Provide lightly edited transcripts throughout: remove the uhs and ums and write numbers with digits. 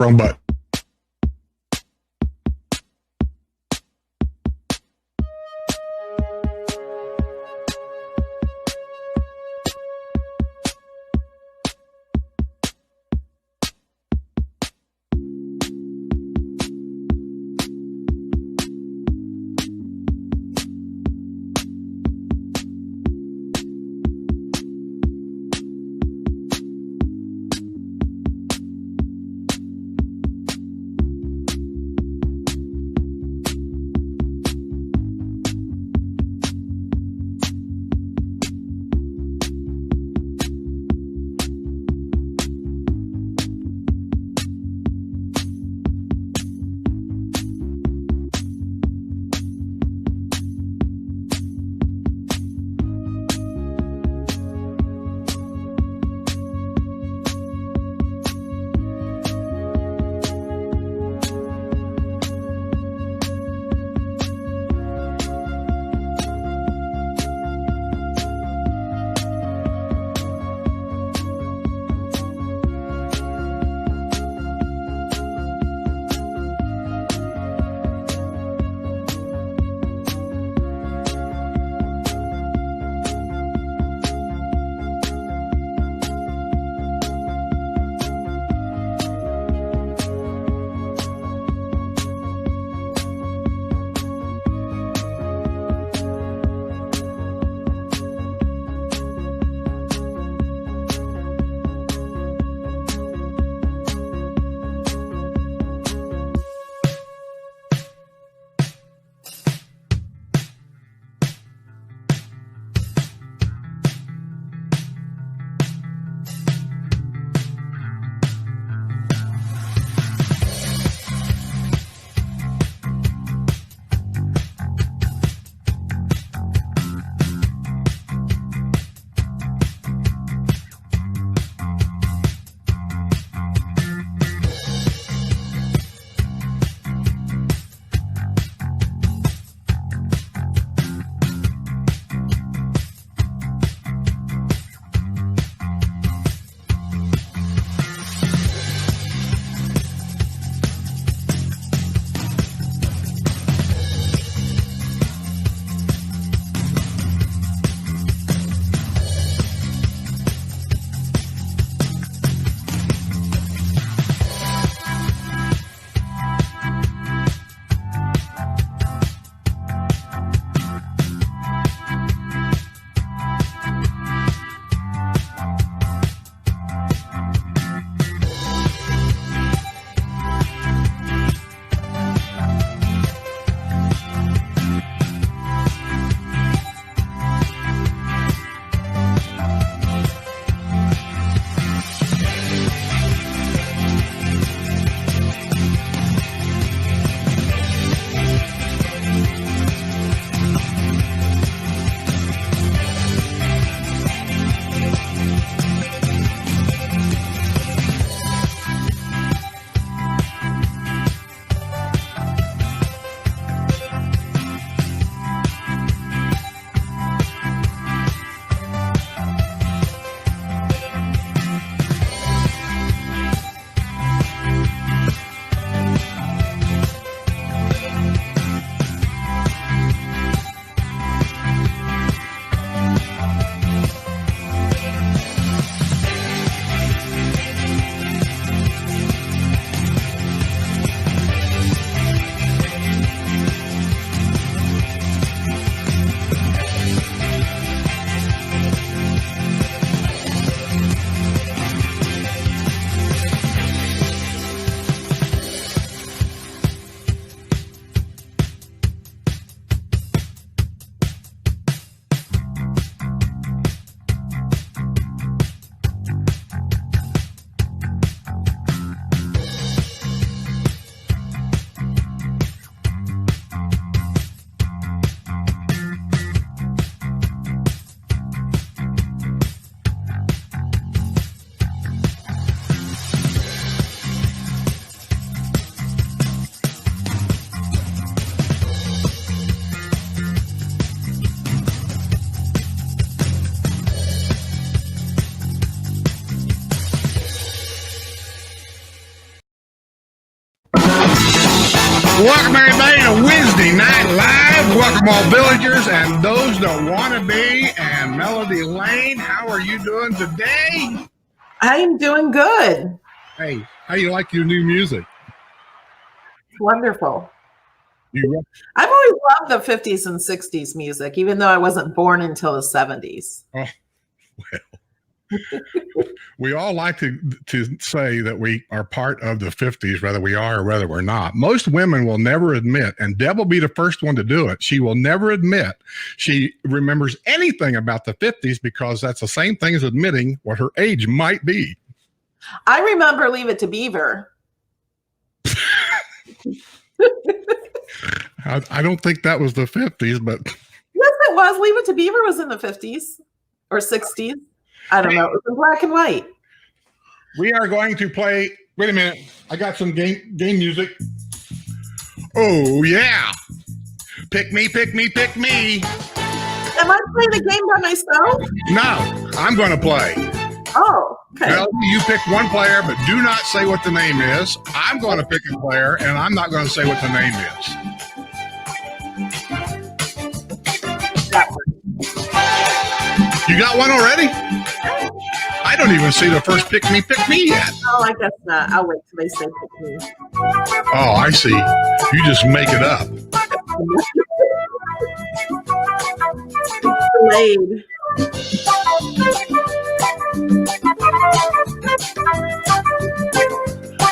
Wrong button. Welcome everybody to Wednesday Night Live. Welcome all villagers and those that want to be. And Melody Lane, how are you doing today? I am doing good. Hey, how you like your new music? It's wonderful. I've always loved the 50s and 60s music, even though I wasn't born until the 70s. Oh, well. We all like to say that we are part of the 50s, whether we are or whether we're not. Most women will never admit, and Deb will be the first one to do it. She will never admit she remembers anything about the 50s because that's the same thing as admitting what her age might be. I remember Leave It to Beaver. I don't think that was the 50s, but... Yes, it was. Leave It to Beaver was in the 50s or 60s. I don't know. It was in black and white. We are going to play. Wait a minute. I got some game music. Oh, yeah. Pick me, pick me, pick me. Am I playing the game by myself? No, I'm going to play. Oh, okay. Well, you pick one player, but do not say what the name is. I'm going to pick a player, and I'm not going to say what the name is. That one. You got one already? I don't even see the first pick me yet. Oh, I guess not. I'll wait till they say pick me. Oh, I see. You just make it up. Delayed.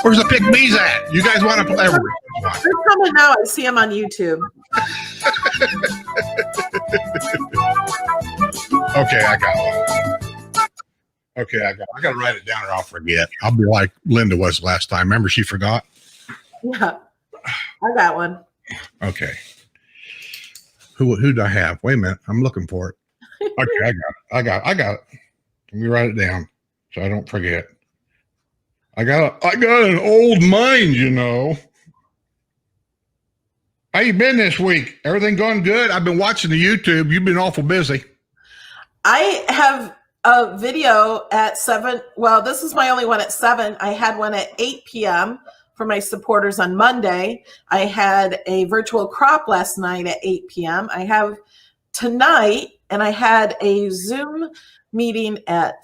Where's the pick me's at? You guys want to play? They're coming now. I see them on YouTube. Okay, I got one. Okay, I got to write it down or I'll forget. I'll be like Linda was last time. Remember she forgot? Yeah, I got one. Okay. Who do I have? Wait a minute. I'm looking for it. Okay, I got it. Let me write it down so I don't forget. I got an old mind, you know. How you been this week? Everything going good? I've been watching the YouTube. You've been awful busy. I have a video at 7. Well, this is my only one at 7. I had one at 8 p.m. for my supporters on Monday. I had a virtual crop last night at 8 p.m. I have tonight, and I had a Zoom meeting at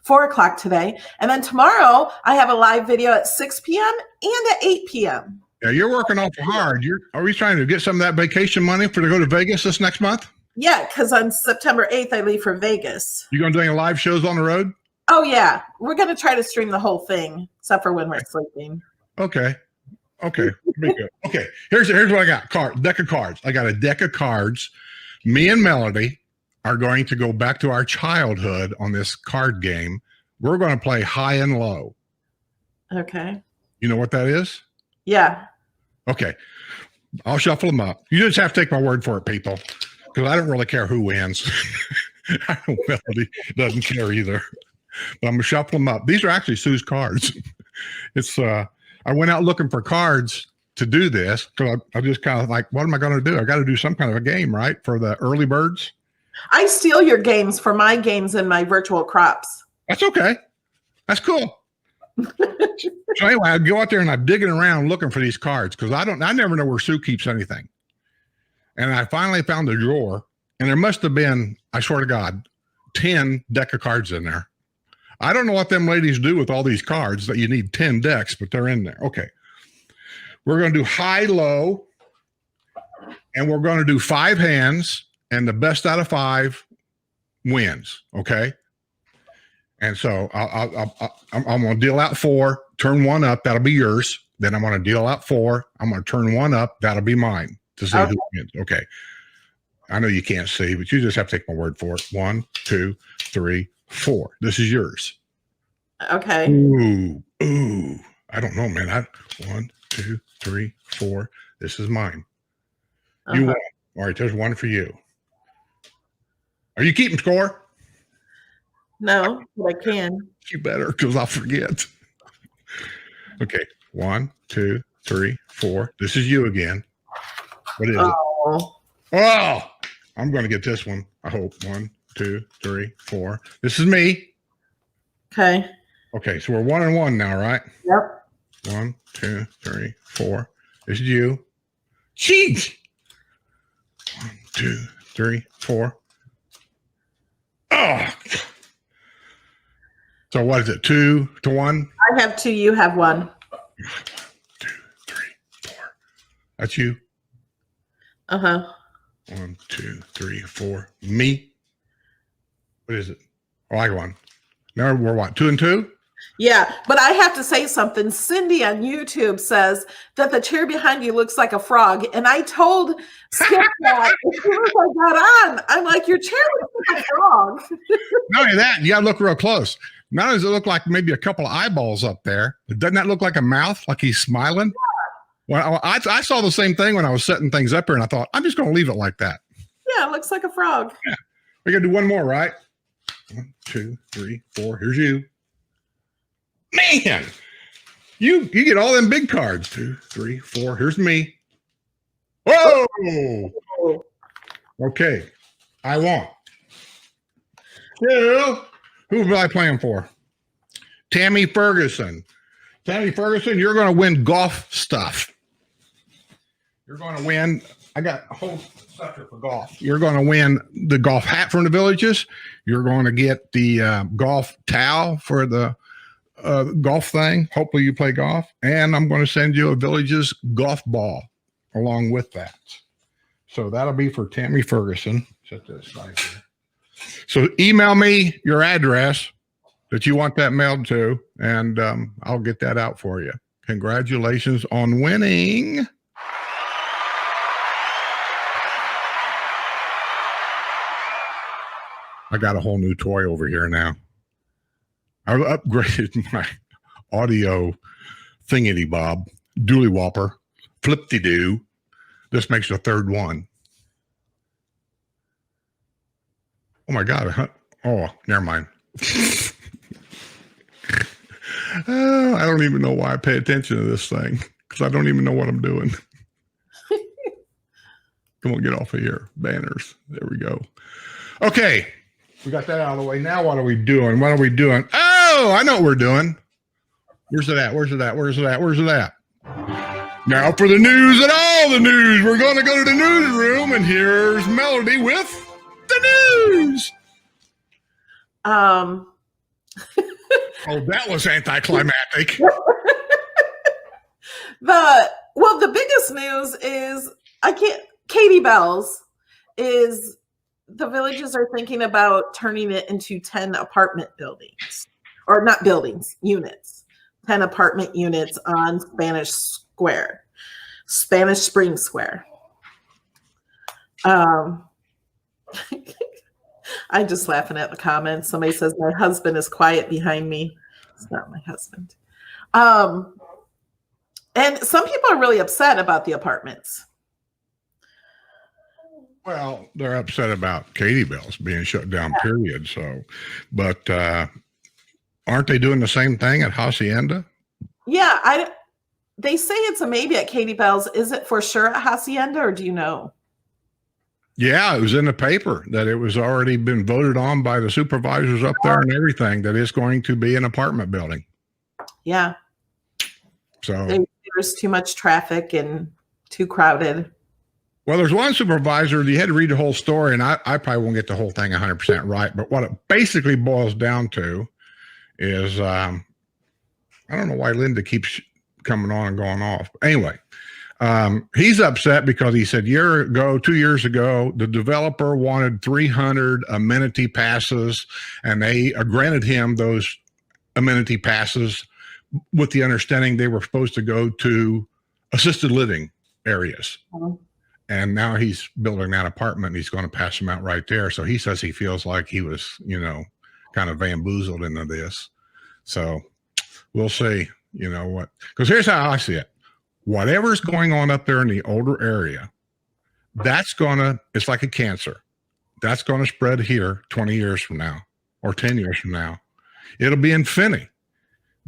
4 o'clock today. And then tomorrow, I have a live video at 6 p.m. and at 8 p.m. Yeah, you're working awful hard. Are we trying to get some of that vacation money to go to Vegas this next month? Yeah, because on September 8th, I leave for Vegas. You going to do any live shows on the road? Oh, yeah. We're going to try to stream the whole thing, except for when we're sleeping. Okay. Be good. Okay, here's what I got. Deck of cards. I got a deck of cards. Me and Melody are going to go back to our childhood on this card game. We're going to play high and low. Okay. You know what that is? Yeah. Okay. I'll shuffle them up. You just have to take my word for it, people, because I don't really care who wins. I know Melody doesn't care either. But I'm going to shuffle them up. These are actually Sue's cards. I went out looking for cards to do this because I just kind of like, what am I going to do? I got to do some kind of a game, right, for the early birds. I steal your games for my games and my virtual crops. That's okay. That's cool. So anyway, I go out there and I'm digging around looking for these cards because I never know where Sue keeps anything. And I finally found a drawer, and there must have been, I swear to God, 10 deck of cards in there. I don't know what them ladies do with all these cards that you need 10 decks, but they're in there. Okay. We're going to do high, low, and we're going to do 5 hands, and the best out of 5 wins. Okay. And so I'm going to deal out 4, turn 1 up. That'll be yours. Then I'm going to deal out 4. I'm going to turn 1 up. That'll be mine to see who wins. Okay. I know you can't see, but you just have to take my word for it. 1, 2, 3, 4. This is yours. Okay. Ooh. I don't know, man. 1, 2, 3, 4. This is mine. You won. All right. There's 1 for you. Are you keeping score? No, but I can. You better, because I'll forget. Okay. 1, 2, 3, 4. This is you again. What is it? Oh, I'm going to get this one. I hope. 1, 2, 3, 4. This is me. Okay. Okay. So we're 1 and 1 now, right? Yep. 1, 2, 3, 4. This is you. Jeez. 1, 2, 3, 4. Oh. So what is it? 2 to 1? I have 2. You have 1. 1, 2, 3, 4. That's you. 1, 2, 3, 4. Me. What is it? Oh, I won. Now we're what? 2 and 2? Yeah, but I have to say something. Cindy on YouTube says that the chair behind you looks like a frog. And I told Skip that as soon as I got on. I'm like, your chair looks like a frog. Not only that, you got to look real close. Not only does it look like maybe a couple of eyeballs up there, but doesn't that look like a mouth, like he's smiling? Yeah. Well, I saw the same thing when I was setting things up here, and I thought, I'm just going to leave it like that. Yeah, it looks like a frog. Yeah. We got to do one more, right? 1, 2, 3, 4. Here's you. Man, you get all them big cards. 2, 3, 4. Here's me. Whoa. Okay. I won. 2. Who am I playing for? Tammy Ferguson. Tammy Ferguson, you're going to win golf stuff. You're going to win. I got a whole sucker for golf. You're going to win the golf hat from the Villages. You're going to get the golf towel for the golf thing. Hopefully you play golf. And I'm going to send you a Villages golf ball along with that. So that'll be for Tammy Ferguson. Set this right here. So email me your address that you want that mailed to, and I'll get that out for you. Congratulations on winning. I got a whole new toy over here now. I upgraded my audio thingity bob, dooley whopper, flip-de-doo. This makes the third one. Oh my God. Oh, never mind. I don't even know why I pay attention to this thing, because I don't even know what I'm doing. Come on, get off of here. Banners. There we go. Okay. We got that out of the way. Now what are we doing? What are we doing? Oh, I know what we're doing. Where's it at? Where's it at? Where's it at? Where's it at? Now for the news and all the news. We're going to go to the newsroom, and here's Melody with the news. Oh, that was anticlimactic. The biggest news is Katie Bell's is the Villages are thinking about turning it into 10 apartment buildings, or not buildings, units, 10 apartment units on Spanish Spring Square. I'm just laughing at the comments. Somebody says, my husband is quiet behind me. It's not my husband. And some people are really upset about the apartments. Well, they're upset about Katie Bell's being shut down, period. So, but aren't they doing the same thing at Hacienda? Yeah, they say it's a maybe at Katie Bell's. Is it for sure at Hacienda, or do you know? Yeah, it was in the paper that it was already been voted on by the supervisors up there and everything, that it's going to be an apartment building. Yeah. So there's too much traffic and too crowded. Well, there's one supervisor, you had to read the whole story, and I probably won't get the whole thing 100% right, but what it basically boils down to is, I don't know why Linda keeps coming on and going off. But anyway, he's upset because he said 2 years ago, the developer wanted 300 amenity passes, and they granted him those amenity passes with the understanding they were supposed to go to assisted living areas. Mm-hmm. And now he's building that apartment, and he's going to pass them out right there. So he says he feels like he was, kind of bamboozled into this. So we'll see, what, because here's how I see it. Whatever's going on up there in the older area, it's like a cancer. That's going to spread here 20 years from now or 10 years from now. It'll be infinity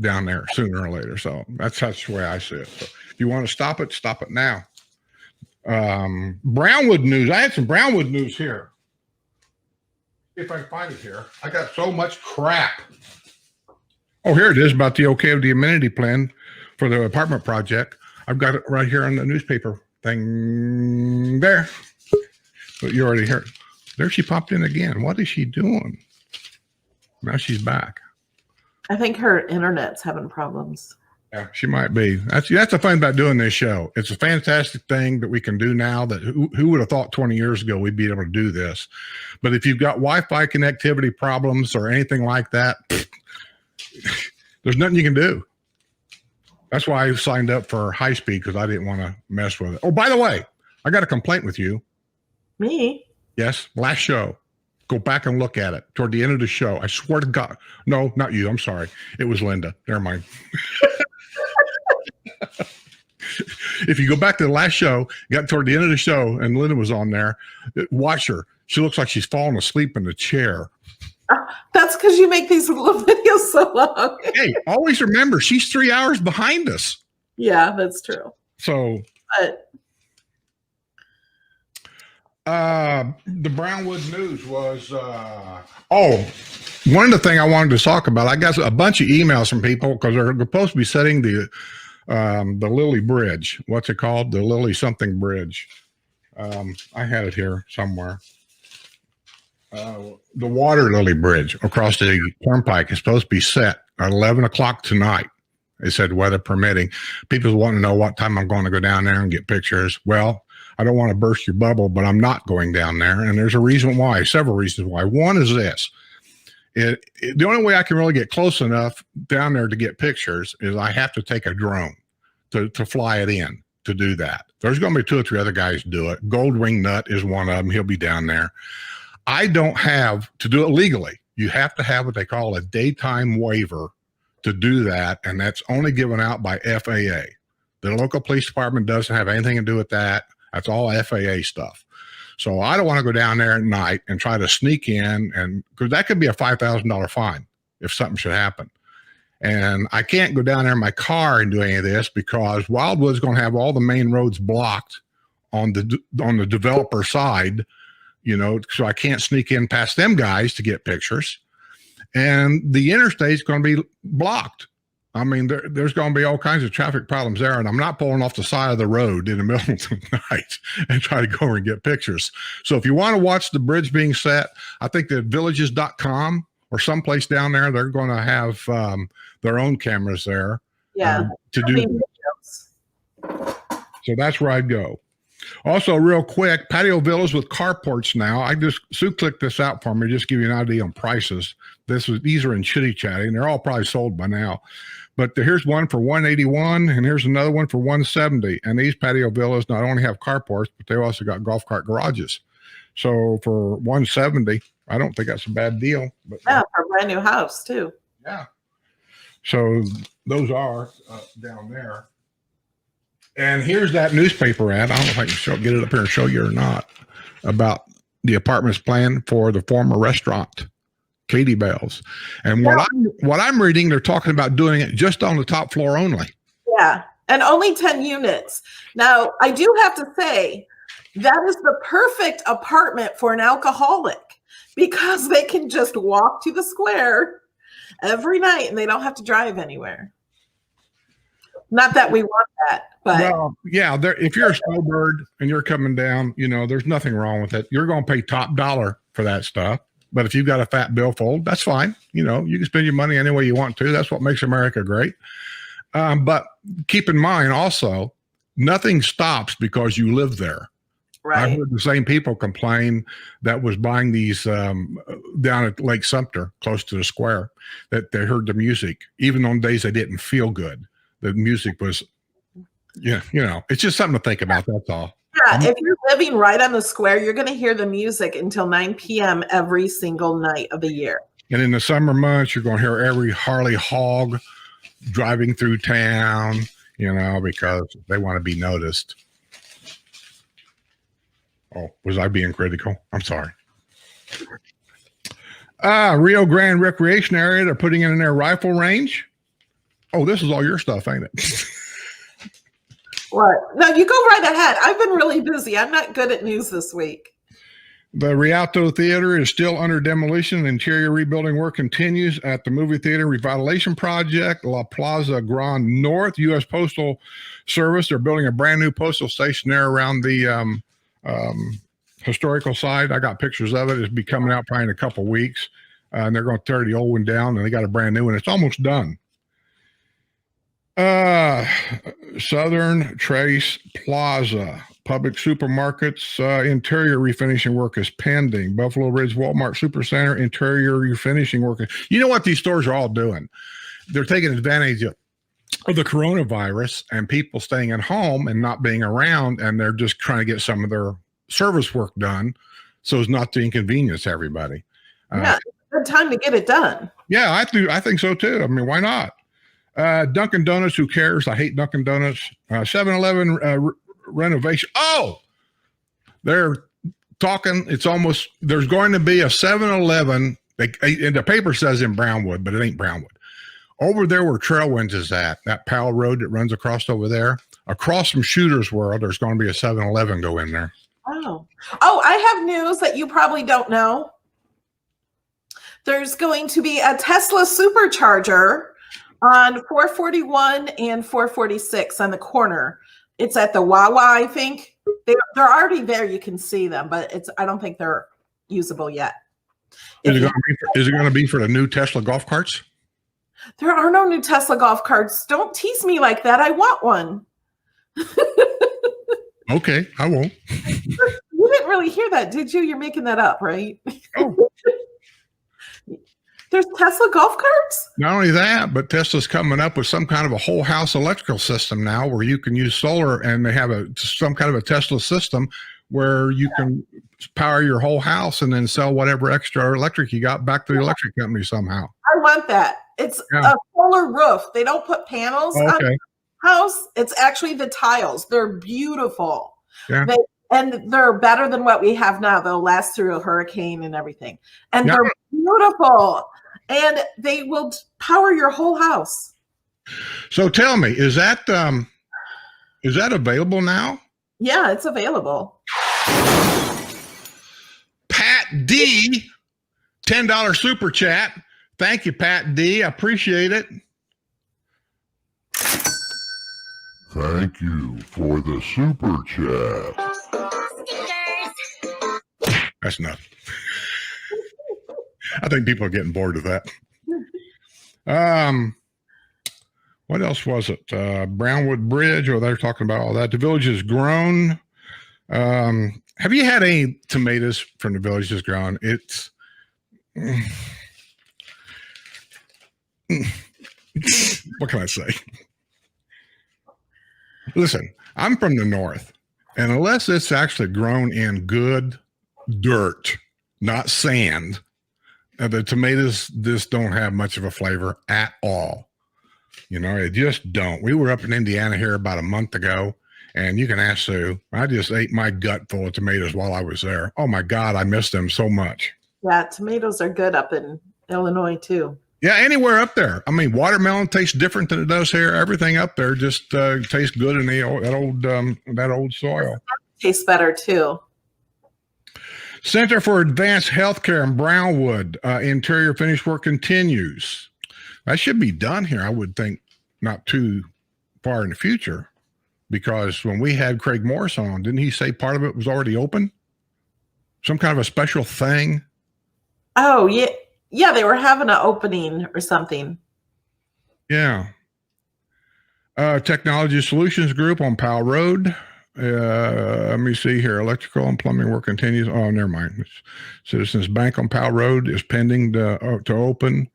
down there sooner or later. So that's the way I see it. So if you want to stop it now. Brownwood news. I had some Brownwood news here. If I can find it here. I got so much crap. Oh, here it is about the okay of the amenity plan for the apartment project. I've got it right here on the newspaper thing there. But you already heard. There she popped in again. What is she doing? Now she's back. I think her internet's having problems. Yeah, she might be. That's the fun about doing this show. It's a fantastic thing that we can do now that who would have thought 20 years ago we'd be able to do this. But if you've got Wi-Fi connectivity problems or anything like that, there's nothing you can do. That's why I signed up for high speed, because I didn't want to mess with it. Oh, by the way, I got a complaint with you. Me? Yes, last show. Go back and look at it toward the end of the show. I swear to God. No, not you. I'm sorry. It was Linda. Never mind. If you go back to the last show, got toward the end of the show, and Linda was on there, watch her. She looks like she's falling asleep in the chair. That's because you make these little videos so long. Hey, always remember, she's 3 hours behind us. Yeah, that's true. So, But the Brownwood News was, one of the things I wanted to talk about, I got a bunch of emails from people because they're supposed to be setting the Lily Bridge. What's it called? The Lily something Bridge. I had it here somewhere. The Water Lily Bridge across the turnpike is supposed to be set at 11 o'clock tonight. They said weather permitting. People want to know what time I'm going to go down there and get pictures. Well, I don't want to burst your bubble, but I'm not going down there. And there's a reason why, several reasons why. One is this. The only way I can really get close enough down there to get pictures is I have to take a drone to fly it in to do that. There's going to be 2 or 3 other guys do it. Gold Ring Nut is one of them. He'll be down there. I don't have to do it legally. You have to have what they call a daytime waiver to do that, and that's only given out by FAA. The local police department doesn't have anything to do with that. That's all FAA stuff. So I don't want to go down there at night and try to sneak in, and because that could be a $5,000 fine if something should happen. And I can't go down there in my car and do any of this because Wildwood's going to have all the main roads blocked on the developer side, so I can't sneak in past them guys to get pictures. And the interstate's going to be blocked. I mean, there's going to be all kinds of traffic problems there, and I'm not pulling off the side of the road in the middle of the night and try to go over and get pictures. So if you want to watch the bridge being set, I think that villages.com or someplace down there, they're going to have their own cameras there to do. So that's where I'd go. Also, real quick, patio villas with carports now. Sue clicked this out for me, just give you an idea on prices. These are in Chitty Chatty, and they're all probably sold by now. But here's one for $181, and here's another one for $170. And these patio villas not only have carports, but they also got golf cart garages. So for $170, I don't think that's a bad deal. But yeah, for a brand new house too. Yeah. So those are down there. And here's that newspaper ad. I don't know if I can get it up here and show you or not, about the apartments plan for the former restaurant, Katie Bell's. And what I'm reading, they're talking about doing it just on the top floor only. Yeah, and only 10 units. Now, I do have to say, that is the perfect apartment for an alcoholic because they can just walk to the square every night and they don't have to drive anywhere. Not that we want that, but well, yeah, if you're a snowbird and you're coming down, there's nothing wrong with it. You're going to pay top dollar for that stuff. But if you've got a fat billfold, that's fine. You can spend your money any way you want to. That's what makes America great. But keep in mind also, nothing stops because you live there. right. I heard the same people complain that was buying these down at Lake Sumter, close to the square, that they heard the music, even on days they didn't feel good. The music was, it's just something to think about. That's all. Yeah, if you're living right on the square, you're going to hear the music until 9 p.m. every single night of the year. And in the summer months, you're going to hear every Harley hog driving through town, because they want to be noticed. Oh, was I being critical? I'm sorry. Rio Grande Recreation Area, they're putting in their rifle range. Oh, this is all your stuff, ain't it? What? No, you go right ahead. I've been really busy. I'm not good at news this week. The Rialto Theater is still under demolition. Interior rebuilding work continues at the movie theater revitalization project. La Plaza Grand North, U.S. Postal Service. They're building a brand new postal station there around the historical site. I got pictures of it. It'll be coming out probably in a couple weeks. And they're going to tear the old one down, and they got a brand new one. It's almost done. Southern Trace Plaza. Public supermarkets, interior refinishing work is pending. Buffalo Ridge Walmart Supercenter, interior refinishing work. You know what these stores are all doing? They're taking advantage of the coronavirus and people staying at home and not being around, and they're just trying to get some of their service work done so as not to inconvenience everybody. Yeah, good time to get it done. Yeah, I think so too. I mean, why not? Dunkin' Donuts, who cares? I hate Dunkin' Donuts. 7-Eleven renovation. Oh, they're talking. It's almost, there's going to be a 7-Eleven, and the paper says in Brownwood, but it ain't Brownwood. Over there where Trailwinds is at, that Powell Road that runs across over there, across from Shooter's World, there's going to be a 7-Eleven go in there. Oh, I have news that you probably don't know. There's going to be a Tesla supercharger on 441 and 446 on the corner. It's at the Wawa, I think. They're already there. You can see them, but I don't think they're usable yet. Is it going to be for the new Tesla golf carts? There are no new Tesla golf carts. Don't tease me like that. I want one. Okay, I won't. You didn't really hear that, did you? You're making that up, right? Oh. There's Tesla golf carts? Not only that, but Tesla's coming up with some kind of a whole house electrical system now where you can use solar, and they have some kind of a Tesla system where you can power your whole house and then sell whatever extra electric you got back to the electric company somehow. I want that. It's a solar roof. They don't put panels on the house. It's actually the tiles. They're beautiful. Yeah. And they're better than what we have now. They'll last through a hurricane and everything. And they're beautiful. And they will power your whole house. So tell me, is that available now? Yeah, it's available. Pat D, $10 super chat. Thank you, Pat D. I appreciate it. Thank you for the super chat. That's enough. I think people are getting bored of that. What else was it? Brownwood Bridge, or they're talking about all that. The village has grown. Have you had any tomatoes from the village has grown? It's what can I say? Listen, I'm from the north, and unless it's actually grown in good dirt, not sand, the tomatoes just don't have much of a flavor at all. You know, they just don't. We were up in Indiana here about a month ago, and you can ask Sue. I just ate my gut full of tomatoes while I was there. Oh my God, I miss them so much. Yeah, tomatoes are good up in Illinois too. Yeah, anywhere up there. I mean, watermelon tastes different than it does here. Everything up there just tastes good in that old soil. Tastes better too. Center for Advanced Healthcare in Brownwood. Interior finish work continues. That should be done here, I would think, not too far in the future, because when we had Craig Morris on, didn't he say part of it was already open? Some kind of a special thing? Oh, yeah. Yeah, they were having an opening or something. Yeah. Technology Solutions Group on Powell Road. Let me see here. Electrical and plumbing work continues. Oh, never mind. Citizens Bank on Powell Road is pending to open.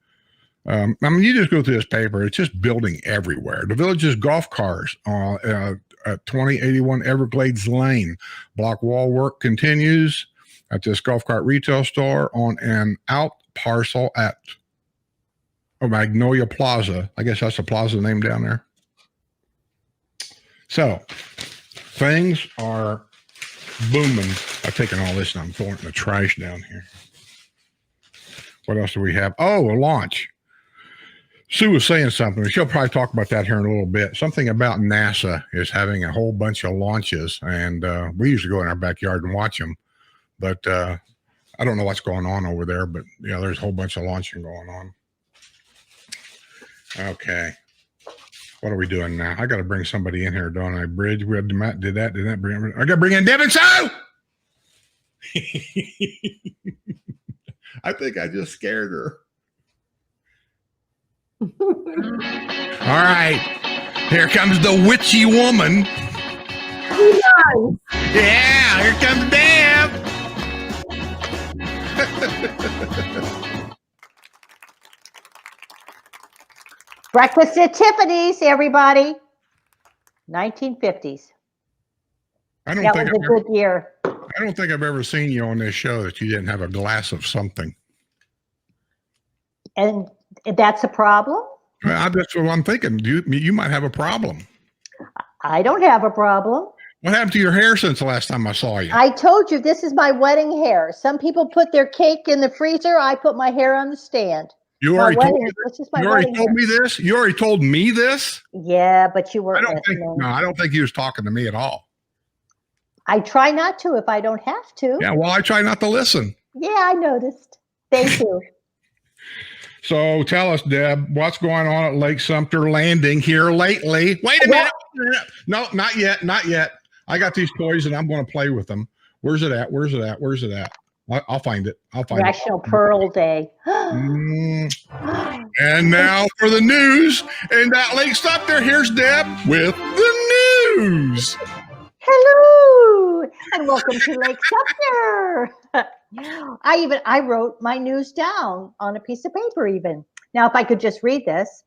I mean, you just go through this paper. It's just building everywhere. The village's golf cars at 2081 Everglades Lane. Block wall work continues at this golf cart retail store on an out parcel at Magnolia Plaza. I guess that's the plaza name down there. So things are booming. I've taken all this and I'm throwing it in the trash down here. What else do we have? Oh, a launch. Sue was saying something. She'll probably talk about that here in a little bit. Something about NASA is having a whole bunch of launches, and we usually go in our backyard and watch them. But I don't know what's going on over there. But yeah, there's a whole bunch of launching going on. Okay. What are we doing now? I got to bring somebody in here, don't I? Bridge. We did that. Did that bring? I got to bring in Devin So. I think I just scared her. All right. Here comes the witchy woman. Yeah, here comes Deb. Breakfast at Tiffany's, everybody. 1950s. That was a good year. I don't think I've ever seen you on this show that you didn't have a glass of something. And that's a problem? Well, that's what I'm thinking. You might have a problem. I don't have a problem. What happened to your hair since the last time I saw you? I told you this is my wedding hair. Some people put their cake in the freezer. I put my hair on the stand. You already told me this. You already told me this? Yeah, but you weren't. I don't think he was talking to me at all. I try not to if I don't have to. Yeah, well, I try not to listen. Yeah, I noticed. Thank you. So tell us, Deb, what's going on at Lake Sumter Landing here lately? Wait a minute. No, not yet. Not yet. I got these toys and I'm going to play with them. Where's it at? Where's it at? Where's it at? I'll find it. National Pearl Day. And now for the news. And at Lake Sumter, here's Deb with the news. Hello, and welcome to Lake Sumter. I wrote my news down on a piece of paper even. Now, if I could just read this.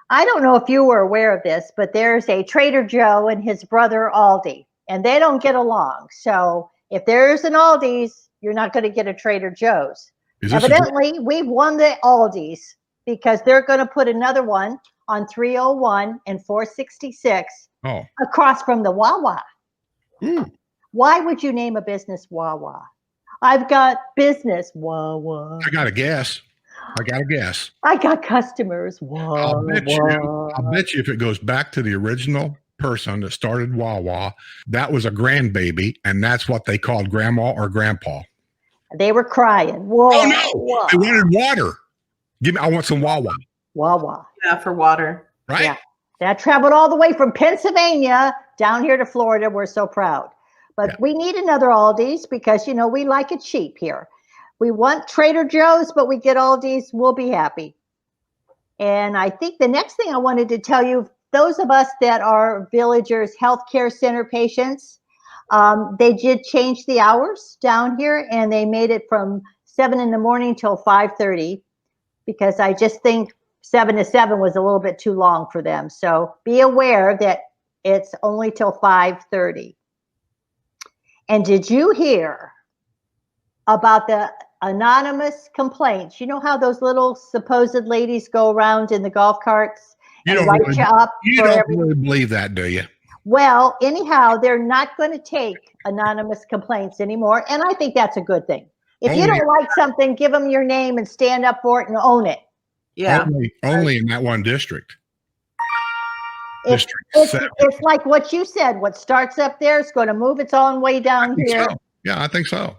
I don't know if you were aware of this, but there's a Trader Joe and his brother Aldi, and they don't get along. So if there's an Aldi's, you're not going to get a Trader Joe's. Evidently, we've won the Aldi's because they're going to put another one on 301 and 466 across from the Wawa. Why would you name a business Wawa? I've got business Wawa. I got a guess. I got customers. I'll bet you if it goes back to the original person that started Wawa, that was a grandbaby, and that's what they called grandma or grandpa. They were crying. Whoa, oh no! They wanted water. I want some Wawa. Wawa. Yeah, for water. Right. Yeah. That traveled all the way from Pennsylvania down here to Florida. We're so proud. But we need another Aldi's because, you know, we like it cheap here. We want Trader Joe's, but we get Aldi's. We'll be happy. And I think the next thing I wanted to tell you, those of us that are Villagers Healthcare Center patients, they did change the hours down here, and they made it from 7 in the morning till 5:30 because I just think 7 to 7 was a little bit too long for them. So be aware that it's only till 5:30. And did you hear about the anonymous complaints? You know how those little supposed ladies go around in the golf carts and write you up? You don't really believe that, do you? Well, anyhow, they're not going to take anonymous complaints anymore. And I think that's a good thing. If you don't like something, give them your name and stand up for it and own it. Yeah. Only in that one district. It's like what you said. What starts up there is going to move its own way down here. So. Yeah, I think so.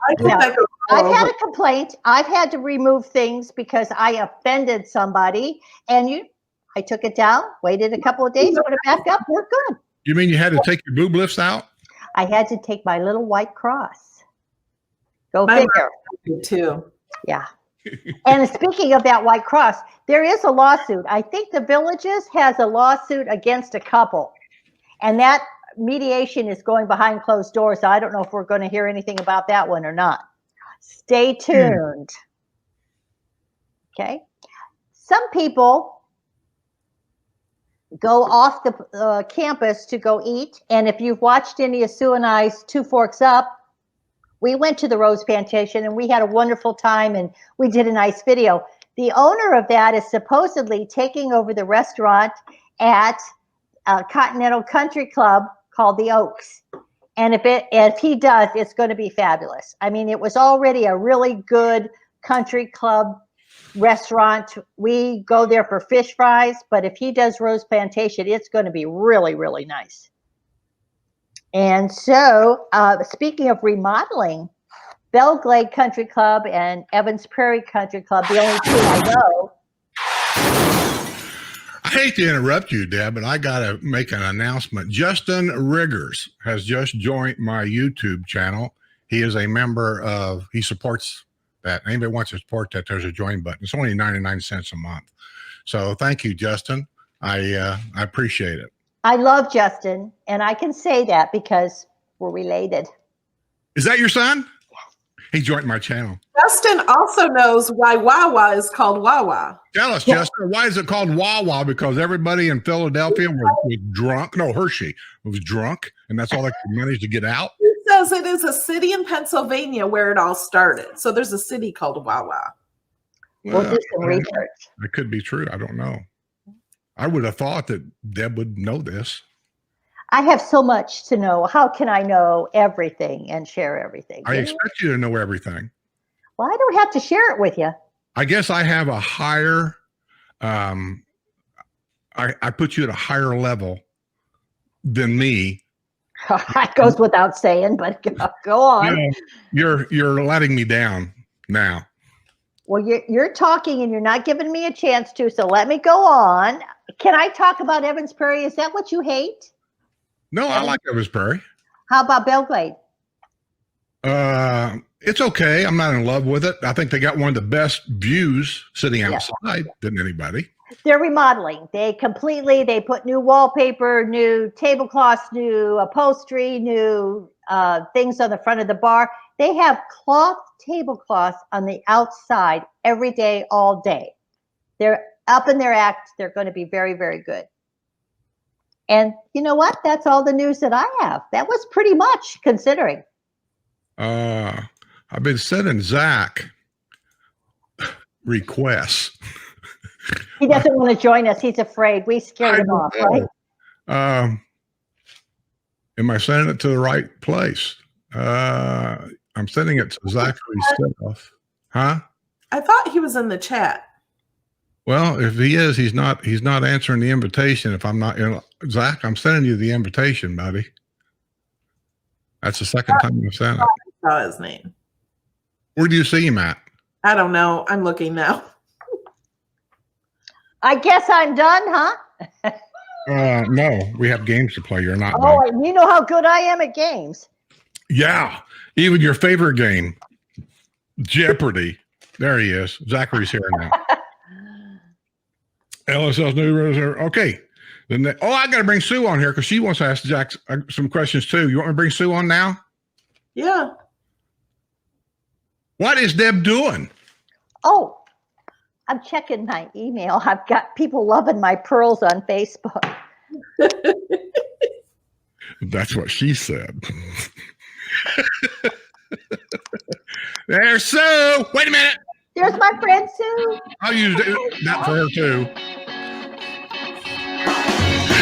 I've had a complaint. I've had to remove things because I offended somebody. And I took it down, waited a couple of days, put it back up. We're good. You mean you had to take your boob lifts out? I had to take my little white cross. Go figure. Too. Yeah. And speaking of that white cross, there is a lawsuit. I think the Villages has a lawsuit against a couple. And that mediation is going behind closed doors. So I don't know if we're going to hear anything about that one or not. Stay tuned. Okay. Some people go off the campus to go eat. And if you've watched any of Sue and I's Two Forks Up, we went to the Rose Plantation and we had a wonderful time and we did a nice video. The owner of that is supposedly taking over the restaurant at a Continental Country Club called the Oaks. And if he does, it's going to be fabulous. I mean, it was already a really good country club restaurant. We go there for fish fries, but if he does Rose Plantation, it's going to be really, really nice. And so, speaking of remodeling, Belglade Country Club and Evans Prairie Country Club, the only two I know. I hate to interrupt you, Deb, but I got to make an announcement. Justin Riggers has just joined my YouTube channel. He is a member of, he supports that. Anybody wants to support that, there's a join button. It's only 99 cents a month. So thank you, Justin. I appreciate it. I love Justin, and I can say that because we're related. Is that your son? He joined my channel. Justin also knows why Wawa is called Wawa. Tell us, Justin, why is it called Wawa? Because everybody in Philadelphia was drunk. No, Hershey was drunk, and that's all they could manage to get out. It says it is a city in Pennsylvania where it all started. So there's a city called Wawa. We'll do some research. That could be true. I don't know. I would have thought that Deb would know this. I have so much to know. How can I know everything and share everything? I expect you to know everything. Well, I don't have to share it with you. I guess I have a higher, I put you at a higher level than me. That goes without saying, but go on. You know, you're letting me down now. Well, you're talking and you're not giving me a chance to, so let me go on. Can I talk about Evans Prairie? Is that what you hate? No, I like Evans Prairie. How about Belglade? It's okay. I'm not in love with it. I think they got one of the best views sitting outside than anybody. They're remodeling. They put new wallpaper, new tablecloths, new upholstery, new things on the front of the bar. They have cloth tablecloths on the outside every day, all day. They're up in their act. They're going to be very, very good. And you know what? That's all the news that I have. That was pretty much considering. I've been sending Zach requests. He doesn't want to join us. He's afraid. We scared him off, right? Am I sending it to the right place? I'm sending it to Zachary Stenoff. Huh? I thought he was in the chat. Well, if he is, he's not answering the invitation. If I'm not, Zach, I'm sending you the invitation, buddy. That's the second time I've sent it. I saw his name. Where do you see him at? I don't know. I'm looking now. I guess I'm done, huh? No, we have games to play. You're not. Oh, and you know how good I am at games. Yeah, even your favorite game, Jeopardy. There he is. Zachary's here now. LSL's new rules are okay. Then I got to bring Sue on here because she wants to ask Jack some questions too. You want me to bring Sue on now? Yeah. What is Deb doing? Oh, I'm checking my email. I've got people loving my pearls on Facebook. That's what she said. There's Sue. Wait a minute. There's my friend Sue. I'll use that for her too.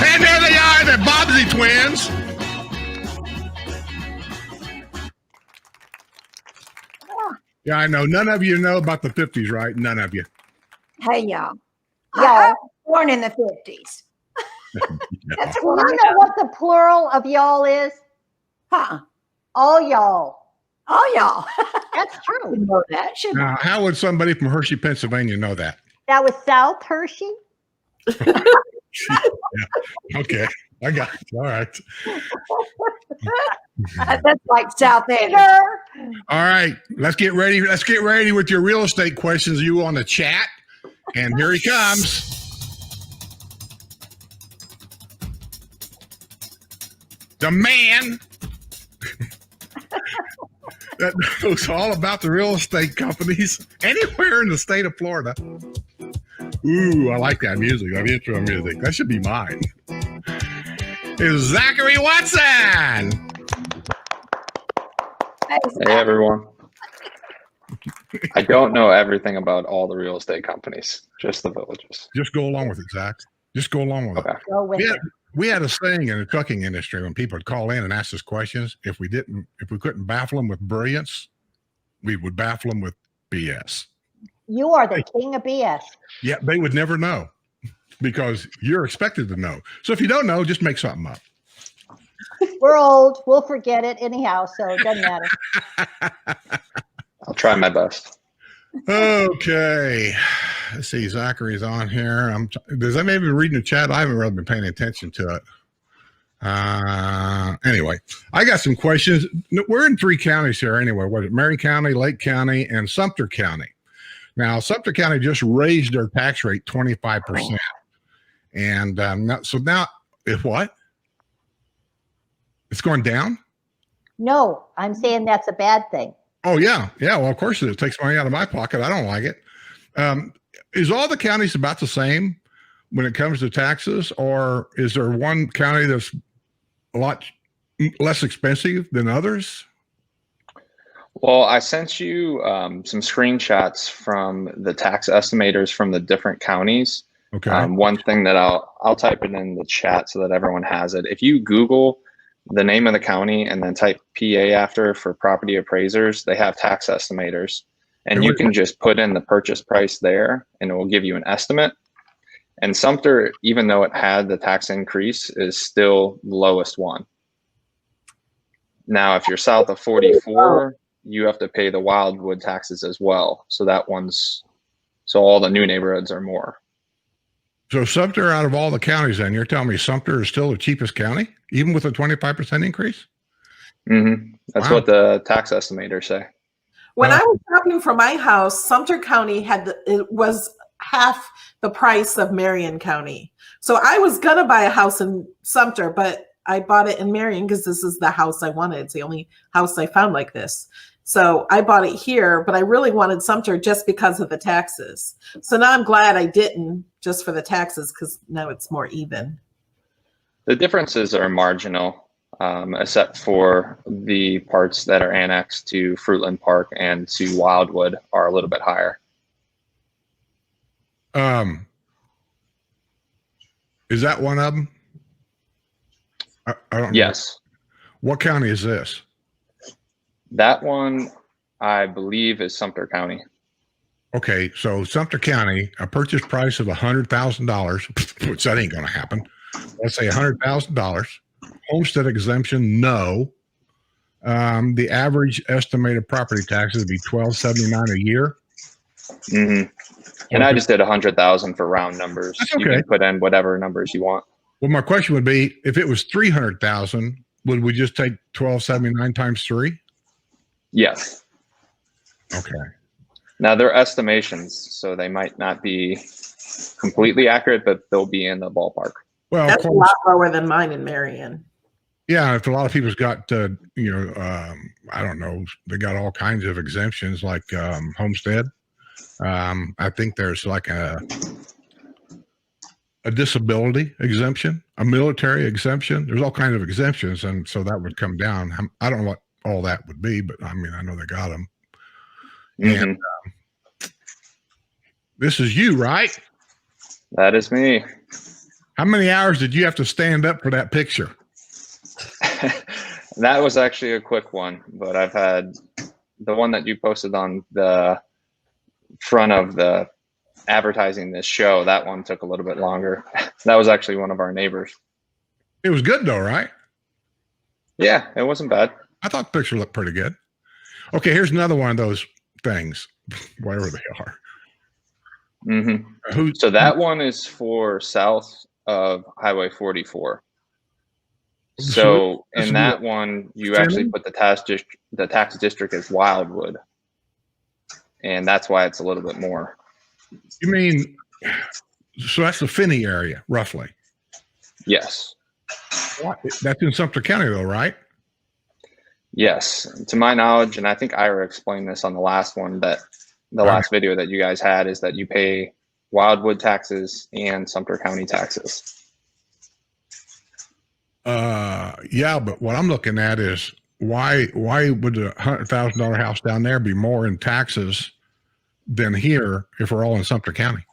And there they are, the Bobsey twins. Yeah, I know. None of you know about the 50s, right? None of you. Hey, y'all. Yeah. I was born in the 50s. That's Do what you I know know. what the plural of y'all is? Huh. All y'all. Oh, y'all. That's true. You know that, shouldn't Now, how would somebody from Hershey, Pennsylvania know that? That was South Hershey. Yeah. Okay. I got it. All right. That's like South End. Sure. All right. Let's get ready. Let's get ready with your real estate questions. You on the chat. And here he comes. The man that knows all about the real estate companies anywhere in the state of Florida. Ooh, I like that music, that intro music. That should be mine. Is Zachary Watson. Hey everyone. I don't know everything about all the real estate companies, just the villages. Just go along with it, Zach. Just go along with Okay. it. Go with it. We had a saying in the trucking industry when people would call in and ask us questions. If we couldn't baffle them with brilliance, we would baffle them with BS. You are the king of BS. Yeah, they would never know because you're expected to know. So if you don't know, just make something up. We're old. We'll forget it anyhow, so it doesn't matter. try my best. Okay. Let's see. Zachary's on here. Does that maybe reading the chat? I haven't really been paying attention to it. Anyway, I got some questions. We're in 3 counties here anyway. What is it? Marion County, Lake County, and Sumter County. Now, Sumter County just raised their tax rate 25%. And so now, what? It's going down? No, I'm saying that's a bad thing. Oh, yeah. Yeah, well, of course it is. It takes money out of my pocket. I don't like it. Is all the counties about the same when it comes to taxes, or is there one county that's a lot less expensive than others? Well, I sent you some screenshots from the tax estimators from the different counties. Okay. One thing that I'll type it in the chat so that everyone has it. If you Google the name of the county and then type PA after for property appraisers, they have tax estimators, and you can just put in the purchase price there and it will give you an estimate. And Sumter, even though it had the tax increase, is still the lowest one. Now, if you're south of 44, you have to pay the Wildwood taxes as well. So so all the new neighborhoods are more. So Sumter, out of all the counties, then you're telling me Sumter is still the cheapest county, even with a 25% increase? Mm-hmm. That's what the tax estimators say. When I was shopping for my house, Sumter County it was half the price of Marion County. So I was gonna buy a house in Sumter, but I bought it in Marion because this is the house I wanted. It's the only house I found like this. So I bought it here, but I really wanted Sumter just because of the taxes. So now I'm glad I didn't, just for the taxes, because now it's more even. The differences are marginal, except for the parts that are annexed to Fruitland Park and to Wildwood are a little bit higher. Is that one of them? I don't know. Yes. What county is this? That one, I believe, is Sumter County. Okay, so Sumter County, a purchase price of $100,000, which that ain't going to happen. Let's say $100,000. Homestead exemption, no. The average estimated property taxes would be $1,279 a year. Mm-hmm. And I just did 100,000 for round numbers. That's okay. You can put in whatever numbers you want. Well, my question would be, if it was 300,000, would we just take 1,279 times 3? Yes. Okay. Now they're estimations, so they might not be completely accurate, but they'll be in the ballpark. Well, That's a lot lower than mine in Marion. Yeah, if a lot of people's got, I don't know, they got all kinds of exemptions like homestead. I think there's like a disability exemption, a military exemption. There's all kinds of exemptions, and so that would come down. I don't know what all that would be, but I mean, I know they got them. Mm-hmm. And this is you, right? That is me. How many hours did you have to stand up for that picture? That was actually a quick one, but I've had the one that you posted on the front of the advertising this show. That one took a little bit longer. That was actually one of our neighbors. It was good though, right? Yeah, it wasn't bad. I thought the picture looked pretty good. Okay, here's another one of those things, whatever they are. Mm-hmm. So that one is for south of Highway 44. So in that one, you actually put the tax district as Wildwood, and that's why it's a little bit more. You mean, so that's the Finney area, roughly? Yes. That's in Sumter County, though, right? Yes, to my knowledge, and I think Ira explained this on the last one, that the last video that you guys had, is that you pay Wildwood taxes and Sumter County taxes. Yeah, but what I'm looking at is why would a $100,000 house down there be more in taxes than here if we're all in Sumter County?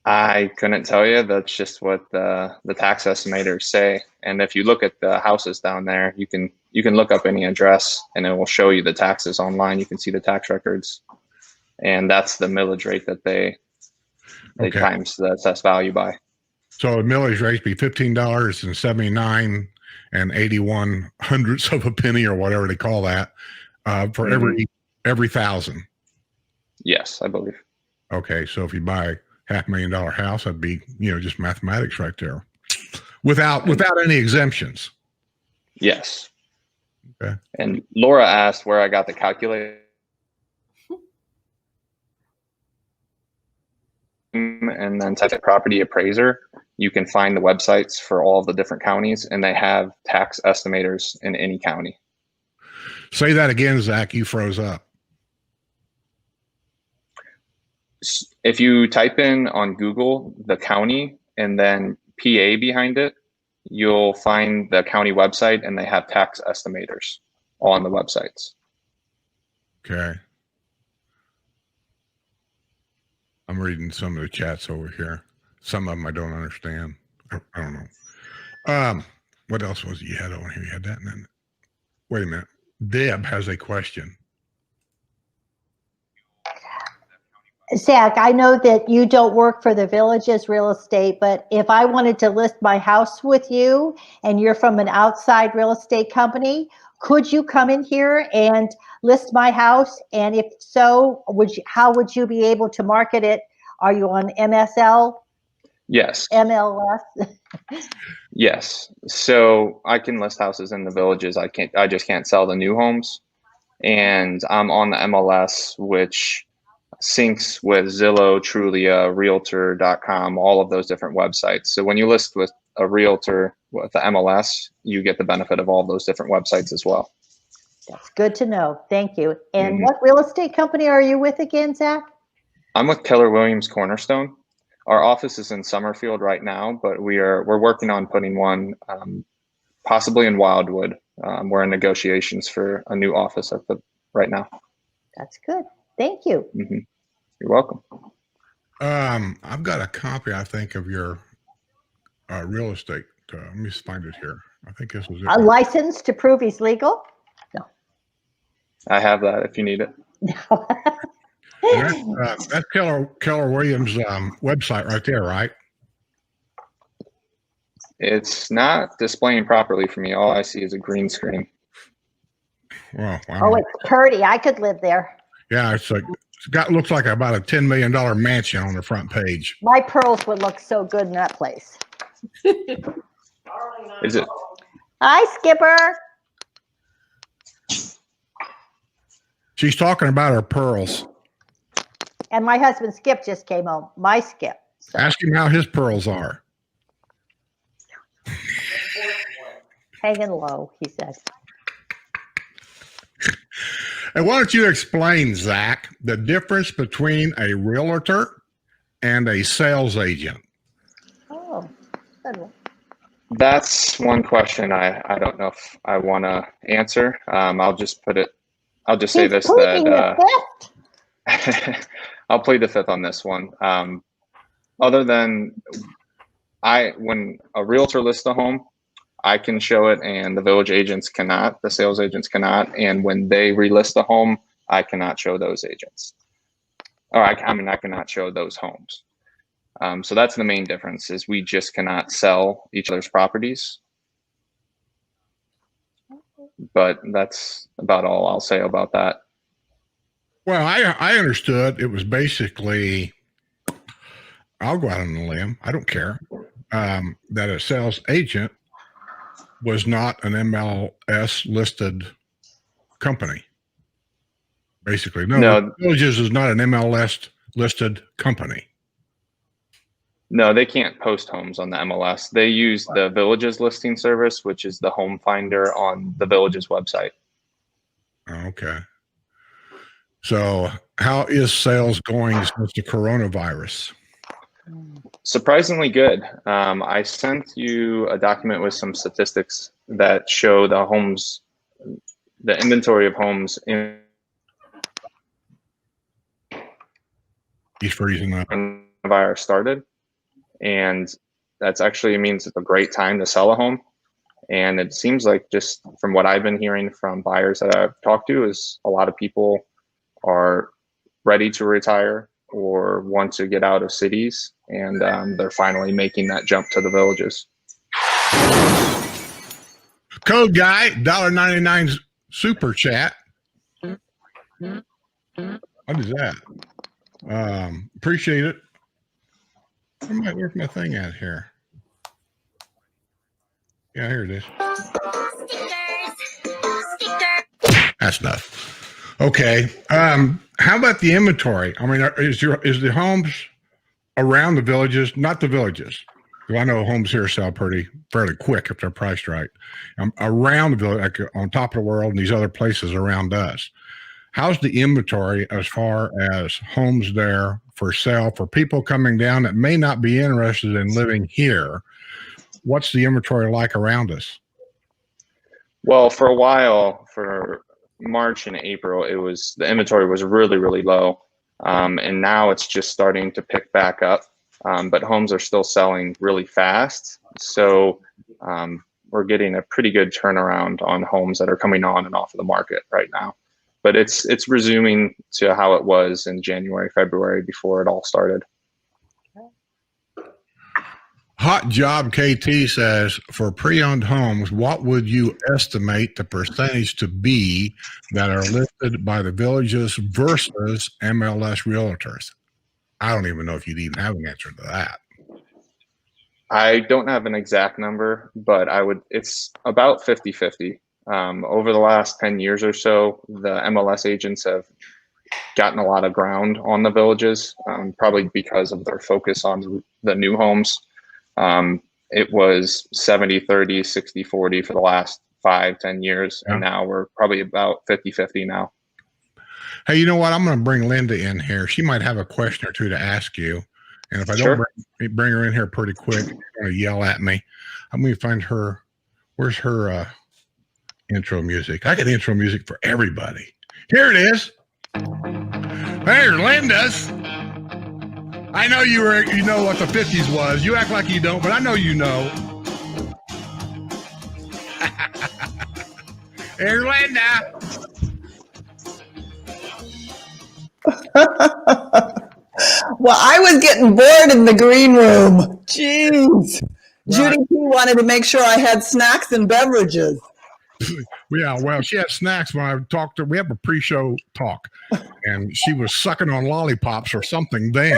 I couldn't tell you. That's just what the tax estimators say. And if you look at the houses down there, you can look up any address and it will show you the taxes online. You can see the tax records, and that's the millage rate that they times the assessed value by. So the millage rate be $15.79, and 81 hundredths of a penny or whatever they call that for every thousand. Yes, I believe. Okay, so if you buy $500,000 house, that'd be, just mathematics right there, without any exemptions. Yes. Okay. And Laura asked where I got the calculator. And then type property appraiser. You can find the websites for all of the different counties, and they have tax estimators in any county. Say that again, Zach. You froze up. If you type in on Google the county and then PA behind it, you'll find the county website, and they have tax estimators on the websites. Okay. I'm reading some of the chats over here. Some of them I don't understand. I don't know. What else was it you had on here? You had that, and then wait a minute. Deb has a question. Zach, I know that you don't work for the Villages Real Estate, but if I wanted to list my house with you and you're from an outside real estate company, could you come in here and list my house? And if so, how would you be able to market it? Are you on MSL? Yes. MLS? Yes. So I can list houses in the Villages. I just can't sell the new homes. And I'm on the MLS, which syncs with Zillow, Trulia, Realtor.com, all of those different websites. So when you list with a realtor with the MLS, you get the benefit of all those different websites as well. That's good to know. Thank you. And what real estate company are you with again, Zach? I'm with Keller Williams Cornerstone. Our office is in Summerfield right now, but we're working on putting one possibly in Wildwood. We're in negotiations for a new office right now. That's good. Thank you. Mm-hmm. You're welcome. I've got a copy, I think, of your real estate. Let me just find it here. I think this was it. A license to prove he's legal? No. I have that if you need it. That's Keller Williams' website right there, right? It's not displaying properly for me. All I see is a green screen. Wow. Oh, it's pretty. I could live there. Yeah, looks like about a $10 million mansion on the front page. My pearls would look so good in that place. Is it? Hi, Skipper. She's talking about her pearls. And my husband Skip just came home. My Skip. So. Ask him how his pearls are. Hanging low, he says. And why don't you explain, Zach, the difference between a realtor and a sales agent? Oh, good one. That's one question I don't know if I want to answer. I'll just say this, that I'll plead the fifth on this one. Other than when a realtor lists a home, I can show it and the village agents cannot, the sales agents cannot. And when they relist the home, I cannot show those agents. Or I cannot show those homes. So that's the main difference, is we just cannot sell each other's properties. But that's about all I'll say about that. Well, I understood it was basically, I'll go out on a limb, I don't care, that a sales agent was not an MLS listed company. Basically, no. Villages is not an MLS listed company. No, they can't post homes on the MLS. They use the Villages listing service, which is the home finder on the Villages website. Okay. So how is sales going since the coronavirus? Surprisingly good. I sent you a document with some statistics that show the inventory of homes in He's freezing up. when the virus started. And that's actually means it's a great time to sell a home. And it seems like, just from what I've been hearing from buyers that I've talked to, is a lot of people are ready to retire or want to get out of cities, and they're finally making that jump to the Villages. Code guy, $1.99 super chat. What is that? Appreciate it. Where's my thing at here? Yeah, here it is. That's enough. Okay. How about the inventory? I mean, is the homes around the villages, not the villages? Because I know homes here sell fairly quick if they're priced right. Around the village, like on Top of the World and these other places around us. How's the inventory as far as homes there for sale for people coming down that may not be interested in living here? What's the inventory like around us? Well, for a while, for March and April, the inventory was really, really low. And now it's just starting to pick back up. But homes are still selling really fast. So we're getting a pretty good turnaround on homes that are coming on and off of the market right now. But it's resuming to how it was in January, February before it all started. Hot Job KT says, for pre-owned homes, what would you estimate the percentage to be that are listed by the villages versus MLS realtors? I don't even know if you'd even have an answer to that. I don't have an exact number, but it's about 50-50. Over the last 10 years or so, the MLS agents have gotten a lot of ground on the villages, probably because of their focus on the new homes. It was 70-30, 60-40 for the last 5-10 years. Yeah. And now we're probably about 50-50 now. Hey, you know what? I'm going to bring Linda in here. She might have a question or two to ask you. And if I don't bring her in here pretty quick, she's going to yell at me. I'm going to find her. Where's her intro music? I got intro music for everybody. Here it is. There's Linda's. I know you know what the 50s was. You act like you don't, but I know you know. There's Linda. Well, I was getting bored in the green room. Jeez. Right. Judy P wanted to make sure I had snacks and beverages. Yeah, well, she had snacks when I talked to her. We have a pre-show talk, and she was sucking on lollipops or something then.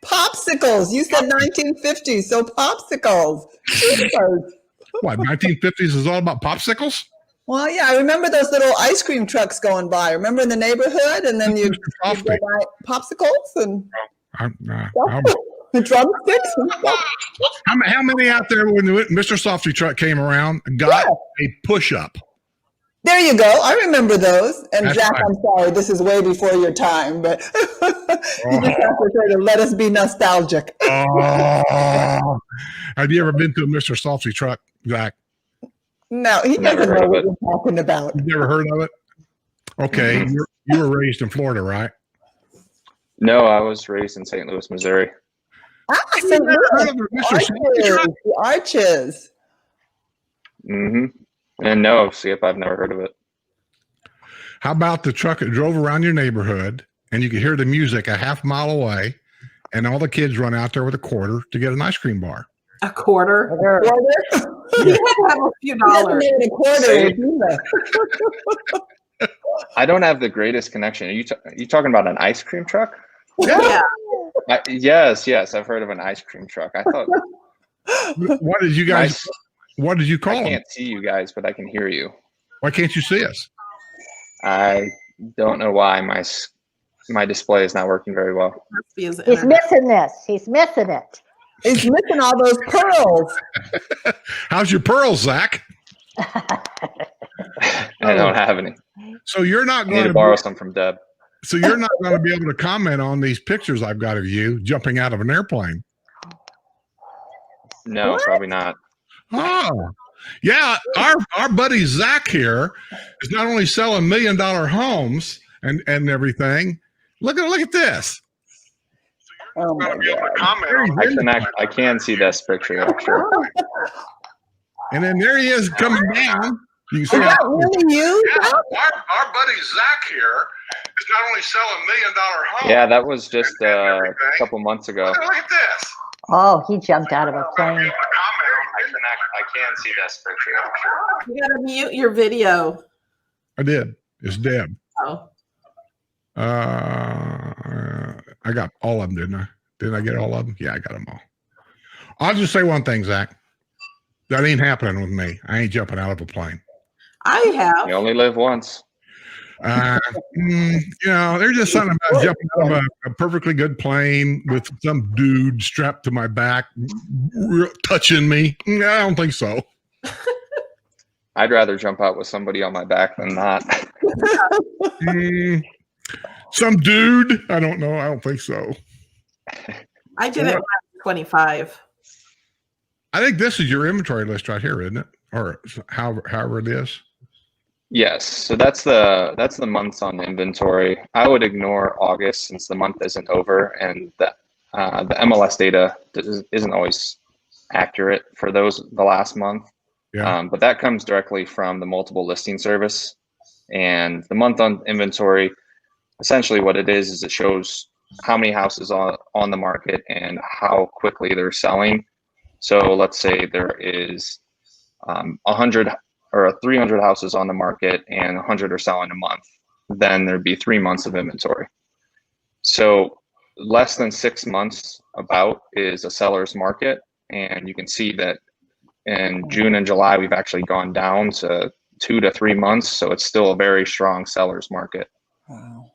Popsicles. You said 1950s, so popsicles. What, 1950s is all about popsicles? Well, yeah, I remember those little ice cream trucks going by. Remember in the neighborhood? And then you'd go buy popsicles and drumsticks and stuff. How many out there when the Mr. Softy truck came around got a push-up? There you go. I remember those. And that's Zach, right. I'm sorry, this is way before your time, but you just have to try to let us be nostalgic. Oh. Have you ever been to a Mr. Softy truck, Zach? No, he doesn't know what you're talking about. You've never heard of it? Okay. Mm-hmm. You were raised in Florida, right? No, I was raised in St. Louis, Missouri. St. Louis. The Arches. Mm-hmm. And no, Skip, I've never heard of it. How about the truck that drove around your neighborhood and you could hear the music a half mile away and all the kids run out there with a quarter to get an ice cream bar? A quarter? You had to have a few dollars. A quarter. I don't have the greatest connection. Are you talking about an ice cream truck? Yeah. Yes, I've heard of an ice cream truck. I thought. What did you guys? What did you call them? I can't see you guys, but I can hear you. Why can't you see us? I don't know why my display is not working very well. He's missing this. He's missing it. He's missing all those pearls. How's your pearls, Zach? I don't have any. So you're not going to borrow some from Deb. So you're not going to be able to comment on these pictures I've got of you jumping out of an airplane. No, probably not. Oh, yeah. Our buddy Zach here is not only selling $1 million homes and everything. Look at this. Oh my God. I can see this picture actually. And then there he is coming down. You can see that really you? Yeah, our buddy Zach here is not only selling $1 million homes. Yeah, that was just a couple months ago. Look at this. Oh, he jumped out of a plane. I can see this picture. You gotta mute your video. I did. It's Deb. Oh. I got all of them, didn't I? Did I get all of them? Yeah, I got them all. I'll just say one thing, Zach. That ain't happening with me. I ain't jumping out of a plane. I have. You only live once. There's just something about jumping out of a perfectly good plane with some dude strapped to my back, touching me. I don't think so. I'd rather jump out with somebody on my back than not. Some dude. I don't know. I don't think so. I did it when I was 25. I think this is your inventory list right here, isn't it? Or however it is. Yes, so that's the months on inventory. I would ignore August since the month isn't over, and the MLS data isn't always accurate for the last month. Yeah. But that comes directly from the multiple listing service, and the month on inventory. Essentially, what it is it shows how many houses on the market and how quickly they're selling. So let's say there is 100 or 300 houses on the market and 100 are selling a month, then there'd be 3 months of inventory. So less than 6 months about is a seller's market. And you can see that in June and July, we've actually gone down to 2 to 3 months. So it's still a very strong seller's market. Wow.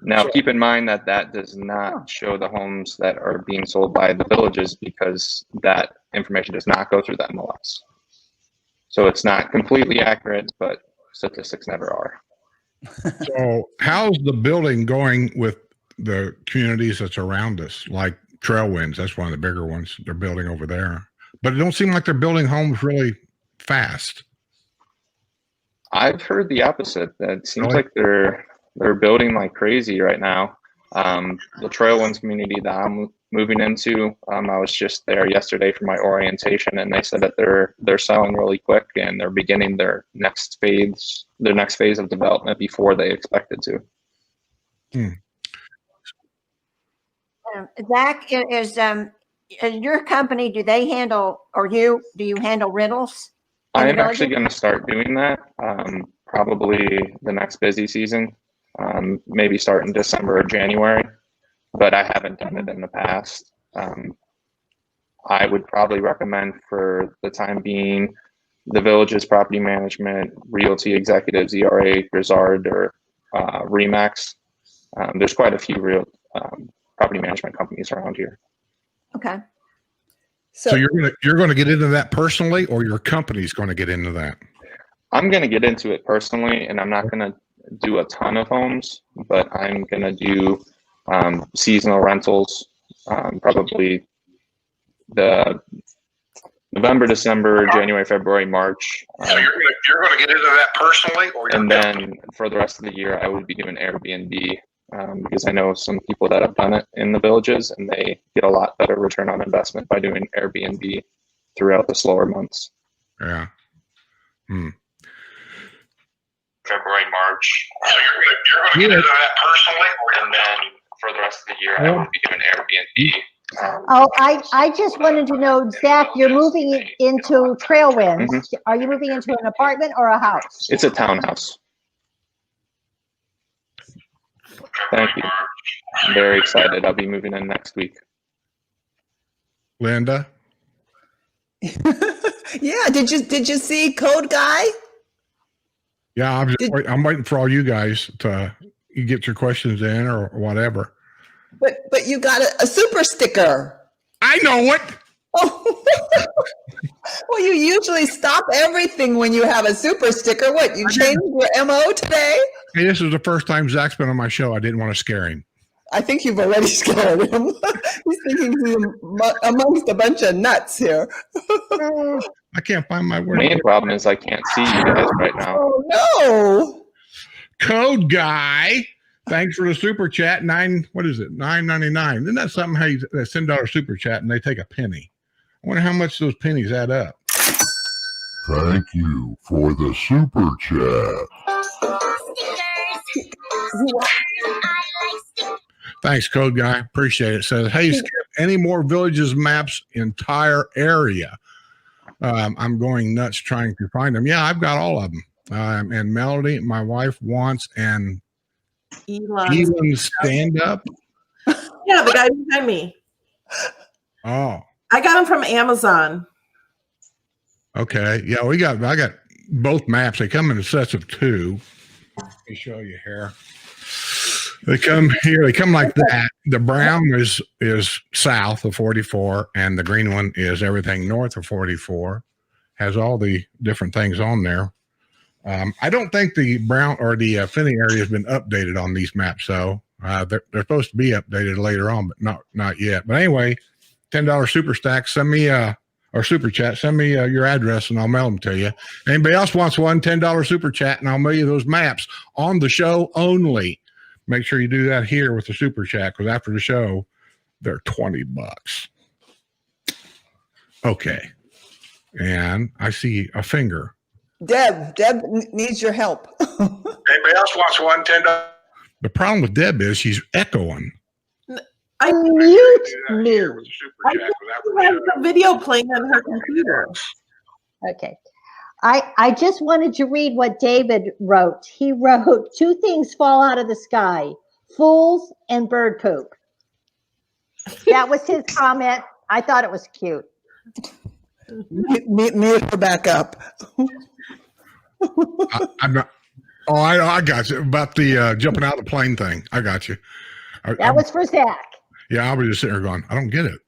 Now, keep in mind that does not show the homes that are being sold by the villages because that information does not go through the MLS. So it's not completely accurate, but statistics never are. So how's the building going with the communities that's around us, like Trailwinds? That's one of the bigger ones they're building over there. But it don't seem like they're building homes really fast. I've heard the opposite. It seems like they're building like crazy right now. The Trailwinds community that I'm moving into, I was just there yesterday for my orientation, and they said that they're selling really quick and they're beginning their next phase of development before they expected to. Zach, is your company, do they handle, or do you handle rentals? I'm actually going to start doing that probably the next busy season. Maybe start in December or January, but I haven't done it in the past. I would probably recommend for the time being the Village's property management, realty executives, ERA, Grizzard, or Remax. There's quite a few real property management companies around here. Okay. So you're gonna get into that personally, or your company's going to get into that? I'm going to get into it personally, and I'm not going to do a ton of homes, but I'm going to do seasonal rentals, probably the November, December, January, February, March. So you're going to get into that personally, or and then for the rest of the year, I would be doing Airbnb because I know some people that have done it in the villages, and they get a lot better return on investment by doing Airbnb throughout the slower months. Yeah. February, March. So you're going to get into that personally, and then for the rest of the year, I will be doing Airbnb. Oh, I just wanted to know, Zach, you're moving into Trailwinds. Mm-hmm. Are you moving into an apartment or a house? It's a townhouse. Thank you. I'm very excited. I'll be moving in next week. Linda? Yeah, did you see Code Guy? Yeah, I'm waiting for all you guys to get your questions in or whatever. But you got a super sticker. I know it. Oh. Well, you usually stop everything when you have a super sticker. What, you changed your MO today? Hey, this is the first time Zach's been on my show. I didn't want to scare him. I think you've already scared him. He's thinking he's amongst a bunch of nuts here. I can't find my word. The main problem is I can't see you guys right now. Oh, no. Code Guy. Thanks for the super chat. $9.99. Isn't that something how you send out a super chat and they take a penny? I wonder how much those pennies add up. Thank you for the super chat. Thanks, Code Guy. Appreciate it. Says, hey, Skip, any more villages maps, entire area. I'm going nuts trying to find them. Yeah, I've got all of them. And Melody, my wife, wants an Elon stand up. Yeah, the guy behind me. Oh, I got them from Amazon. okay. Yeah, I got both maps. They come in sets of 2. Let me show you here. They come here. They come like that. The brown is south of 44, and the green one is everything north of 44. Has all the different things on there. I don't think the brown or the Finney area has been updated on these maps, so they're supposed to be updated later on, but not yet. But anyway, $10 super stack. Send me or super chat. Send me your address, and I'll mail them to you. Anybody else wants one, $10 super chat, and I'll mail you those maps on the show only. Make sure you do that here with the super chat, because after the show, they're $20. Okay. And I see a finger. Deb needs your help. Anybody else wants one, $10? The problem with Deb is she's echoing. I Mute me. I have the video playing on her computer. Okay. I just wanted to read what David wrote. He wrote, 2 things fall out of the sky, fools and bird poop. That was his comment. I thought it was cute. Mute her back up. I'm not. Oh, I got you about the jumping out of the plane thing. I got you. That was for Zach. Yeah, I was just sitting there going, I don't get it.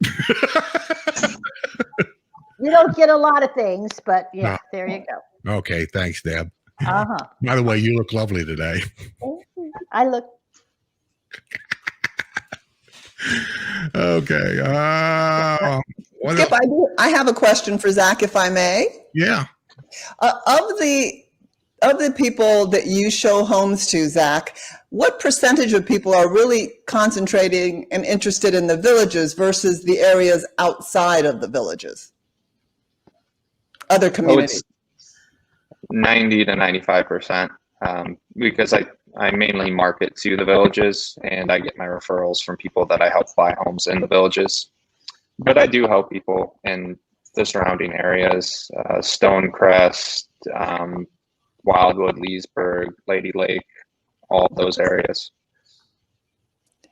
You don't get a lot of things, but yeah, No. there you go. Okay, thanks, Deb. Uh-huh. By the way, you look lovely today. I look. Okay. What Skip, else? I have a question for Zach, if I may. Yeah. Of the people that you show homes to, Zach, what percentage of people are really concentrating and interested in the villages versus the areas outside of the villages? Other communities. It's 90 to 95%, because I mainly market to the villages, and I get my referrals from people that I help buy homes in the villages. But I do help people in the surrounding areas, Stonecrest, Wildwood, Leesburg, Lady Lake, all those areas.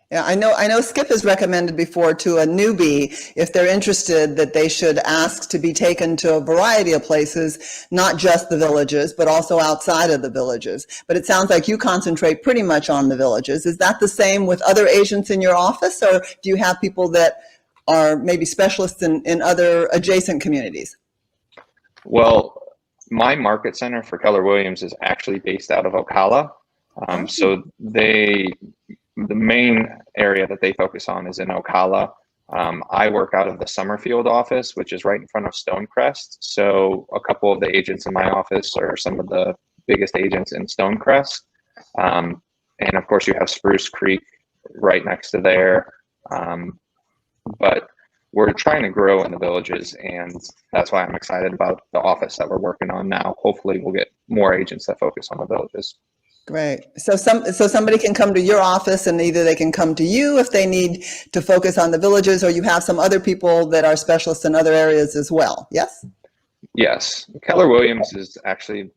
Yeah, I know Skip has recommended before to a newbie, if they're interested, that they should ask to be taken to a variety of places, not just the villages, but also outside of the villages. But it sounds like you concentrate pretty much on the villages. Is that the same with other agents in your office, or do you have people that are maybe specialists in other adjacent communities? Well, my market center for Keller Williams is actually based out of Ocala. So the main area that they focus on is in Ocala. I work out of the Summerfield office, which is right in front of Stonecrest. So a couple of the agents in my office are some of the biggest agents in Stonecrest. And of course you have Spruce Creek right next to there. But we're trying to grow in the villages, and that's why I'm excited about the office that we're working on now. Hopefully we'll get more agents that focus on the villages. Great. So somebody can come to your office, and either they can come to you if they need to focus on the villages, or you have some other people that are specialists in other areas as well. Yes? Yes. Keller Williams is actually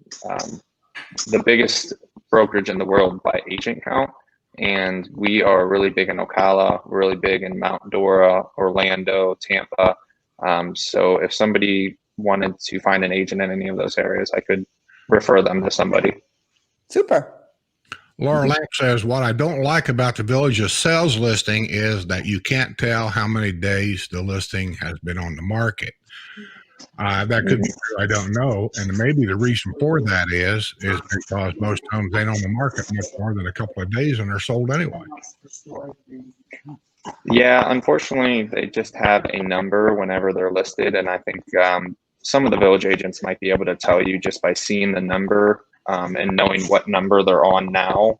the biggest brokerage in the world by agent count. And we are really big in Ocala, really big in Mount Dora, Orlando, Tampa. So if somebody wanted to find an agent in any of those areas, I could refer them to somebody. Super. Laura Lamp says, what I don't like about the village's sales listing is that you can't tell how many days the listing has been on the market. That could be true. I don't know. And maybe the reason for that is because most homes ain't on the market much more than a couple of days and they're sold anyway. Yeah, unfortunately, they just have a number whenever they're listed. And I think some of the village agents might be able to tell you just by seeing the number and knowing what number they're on now,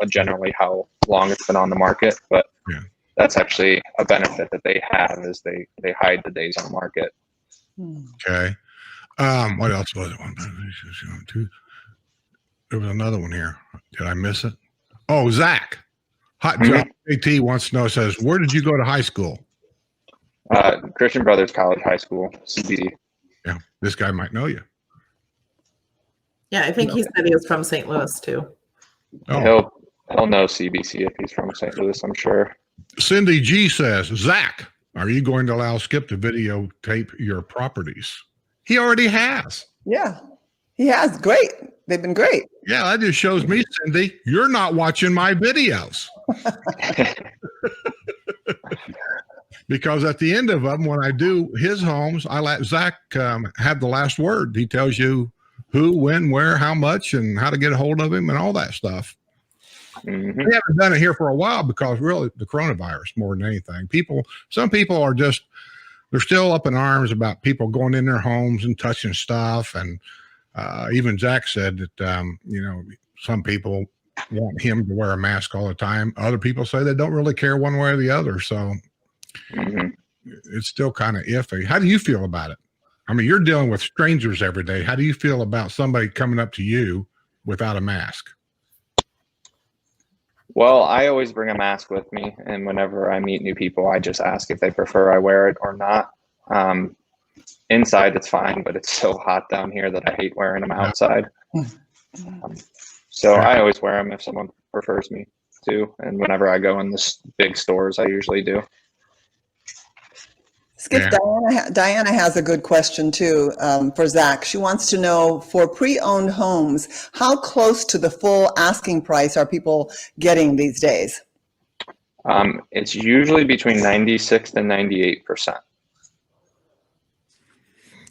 generally how long it's been on the market. But yeah, that's actually a benefit that they have, is they hide the days on the market. Okay. What else was it? There was another one here. Did I miss it? Oh, Zach. Hot Job AT wants to know, says, where did you go to high school? Christian Brothers College High School, CBD. Yeah, this guy might know you. Yeah, I think he said he was from St. Louis too. Oh, He'll know CBC if he's from St. Louis, I'm sure. Cindy G says, Zach, are you going to allow Skip to videotape your properties? He already has. Yeah, he has. Great. They've been great. Yeah, that just shows me, Cindy, you're not watching my videos. Because at the end of them, when I do his homes, I let Zach have the last word. He tells you who, when, where, how much, and how to get a hold of him and all that stuff. Mm-hmm. We haven't done it here for a while because really the coronavirus more than anything. Some people are just, they're still up in arms about people going in their homes and touching stuff. And even Zach said that, some people want him to wear a mask all the time. Other people say they don't really care one way or the other. So it's still kind of iffy. How do you feel about it? I mean, you're dealing with strangers every day. How do you feel about somebody coming up to you without a mask? Well, I always bring a mask with me, and whenever I meet new people, I just ask if they prefer I wear it or not. Inside, it's fine, but it's so hot down here that I hate wearing them outside. So I always wear them if someone prefers me to, and whenever I go in the big stores, I usually do. Skip, Diana has a good question too for Zach. She wants to know, for pre-owned homes, how close to the full asking price are people getting these days? It's usually between 96 to 98%.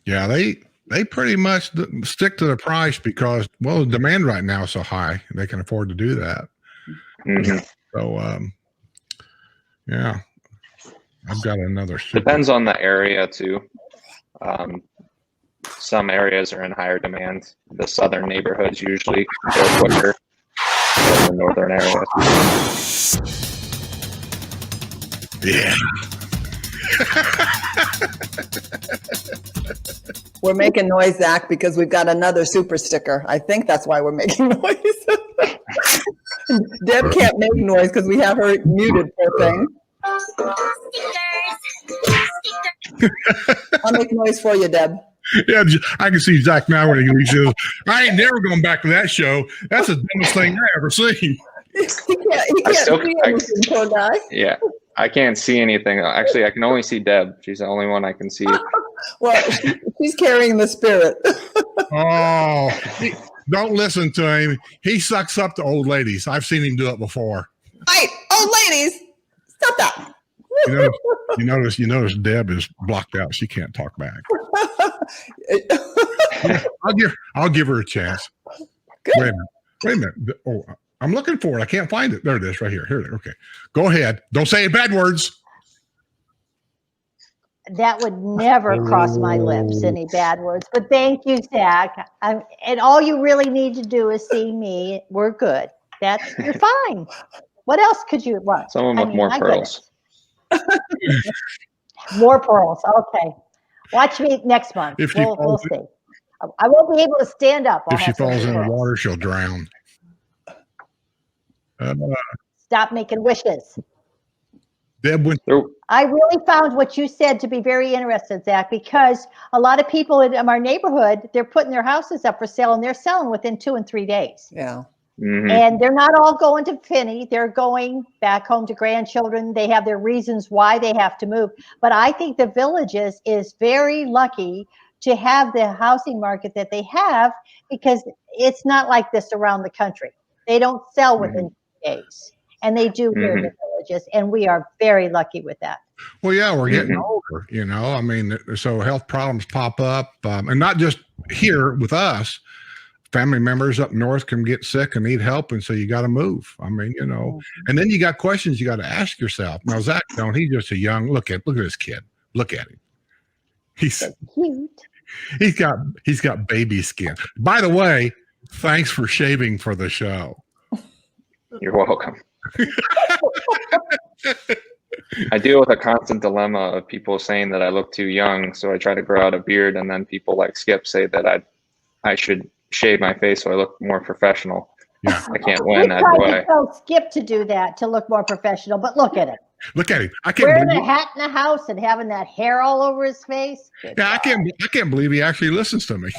Yeah, they pretty much stick to the price because, well, the demand right now is so high. They can afford to do that. Mm-hmm. So, yeah. I've got another. Depends on the area too. Some areas are in higher demand. The southern neighborhoods usually go quicker than the northern areas. Yeah. We're making noise, Zach, because we've got another super sticker. I think that's why we're making noise. Deb can't make noise because we have her muted, poor thing. I'll make noise for you, Deb. Yeah, I can see Zach now when he says, I ain't never going back to that show. That's the dumbest thing I ever seen. He can't see anything, poor guy. Yeah, I can't see anything. Actually, I can only see Deb. She's the only one I can see. Well, she's carrying the spirit. Don't listen to him. He sucks up to old ladies. I've seen him do it before. Hey, old ladies, stop that. You notice Deb is blocked out. She can't talk back. I'll give her a chance. Good. Wait a minute. Oh, I'm looking for it. I can't find it. There it is, right here. Here. Okay. Go ahead. Don't say bad words. That would never cross my lips, any bad words. But thank you, Zach. And all you really need to do is see me. We're good. You're fine. What else could you want? Someone with more pearls. More pearls. Okay. Watch me next month. We'll see. I won't be able to stand up. If she falls in the water, she'll drown. Stop making wishes. Deb went through. I really found what you said to be very interesting, Zach, because a lot of people in our neighborhood, they're putting their houses up for sale and they're selling within 2 and 3 days. Yeah. Mm-hmm. And they're not all going to Finney. They're going back home to grandchildren. They have their reasons why they have to move. But I think the Villages is very lucky to have the housing market that they have because it's not like this around the country. They don't sell within 2 days. And they do here in the Villages. And we are very lucky with that. Well, yeah, we're getting older, I mean, so health problems pop up. And not just here with us. Family members up north can get sick and need help, and so you got to move. I mean, and then you got questions you got to ask yourself. Now, Zach, he's just a young. Look at this kid. Look at him. He's cute. He's got baby skin. By the way, thanks for shaving for the show. You're welcome. I deal with a constant dilemma of people saying that I look too young, so I try to grow out a beard, and then people like Skip say that I should shave my face so I look more professional. Yeah, I can't win that way. Tell Skip to do that to look more professional, but look at it. Look at him. I can't Wearing believe a hat in the house and having that hair all over his face. Good Yeah, I God. can't believe he actually listens to me.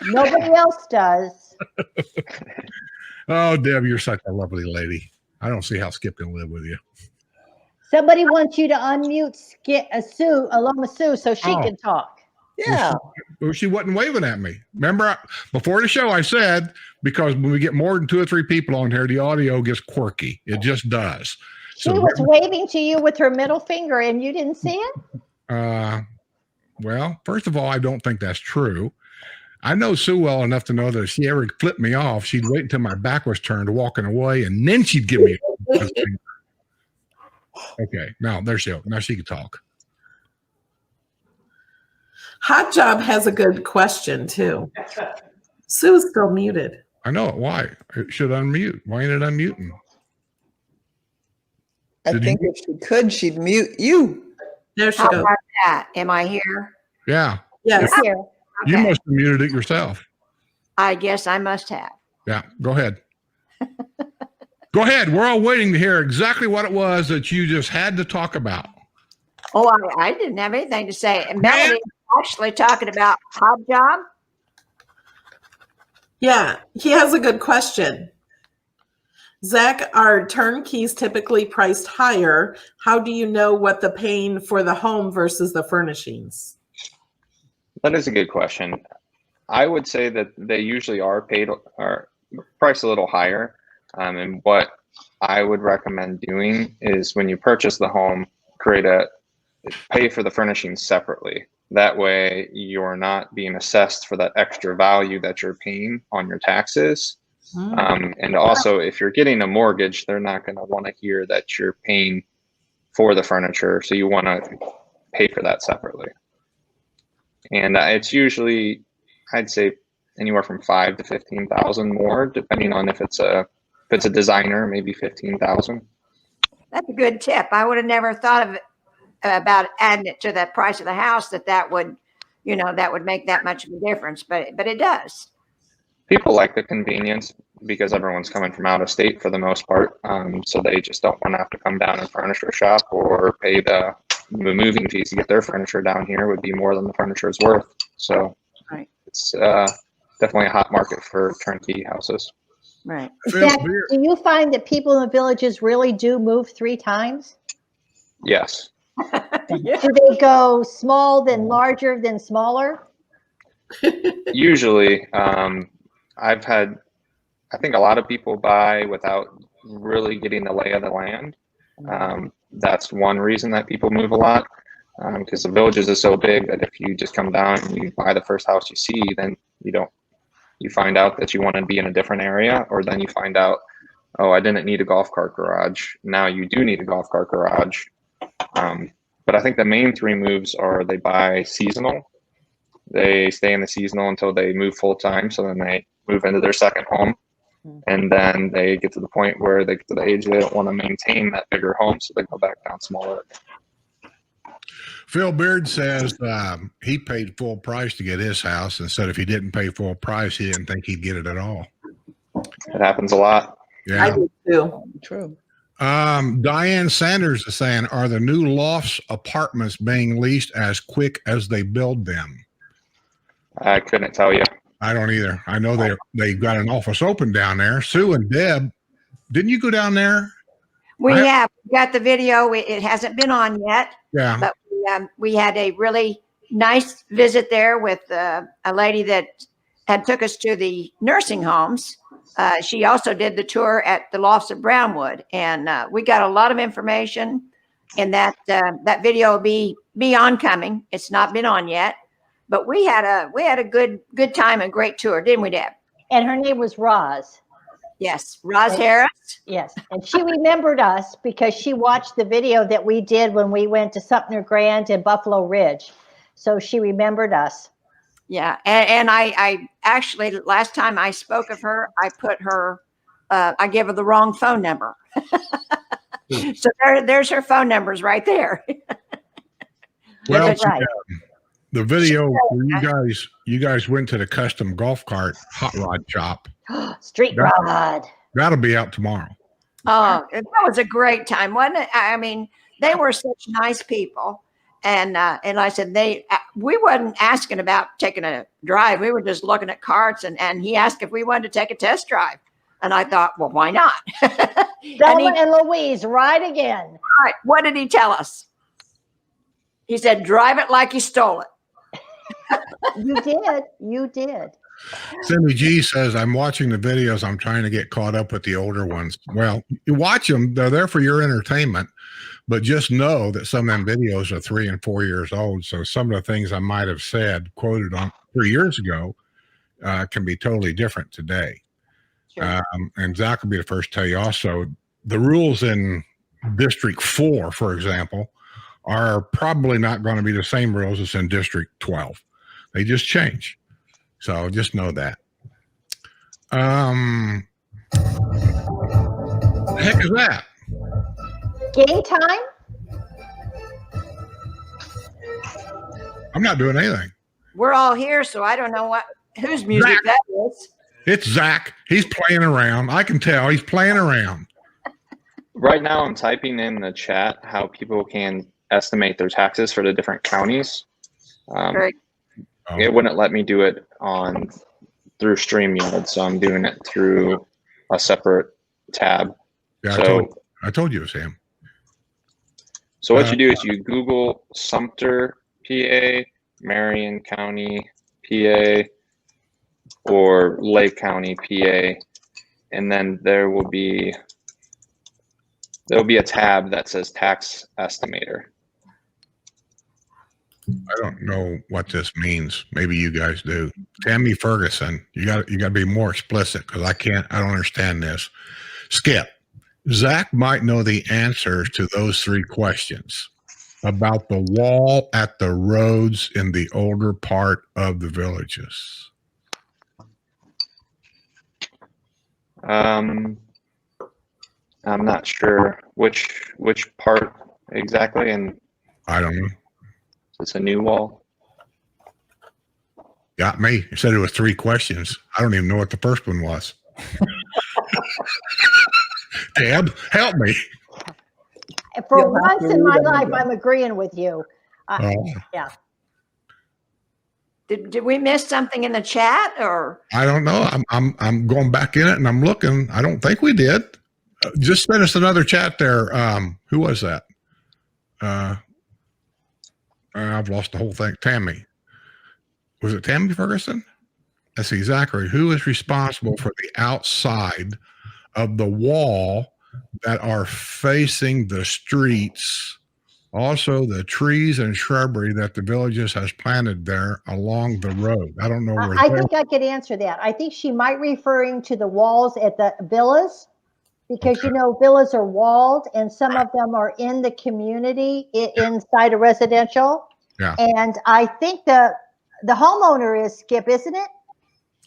Nobody else does. Oh, Deb, you're such a lovely lady. I don't see how Skip can live with you. Somebody wants you to unmute Sue, Aloma Sue, so she Oh. can talk. Yeah. Well, she wasn't waving at me. Remember, before the show, I said, because when we get more than 2 or 3 people on here, the audio gets quirky. It just does. She was waving to you with her middle finger and you didn't see it? Well, first of all, I don't think that's true. I know Sue well enough to know that if she ever flipped me off, she'd wait until my back was turned, walking away, and then she'd give me a finger. Okay, now she can talk. Hot Job has a good question too. Sue's still muted. I know it. Why? It should unmute. Why ain't it unmuting? I think if she could, she'd mute you. There she How goes. about that? Am I here? Yeah. Yes. Here. You Okay. must have muted it yourself. I guess I must have. Yeah. Go ahead. Go ahead. We're all waiting to hear exactly what it was that you just had to talk about. Oh, I didn't have anything to say. And Melody was actually talking about Hot Job. Yeah, he has a good question. Zach, are turnkeys typically priced higher? How do you know what the paying for the home versus the furnishings? That is a good question. I would say that they usually are priced a little higher. And what I would recommend doing is when you purchase the home, pay for the furnishings separately. That way you're not being assessed for that extra value that you're paying on your taxes. And also, if you're getting a mortgage, they're not going to want to hear that you're paying for the furniture. So you want to pay for that separately. And it's usually, I'd say, anywhere from 5,000 to 15,000 more, depending on if it's a designer, maybe 15,000. That's a good tip. I would have never thought of it about adding it to the price of the house. That would make that much of a difference. But it does. People like the convenience because everyone's coming from out of state for the most part. So they just don't want to have to come down and furniture shop or pay the moving fees to get their furniture down here would be more than the furniture is worth. So Right. It's definitely a hot market for turnkey houses. Right. Zach, do you find that people in the villages really do move 3 times? Yes. Yeah. Do they go small, then larger, then smaller? Usually, I think a lot of people buy without really getting the lay of the land. That's one reason that people move a lot, because the villages is so big that if you just come down and you buy the first house you see, then you find out that you want to be in a different area, or then you find out, oh, I didn't need a golf cart garage. Now you do need a golf cart garage. But I think the main 3 moves are they buy seasonal. They stay in the seasonal until they move full time. So then they move into their second home. And then they get to the point where they get to the age they don't want to maintain that bigger home. So they go back down smaller. Phil Beard says he paid full price to get his house and said if he didn't pay full price, he didn't think he'd get it at all. It happens a lot. Yeah. I do too. True. Diane Sanders is saying, are the new lofts apartments being leased as quick as they build them? I couldn't tell you. I don't either. I know they've got an office open down there. Sue and Deb, didn't you go down there? We got the video. It hasn't been on yet. Yeah. But we had a really nice visit there with a lady that had took us to the nursing homes. She also did the tour at the lofts of Brownwood, and we got a lot of information. And that video will be oncoming. It's not been on yet, but we had a good time and great tour, didn't we, Deb? And her name was Roz. Yes, Roz Harris. Yes. And she remembered us because she watched the video that we did when we went to Sumter Grand and Buffalo Ridge. So she remembered us. Yeah. And I actually, last time I spoke of her, I put her, I gave her the wrong phone number. So there's her phone numbers right there. Well, That's right. the video where you guys went to the custom golf cart hot rod shop. Street Rod. That'll be out tomorrow. Oh, that was a great time, wasn't it? I mean, they were such nice people. And I said, we wasn't asking about taking a drive. We were just looking at carts, and he asked if we wanted to take a test drive. And I thought, well, why not? Thelma and Louise, ride again. All right, what did he tell us? He said, drive it like you stole it. You did. You did. Cindy G says, I'm watching the videos. I'm trying to get caught up with the older ones. Well, you watch them. They're there for your entertainment. But just know that some of them videos are 3 and 4 years old. So some of the things I might have said, quoted on 3 years ago, can be totally different today. Sure. And Zach will be the first to tell you also, the rules in District 4, for example, are probably not going to be the same rules as in District 12. They just change. So just know that. The heck is that? Game time? I'm not doing anything. We're all here, so I don't know whose music Zach. that is. It's Zach. He's playing around. I can tell he's playing around. Right now, I'm typing in the chat how people can estimate their taxes for the different counties. Right. It wouldn't let me do it through StreamYard, so I'm doing it through a separate tab. Yeah, So I told you it was him. So what you do is you Google Sumter, PA, Marion County, PA, or Lake County, PA, and then there'll be a tab that says Tax Estimator. I don't know what this means. Maybe you guys do. Tammy Ferguson, you got to be more explicit because I don't understand this. Skip. Zach might know the answers to those 3 questions about the wall at the roads in the older part of the villages. I'm not sure which part exactly, and I don't know. it's a new wall. Got me. You said it was 3 questions. I don't even know what the first one was. Deb, help me. For You'll have once to in my read them life, again. I'm agreeing with you. Yeah. Did we miss something in the chat, or? I don't know. I'm going back in it and I'm looking. I don't think we did. Just send us another chat there. Who was that? I've lost the whole thing. Tammy. Was it Tammy Ferguson? Let's see. Zachary, who is responsible for the outside of the wall that are facing the streets? Also, the trees and shrubbery that the villages has planted there along the road. I don't know where. I think I could answer that. I think she might referring to the walls at the villas, because Okay. villas are walled and some of them are in the community inside a residential. Yeah. And I think the homeowner is Skip, isn't it?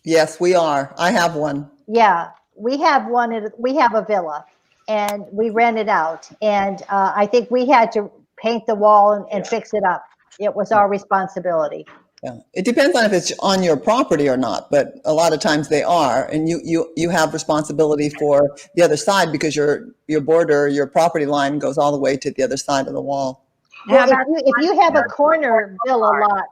Yes, we are. I have one. Yeah, we have one. We have a villa, and we rent it out. And I think we had to paint the wall and fix it up. It was our responsibility. Yeah. It depends on if it's on your property or not, but a lot of times they are, and you have responsibility for the other side because your border, your property line goes all the way to the other side of the wall. Well, if you have a corner villa lot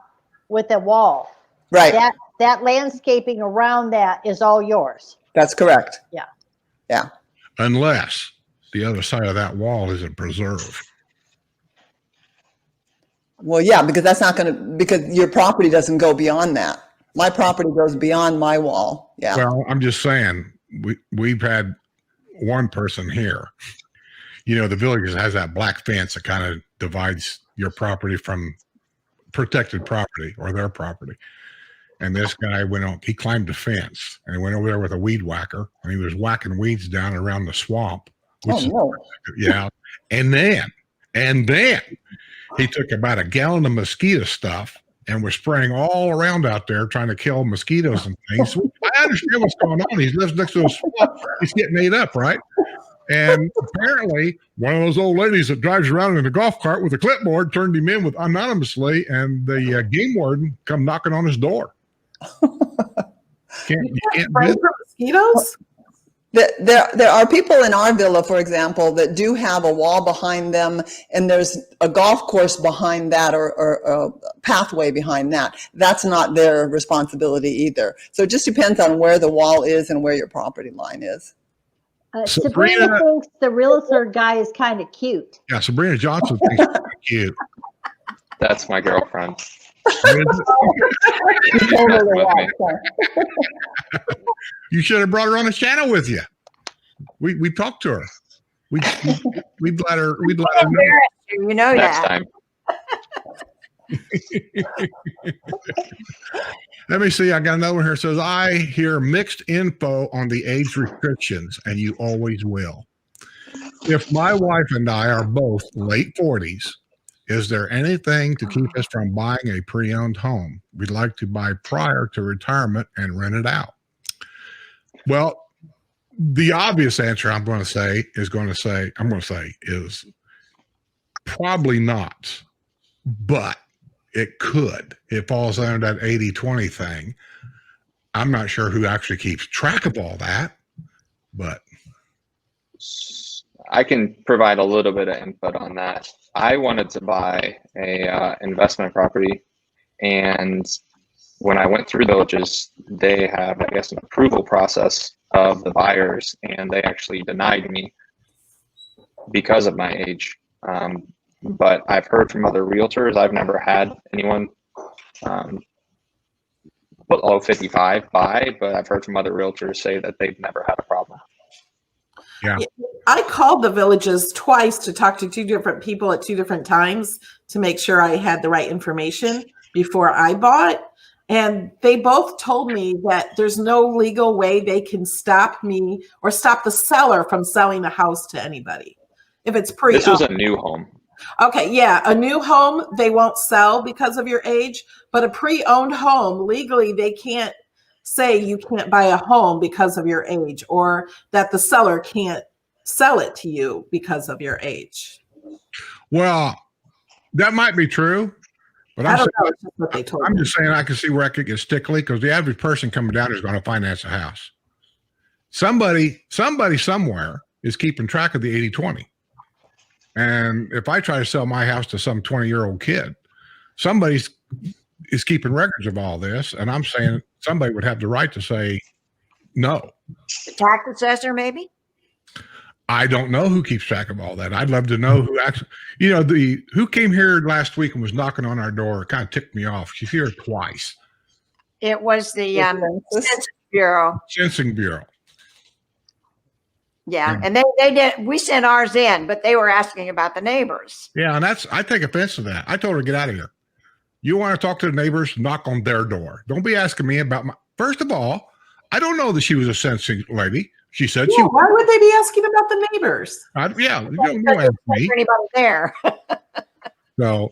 with a wall, Right. that landscaping around that is all yours. That's correct. Yeah. Yeah. Unless the other side of that wall is a preserve. Well, yeah, because that's not going to, because your property doesn't go beyond that. My property goes beyond my wall. Yeah. Well, I'm just saying, we've had one person here. The village has that black fence that kind of divides your property from protected property or their property. And this guy he climbed the fence and he went over there with a weed whacker and he was whacking weeds down around the swamp. Oh, no. Yeah. And then he took about a gallon of mosquito stuff and was spraying all around out there trying to kill mosquitoes and things. I understand what's going on. He lives next to a swamp. He's getting ate up, right? And apparently one of those old ladies that drives around in a golf cart with a clipboard turned him in with anonymously, and the game warden come knocking on his door. You can't Spray for mosquitoes? There are people in our villa, for example, that do have a wall behind them, and there's a golf course behind that, or a pathway behind that. That's not their responsibility either. So it just depends on where the wall is and where your property line is. Sabrina thinks the realtor guy is kind of cute. Yeah, Sabrina Johnson thinks it's pretty cute. That's my girlfriend. You should have brought her on the channel with you. We talked to her. We'd let her know. You know Next that. time. Let me see. I got another one here. It says, I hear mixed info on the age restrictions, and you always will. If my wife and I are both late 40s, is there anything to keep us from buying a pre-owned home? We'd like to buy prior to retirement and rent it out. Well, the obvious answer I'm going to say is probably not, but it could. It falls under that 80-20 thing. I'm not sure who actually keeps track of all that, but I can provide a little bit of input on that. I wanted to buy a investment property, and when I went through Villages, they have, I guess, an approval process of the buyers, and they actually denied me because of my age. But I've heard from other realtors. I've never had anyone below 55 buy, but I've heard from other realtors say that they've never had a problem. yeah. I called the Villages twice to talk to 2 different people at 2 different times to make sure I had the right information before I bought. And they both told me that there's no legal way they can stop me or stop the seller from selling the house to anybody. If it's pre-owned. This was a new home. Okay, yeah, a new home they won't sell because of your age, but a pre-owned home, legally they can't say you can't buy a home because of your age, or that the seller can't sell it to you because of your age. Well, that might be true, but I don't know, it's just what they told I'm me. just saying I can see where I could get stickly, because the average person coming down is going to finance a house. Somebody somewhere is keeping track of the 80-20. And if I try to sell my house to some 20-year-old kid, somebody is keeping records of all this. And I'm saying somebody would have the right to say no. The tax assessor, maybe? I don't know who keeps track of all that. I'd love to know who actually, who came here last week and was knocking on our door. It kind of ticked me off. She's here twice. It was the Census Bureau. Census Bureau. Yeah, and they did. We sent ours in, but they were asking about the neighbors. Yeah, and I take offense to that. I told her, get out of here. You want to talk to the neighbors, knock on their door. Don't be asking me about first of all, I don't know that she was a census lady. She said she was. Why would they be asking about the neighbors? You don't ask me. Anybody there? So,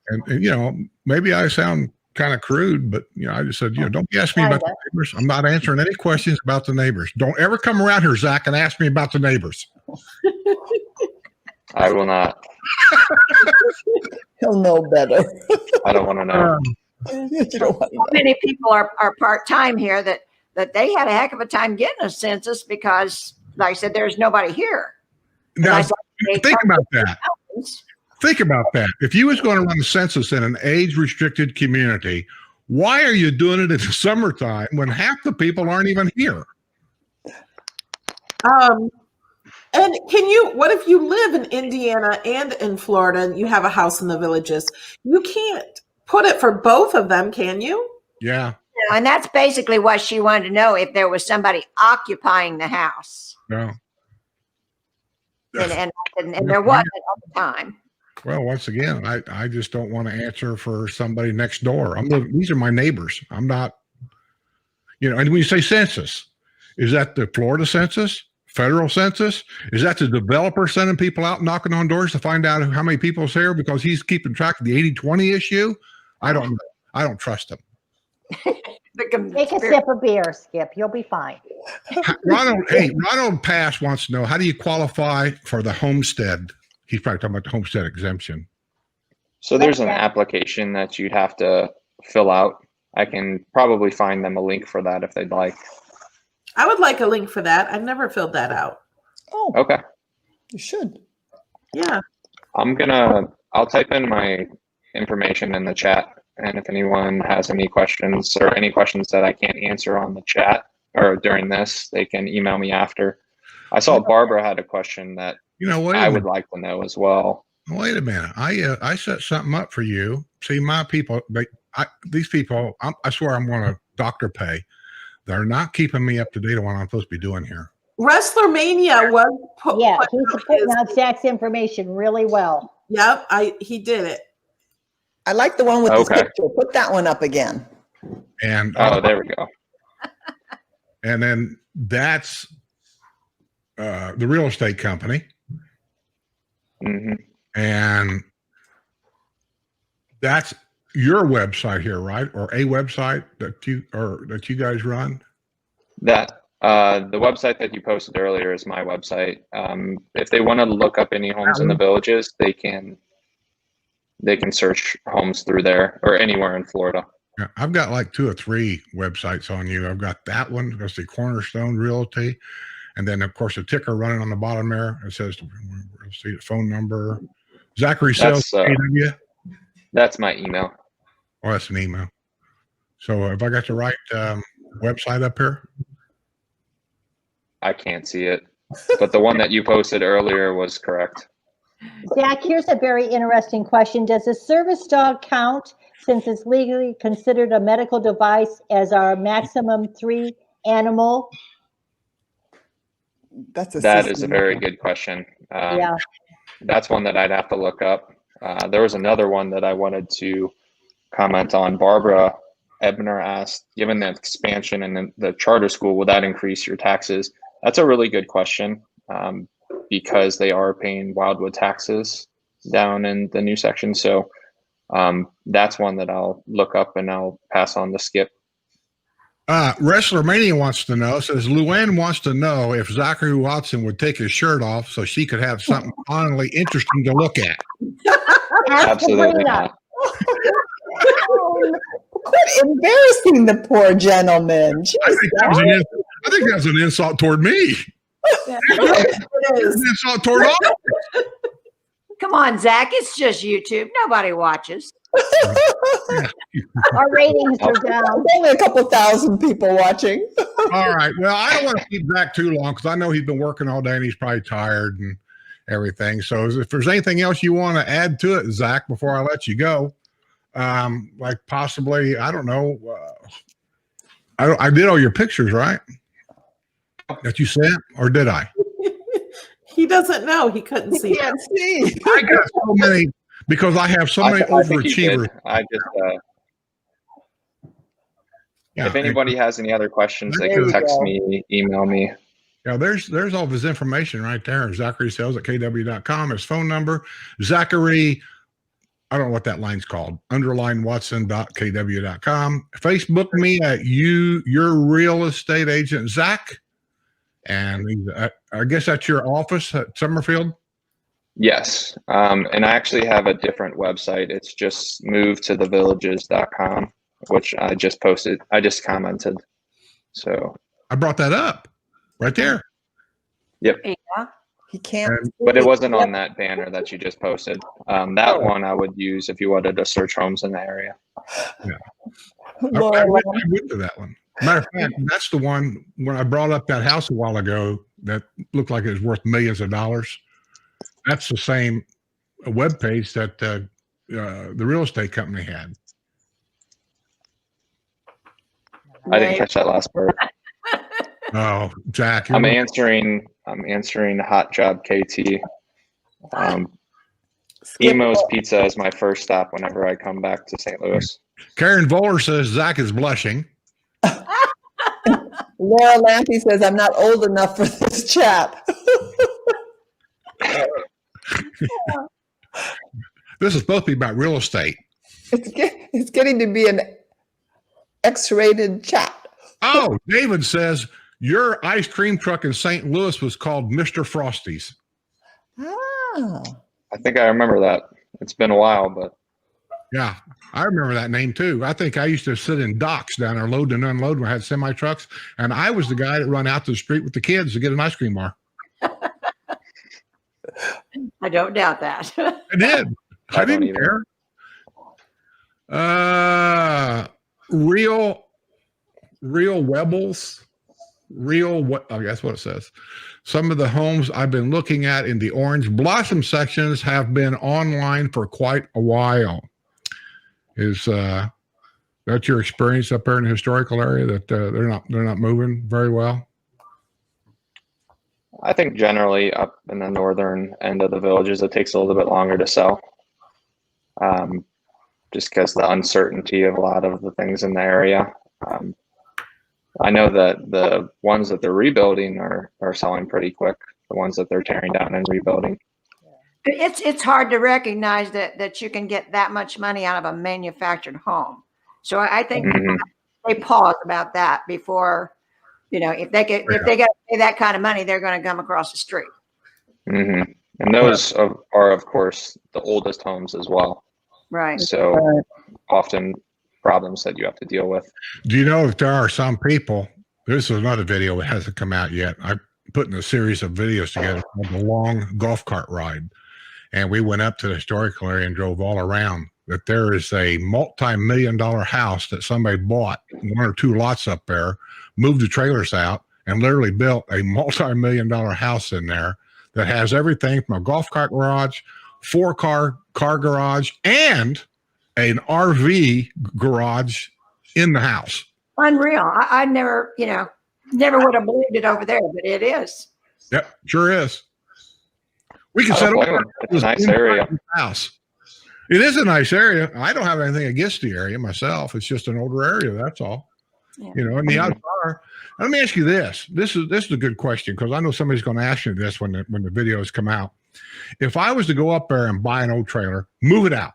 and maybe I sound kind of crude, but I just said, don't be asking me about the neighbors. I'm not answering any questions about the neighbors. Don't ever come around here, Zach, and ask me about the neighbors. I will not. He'll know better. I don't want to know. So many people are part-time here that they had a heck of a time getting a census because, like I said, there's nobody here. Now, think about that. Think about that. If you was going to run a census in an age-restricted community, why are you doing it in the summertime when half the people aren't even here? And what if you live in Indiana and in Florida and you have a house in the Villages? You can't put it for both of them, can you? Yeah. And that's basically what she wanted to know, if there was somebody occupying the house. No. And there wasn't at the time. Well, once again, I just don't want to answer for somebody next door. These are my neighbors. I'm not, and when you say census, is that the Florida census, federal census? Is that the developer sending people out knocking on doors to find out how many people's here because he's keeping track of the 80-20 issue? I don't know. I don't trust him. Take a sip of beer, Skip. You'll be fine. Ronald Pass wants to know, how do you qualify for the homestead? He's probably talking about the homestead exemption. So there's an application that you'd have to fill out. I can probably find them a link for that if they'd like. I would like a link for that. I've never filled that out. Oh, Okay. you should. Yeah. I'll type in my information in the chat. And if anyone has any questions or any questions that I can't answer on the chat or during this, they can email me after. I saw Barbara had a question that I would like to know as well. Wait a minute. I set something up for you. See, my people, these people, I swear I'm going to doctor pay. They're not keeping me up to date on what I'm supposed to be doing here. Wrestler Mania was he's putting out Zach's information really well. Yep, he did it. I like the one with the picture. Put that one up again. And there we go. And then that's the real estate company. Mm-hmm. And that's your website here, right? Or a website that you guys run? That the website that you posted earlier is my website. If they want to look up any homes in the villages, they can search homes through there or anywhere in Florida. Yeah, I've got like 2 or 3 websites on you. I've got that one. That's the Cornerstone Realty. And then, of course, a ticker running on the bottom there. It says, let's see, the phone number. Zachary Sales. That's my email. Oh, that's an email. So have I got the right website up here? I can't see it, but the one that you posted earlier was correct. Zach, here's a very interesting question. Does a service dog count since it's legally considered a medical device as our maximum 3 animal? That is a very good question. Yeah. That's one that I'd have to look up. There was another one that I wanted to comment on. Barbara Ebner asked, given the expansion and the charter school, will that increase your taxes? That's a really good question because they are paying Wildwood taxes down in the new section. So that's one that I'll look up and I'll pass on to Skip. Wrestler Mania wants to know, says Luann wants to know if Zachary Watson would take his shirt off so she could have something finally interesting to look at. Absolutely not. Quit embarrassing the poor gentleman. I think that's an insult toward me. It is an insult toward all. Come on, Zach. It's just YouTube. Nobody watches. Our ratings are down. Only a couple thousand people watching. All right. Well, I don't want to keep Zach too long because I know he's been working all day and he's probably tired and everything. So if there's anything else you want to add to it, Zach, before I let you go, like possibly, I don't know. I did all your pictures, right? That you sent, or did I? He doesn't know. He couldn't see. He can't see. I got so many because I have so many overachievers. If anybody has any other questions, they can text me, email me. Yeah, there's all of his information right there. Zachary Sales at kw.com. His phone number, Zachary, I don't know what that line's called, _Watson.kw.com. Facebook me at your real estate agent, Zach. And I guess that's your office at Summerfield? Yes. And I actually have a different website. It's just movetothevillages.com, which I just posted. I just commented. So I brought that up right there. Yep. Yeah. He can't. But it wasn't on that banner that you just posted. That one I would use if you wanted to search homes in the area. Yeah. I went to that one. Matter of fact, that's the one when I brought up that house a while ago that looked like it was worth millions of dollars. That's the same webpage that the real estate company had. I didn't catch that last part. Oh, Jack. I'm answering Hot Job KT. Emo's Pizza is my first stop whenever I come back to St. Louis. Karen Voller says Zach is blushing. Laura Lampy says, I'm not old enough for this chat. This is supposed to be about real estate. It's getting to be an X-rated chat. Oh, David says your ice cream truck in St. Louis was called Mr. Frosty's. Ah. I think I remember that. It's been a while, but Yeah, I remember that name too. I think I used to sit in docks down there, load and unload when I had semi trucks, and I was the guy that run out to the street with the kids to get an ice cream bar. I don't doubt that. I did. I don't didn't either. care. Real Webbles. I guess what it says. Some of the homes I've been looking at in the orange blossom sections have been online for quite a while. Is that your experience up there in the historical area that they're not moving very well? I think generally up in the northern end of the villages, it takes a little bit longer to sell. Just because the uncertainty of a lot of the things in the area. I know that the ones that they're rebuilding are selling pretty quick. The ones that they're tearing down and rebuilding. It's hard to recognize that you can get that much money out of a manufactured home. So I think they pause about that before, if they got to pay that kind of money, they're going to come across the street. And those are of course the oldest homes as well. Right. So often problems that you have to deal with. Do you know if there are some people? This is another video that hasn't come out yet. I'm putting a series of videos together called the long golf cart ride, and we went up to the historical area and drove all around. That there is a multi-million-dollar house that somebody bought, one or two lots up there, moved the trailers out, and literally built a multi-million-dollar house in there that has everything from a golf cart garage, 4-car garage, and an RV garage in the house. Unreal. I never would have believed it over there, but it is. Yep, sure is. We can set up a nice area. House. It is a nice area. I don't have anything against the area myself. It's just an older area. That's all. Yeah. In the outdoor. Let me ask you this. This is a good question because I know somebody's going to ask you this when the videos come out. If I was to go up there and buy an old trailer, move it out,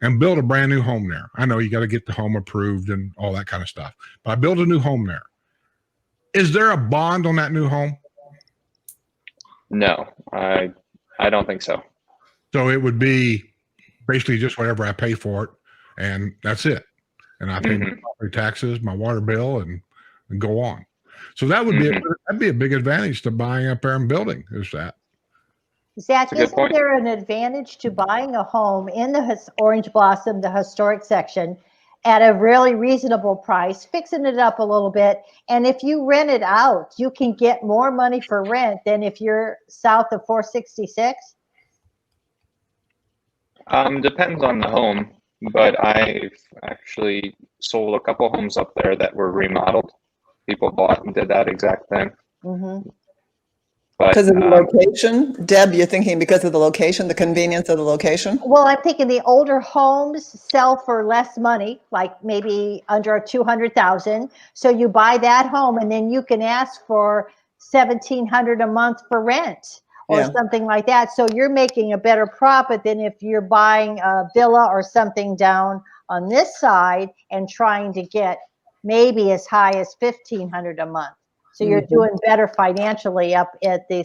and build a brand new home there. I know you got to get the home approved and all that kind of stuff. But I build a new home there. Is there a bond on that new home? No, I don't think so. So it would be basically just whatever I pay for it, and that's it. And I pay my property taxes, my water bill, and go on. So that would that'd be a big advantage to buying up there and building. Is that? Zach, isn't there an advantage to buying a home in the Orange Blossom, the historic section, at a really reasonable price, fixing it up a little bit, and if you rent it out, you can get more money for rent than if you're south of 466? Depends on the home, but I've actually sold a couple homes up there that were remodeled. People bought and did that exact thing. Because of the location? Deb, you're thinking because of the location, the convenience of the location? Well, I'm thinking the older homes sell for less money, like maybe under $200,000. So you buy that home and then you can ask for $1,700 a month for rent or something like that. So you're making a better profit than if you're buying a villa or something down on this side and trying to get maybe as high as $1,500 a month. So you're doing better financially up at the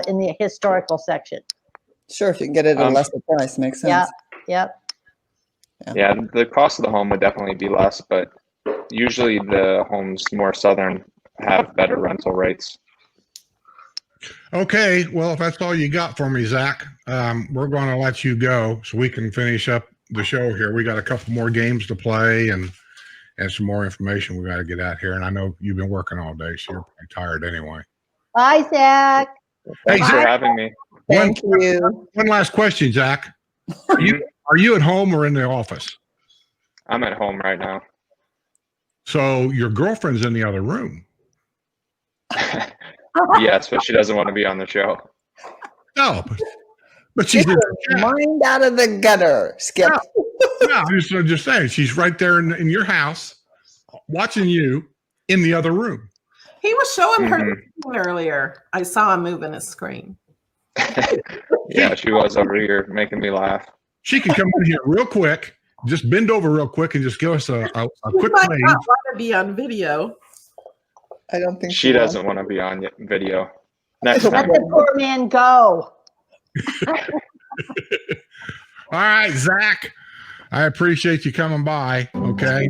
in the historical section. Sure, if you can get it at a lesser price, makes sense. Yeah, the cost of the home would definitely be less, but usually the homes more southern have better rental rates. Okay, well, if that's all you got for me, Zach, we're going to let you go so we can finish up the show here. We got a couple more games to play and some more information we got to get out here. And I know you've been working all day, so you're pretty tired anyway. Bye, Zach. Thanks for having me. Thank you. One last question, Zach. Are you at home or in the office? I'm at home right now. So your girlfriend's in the other room. Yes, but she doesn't want to be on the show. No, but she's mind out of the gutter, Skip. No, I'm just saying, she's right there in your house watching you in the other room. He was showing her the screen earlier. I saw him moving his screen. Yeah, she was over here making me laugh. She can come in here real quick, just bend over real quick and just give us a quick might wave. not want to be on video. I don't think she doesn't want to be on video. Next Let time. the poor man go. All right, Zach. I appreciate you coming by. Okay.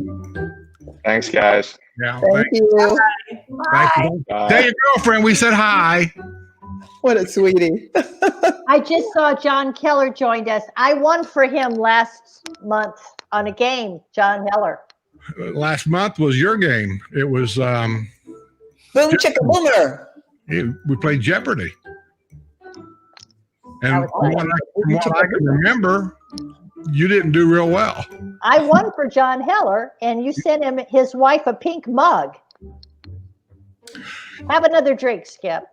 Thanks, guys. Yeah. Thank you. Thank you. Bye. Tell your girlfriend we said hi. What a sweetie. I just saw John Keller joined us. I won for him last month on a game, John Heller. Last month was your game. It was Boom chicka boomer. we played Jeopardy. And That was from what I can remember, you didn't do real well. I won for John Heller, and you sent him his wife a pink mug. Have another drink, Skip.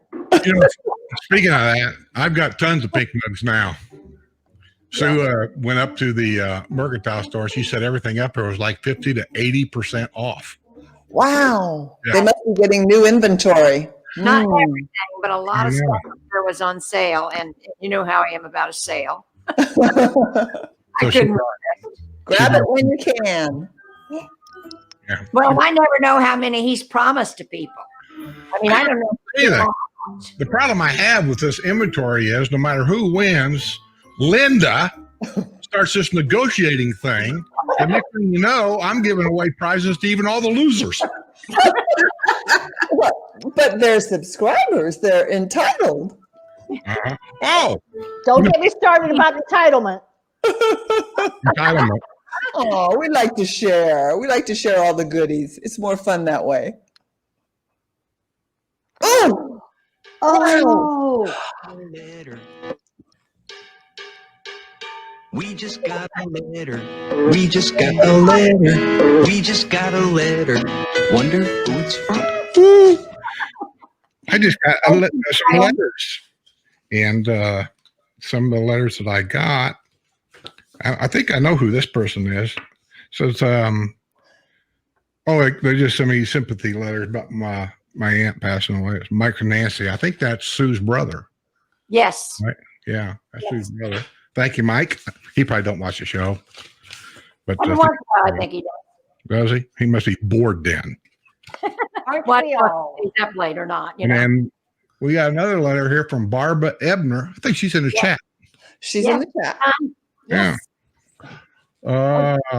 You know, speaking of that, I've got tons of pink mugs now. Sue went up to the mercantile store. She said everything up there was like 50 to 80% off. Wow. Yeah. They must be getting new inventory. Not Hmm. everything, but a lot of Yeah. stuff up there was on sale, and you know how I am about a sale. So I she- couldn't. Grab it when you can. Well, I never know how many he's promised to people. I mean, I don't know. Either. The problem I have with this inventory is no matter who wins, Linda starts this negotiating thing. And next thing you know, I'm giving away prizes to even all the losers. But they're subscribers. They're entitled. Uh-huh. Oh, Don't get me started about entitlement. entitlement. Oh, we like to share. We like to share all the goodies. It's more fun that way. Oh, Oh, Letter. We just got a letter. We just got a letter. We just got a letter. Wonder who it's from. I just got some letters. And some of the letters that I got, I think I know who this person is. So it's, they just sent me sympathy letters about my aunt passing away. It's Mike and Nancy. I think that's Sue's brother. Yes. Right. Yeah, that's Sue's brother. Thank you, Mike. He probably don't watch the show. But Every once in a while, I think he does. does he? He must be bored then. aren't What we all? he's up late or not, you And know. then we got another letter here from Barbara Ebner. I think she's in the chat. she's Yeah. in the chat. Yeah. Yes.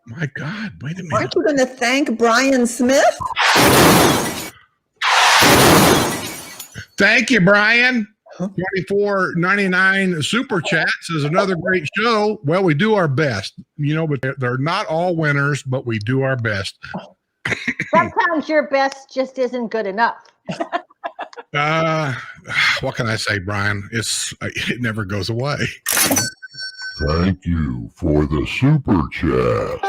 My God, wait a minute. Aren't you going to thank Brian Smith? Thank you, Brian. $24.99 super chat says another great show. Well, we do our best, but they're not all winners, but we do our best. Sometimes your best just isn't good enough. What can I say, Brian? It never goes away. Thank you for the super chat.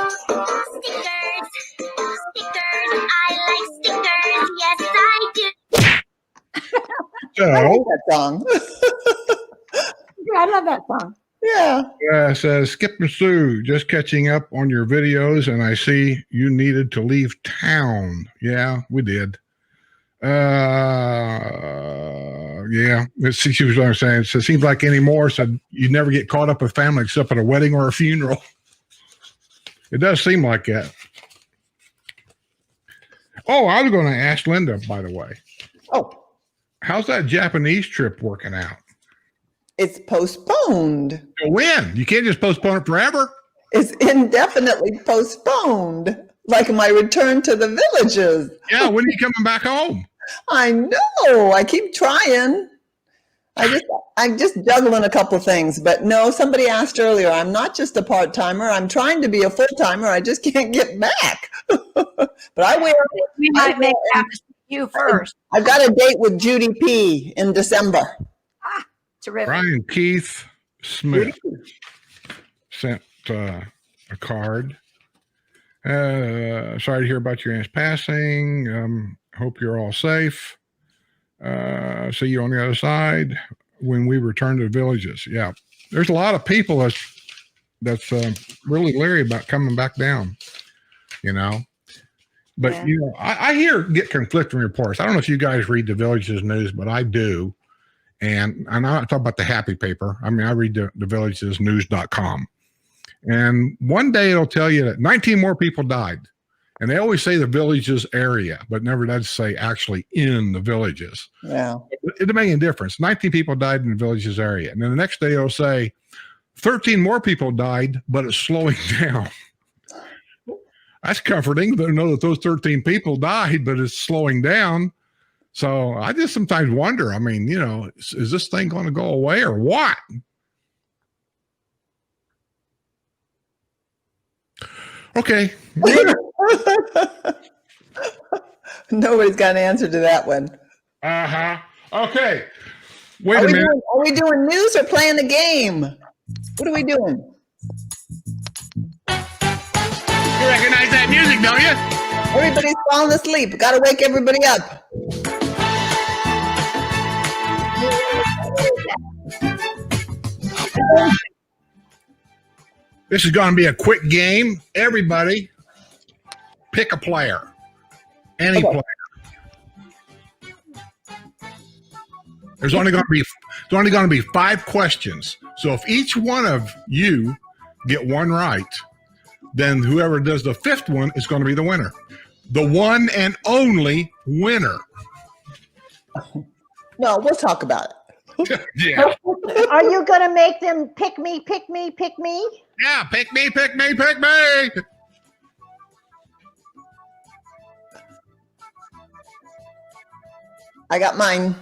Stickers, I like stickers, yes I do. So, I like that song. Yeah, I love that song. Yeah. it says Skip and Sue, just catching up on your videos, and I see you needed to leave town. Yeah, we did. Yeah, she was what I'm saying. So it seems like anymore. So you never get caught up with family except at a wedding or a funeral. It does seem like that. Oh, I was going to ask Linda, by the way. Oh, How's that Japanese trip working out? it's postponed. When? You can't just postpone it forever. It's indefinitely postponed. Like my return to the villages. Yeah, when are you coming back home? I know. I keep trying. I'm just juggling a couple things, but no, somebody asked earlier, I'm not just a part-timer. I'm trying to be a full-timer. I just can't get back. But I will. We might make that you first. I've got a date with Judy P in December. Terrific. Brian Keith Smith sent a card. Sorry to hear about your aunt's passing. Hope you're all safe. See you on the other side when we return to the villages. Yeah, there's a lot of people that's really leery about coming back down. But Yeah. I get conflicting reports. I don't know if you guys read the villages news, but I do. And I'm not talking about the happy paper. I mean, I read the villagesnews.com. And one day it'll tell you that 19 more people died. And they always say the villages area, but never does say actually in the villages. Yeah. It doesn't make any difference. 19 people died in the villages area. And then the next day it'll say 13 more people died, but it's slowing down. That's comforting to know that those 13 people died, but it's slowing down. So I just sometimes wonder, I mean, you know, is this thing going to go away or what? Okay. Nobody's got an answer to that one. Uh-huh. Okay. Wait Are a we minute. doing, are we doing news or playing the game? What are we doing? You recognize that music, don't you? Everybody's falling asleep. Got to wake everybody up. This is going to be a quick game. Everybody, pick a player. Any player. There's only going to be 5 questions. So if each one of you get one right, then whoever does the 5th one is going to be the winner. The one and only winner. No, we'll talk about it. Yeah. Are you going to make them pick me, pick me, pick me? Yeah, pick me, pick me, pick me. I got mine.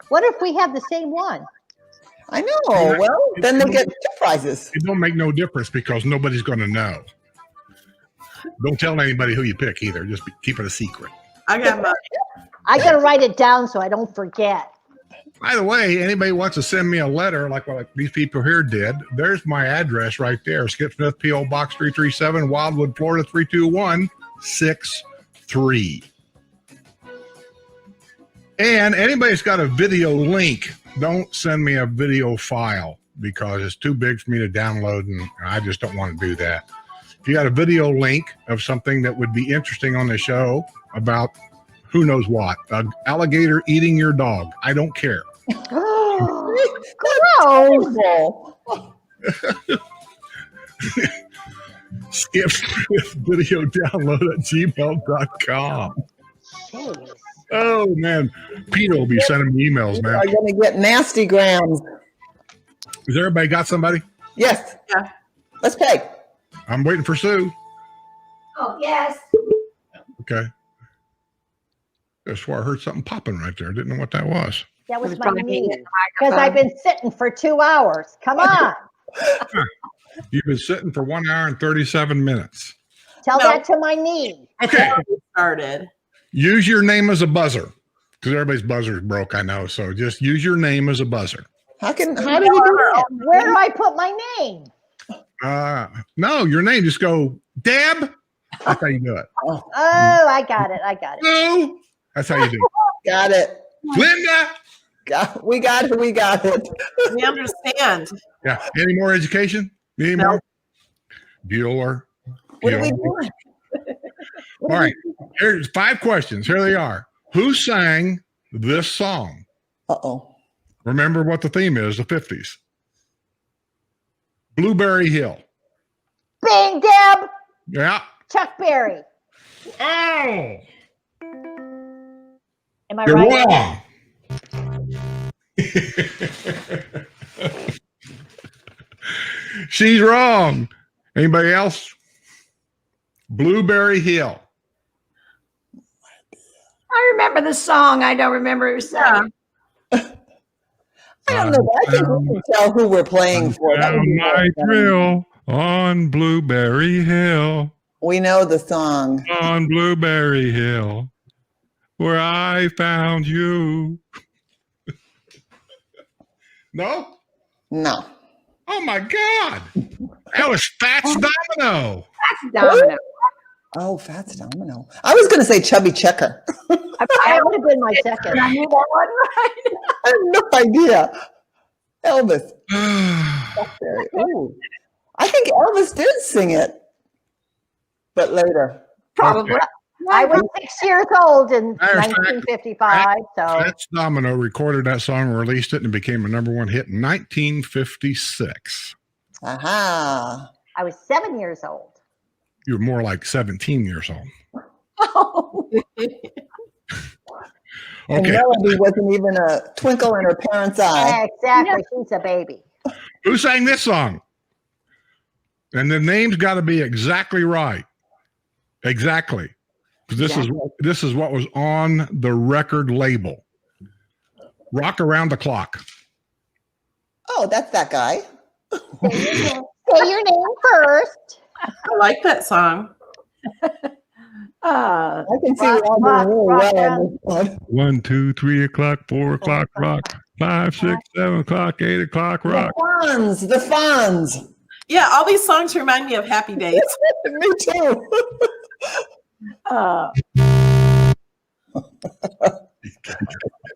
What if we have the same one? I know. Well, then they get 2 prizes. It don't make no difference because nobody's going to know. Don't tell anybody who you pick either. Just keep it a secret. I got mine. I got to write it down so I don't forget. By the way, anybody wants to send me a letter like these people here did, there's my address right there. Skip Smith, P.O. Box 337, Wildwood, Florida 32163. And anybody's got a video link, don't send me a video file because it's too big for me to download and I just don't want to do that. If you got a video link of something that would be interesting on the show about who knows what, an alligator eating your dog, I don't care. Gross. Skip video download at gmail.com. Jeez. Oh man, Peter will be sending me emails now. Are going to get nasty grams. Has everybody got somebody? Yes. Yeah. Let's pay. I'm waiting for Sue. Oh, yes. Okay. I swear I heard something popping right there. I didn't know what that was. That was It was my probably knee. the Because microphone. I've been sitting for 2 hours. Come on. You've been sitting for 1 hour and 37 minutes. Tell No. that to my knee. Okay. Started. Use your name as a buzzer because everybody's buzzer is broke, I know. So just use your name as a buzzer. How do you do that? Where do I put my name? No, your name. Just go, Deb. That's how you do it. Oh, I got it. I got it. Lou. That's how you do it. Got it. Linda. We got it. We got it. We understand. Yeah. Any more education? Any No. more? Bueller. What are we Bueller. doing? All right. Here's 5 questions. Here they are. Who sang this song? Uh-oh. Remember what the theme is, the 50s. Blueberry Hill. Bing, Deb. Yeah. Chuck Berry. Oh, Am I you're right? wrong. She's wrong. Anybody else? Blueberry Hill. I remember the song. I don't remember who sang. I don't know. I think we can tell who we're playing for. That would Found be my more fun. thrill on Blueberry Hill. We know the song. On Blueberry Hill, where I found you. No? No. Oh my God. That was Fats Domino. That's Domino. Oh, Fats Domino. I was going to say Chubby Checker. That would have been my second. I knew that one right. I have no idea. Elvis. Ooh. I think Elvis did sing it, but later. Probably. I was 6 years old in Matter of fact, 1955, so Fats Domino recorded that song, released it, and became a #1 hit in 1956. Aha. I was 7 years old. You were more like 17 years old. Oh. And Okay. Melody wasn't even a twinkle in her parents' eye. Exactly. She's a baby. Who sang this song? And the name's got to be exactly right. Exactly. This is what was on the record label. Rock Around the Clock. Oh, that's that guy. Say your name first. I like that song. I can see we're all doing really well on this one. 1, 2, 3 o'clock, 4 o'clock, rock. 5, 6, 7 o'clock, 8 o'clock, rock. The Fonz. Yeah, all these songs remind me of Happy Days. Me too.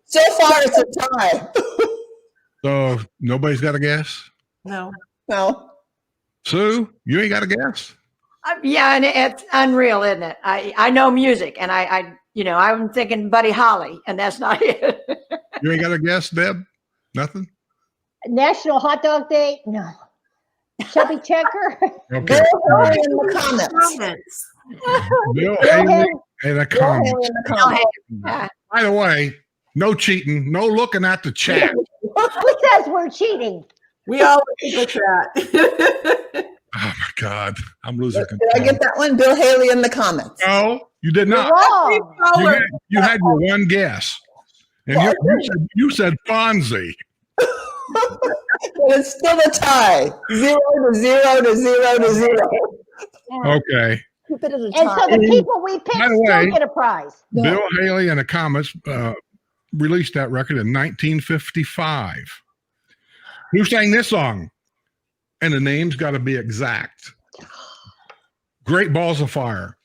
So far, it's a tie. So nobody's got a guess? No. No. Sue, you ain't got a guess? Yeah, and it's unreal, isn't it? I know music, and I'm thinking Buddy Holly, and that's not it. You ain't got a guess, Deb? Nothing? National Hot Dog Day? No. Chubby Checker? Okay. Bill Haley in the comments. Bill Haley. Haley in the Bill comments. Haley in the comments. Yeah. By the way, no cheating, no looking at the chat. Who says we're cheating? We all look at that. Oh my God, I'm losing Did control. I get that one? Bill Haley in the comments. No, you did You're not. wrong. You had your one guess, and you said Fonzie. It's still a tie. 0 to 0 to 0 to 0. Okay. Keep it as a And so tie. the people we picked By the way, still get a prize. Bill Haley in the comments released that record in 1955. Who sang this song? And the name's got to be exact. Great Balls of Fire.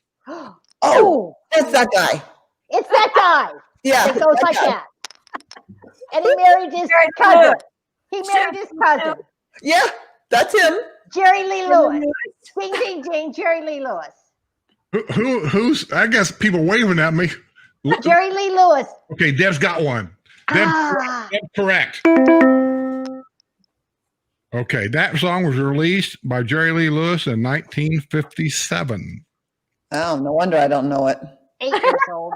Oh, that's that guy. It's that guy. Yeah. It goes like guy. that. And he married his cousin. He married his cousin. Yeah, that's him. Jerry Lee Lewis. Ding, ding, ding, Jerry Lee Lewis. Who's, I guess people waving at me. Jerry Lee Lewis. Okay, Deb's got one. Deb's correct. Okay, that song was released by Jerry Lee Lewis in 1957. Oh, no wonder I don't know it. 8 years old.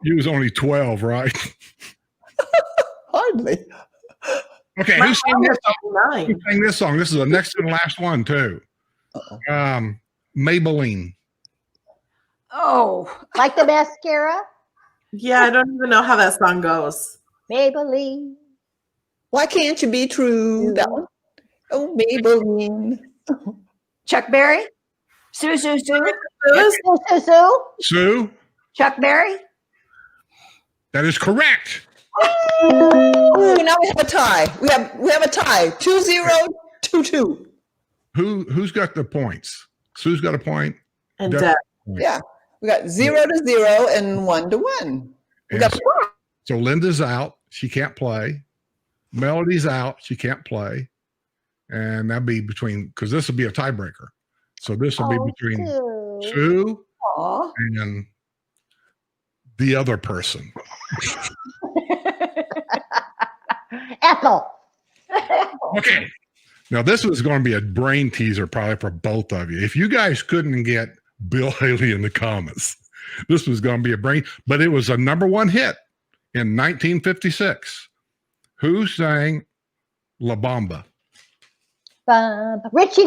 He was only 12, right? Hardly. Okay, who sang this song? Nine. Who sang this song? This is the next to the last one, too. Maybelline. Oh, Like the mascara? Yeah, I don't even know how that song goes. Maybelline. Why can't you be true? That one. Oh, Maybelline. Chuck Berry? Sue. Sue, Chuck Berry? that is correct. Ooh, now we have a tie. We have a tie. 2-0, 2-2. Who's got the points? Sue's got a point. And Deb- Deb. Yeah. We got 0 to 0 and 1 to 1. We And got so Linda's out. She can't play. Melody's out. She can't play. And that'd be between, because this will be a tiebreaker. So this will be between Sue Aw. and the other person. Ethel. Okay. Now, this was going to be a brain teaser probably for both of you. If you guys couldn't get Bill Haley in the comments, this was going to be a brain, but it was a #1 hit in 1956. Who sang La Bamba? Richie,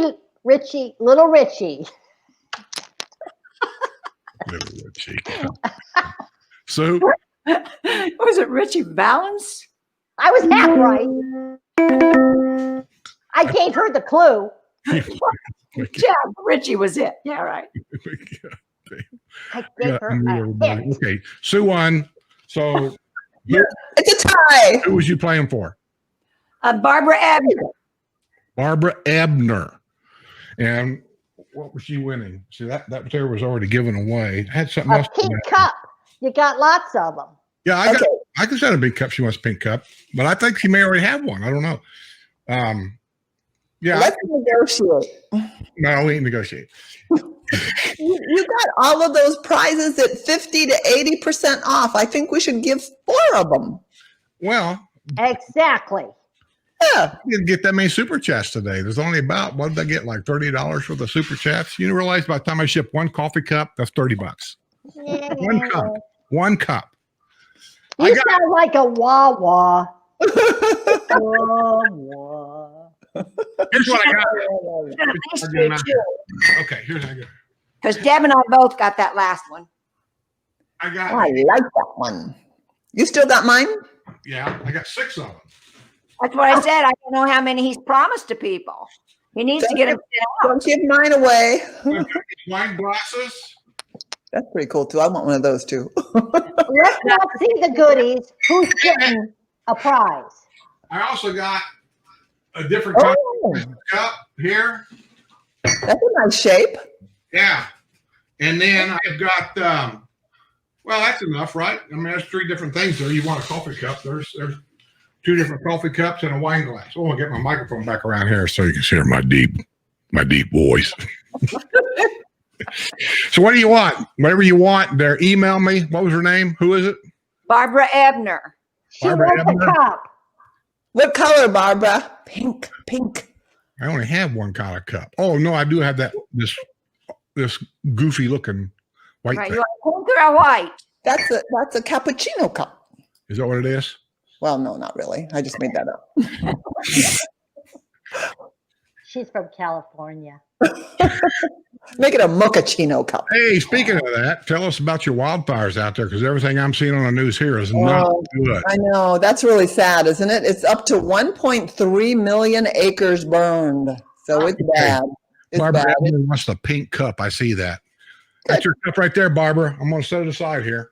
Little Richie. Little Richie. So, Was it Richie Valens? I was half right. I gave her the clue. Yeah, Richie was it. Yeah, right. I gave her a hint. Okay, Sue won. So, it's a tie. who was you playing for? Barbara Abner. Barbara Ebner. And what was she winning? See, that there was already given away. Had something A else. pink cup. You got lots of them. Yeah, I could send a big cup. She wants a pink cup, but I think she may already have one. I don't know. Yeah. Let's negotiate. No, we ain't negotiate. You got all of those prizes at 50 to 80% off. I think we should give 4 of them. Well, Exactly. Yeah. I didn't get that many super chats today. There's only about, what did I get? Like $30 for the super chats. You realize by the time I ship one coffee cup, that's $30. One cup. One cup. You sound like a wah-wah. Wah-wah. Here's what I got. Because Okay, here's what I got. Deb and I both got that last one. I got. I like that one. You still got mine? Yeah, I got 6 of them. That's what I said. I don't know how many he's promised to people. He needs to get them sent out. Don't give mine away. Wine glasses. That's pretty cool too. I want one of those too. Let's not see the goodies. Who's getting a prize? I also got a different kind of cup here. That's a nice shape. Yeah. And then I've got, well, that's enough, right? I mean, there's 3 different things there. You want a coffee cup. There's 2 different coffee cups and a wine glass. Oh, I'll get my microphone back around here so you can hear my deep voice. So what do you want? Whatever you want there, email me. What was her name? Who is it? Barbara Ebner. She Barbara wants a Ebner? cup. What color, Barbara? Pink. I only have one color cup. Oh no, I do have that this goofy looking white Right. thing. You want pink or a white? That's a cappuccino cup. Is that what it is? Well, no, not really. I just made that up. She's from California. Make it a mochaccino cup. Hey, speaking of that, tell us about your wildfires out there, because everything I'm seeing on the news here is not good. I know. That's really sad, isn't it? It's up to 1.3 million acres burned. So it's bad. It's Barbara bad. Ebner wants the pink cup. I see that. That's your cup right there, Barbara. I'm going to set it aside here.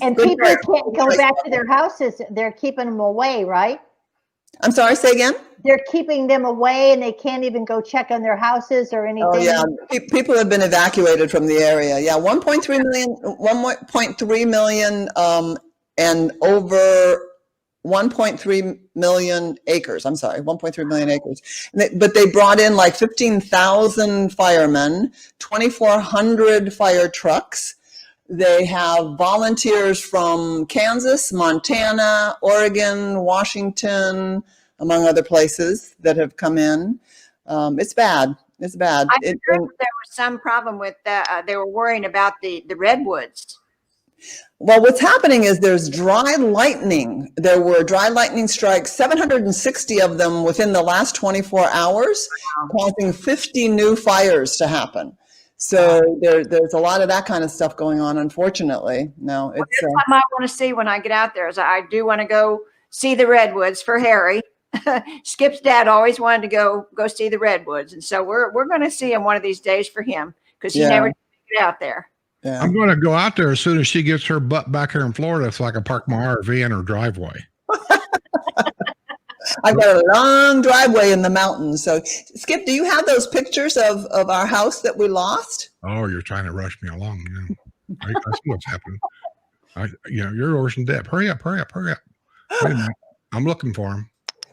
And Good people break. can't go back to their houses. They're keeping them away, right? I'm sorry, say again? They're keeping them away and they can't even go check on their houses or anything. Oh, yeah. People have been evacuated from the area. Yeah, 1.3 million and over 1.3 million acres. I'm sorry, 1.3 million acres. But they brought in like 15,000 firemen, 2,400 fire trucks. They have volunteers from Kansas, Montana, Oregon, Washington, among other places that have come in. It's bad. It's bad. I heard there was some problem with they were worrying about the redwoods. Well, what's happening is there's dry lightning. There were dry lightning strikes, 760 of them within the last 24 hours, causing 50 new fires to happen. So there's a lot of that kind of stuff going on, unfortunately. No, it's What I might want to see when I get out there is I do want to go see the redwoods for Harry. Skip's dad always wanted to go see the redwoods, and so we're going to see him one of these days for him because he never did get out there. Yeah. I'm going to go out there as soon as she gets her butt back here in Florida so I can park my RV in her driveway. I've got a long driveway in the mountains. So, Skip, do you have those pictures of our house that we lost? Oh, you're trying to rush me along. You know. I see what's happening. You're worse than Deb. Hurry up. Wait a minute. I'm looking for him.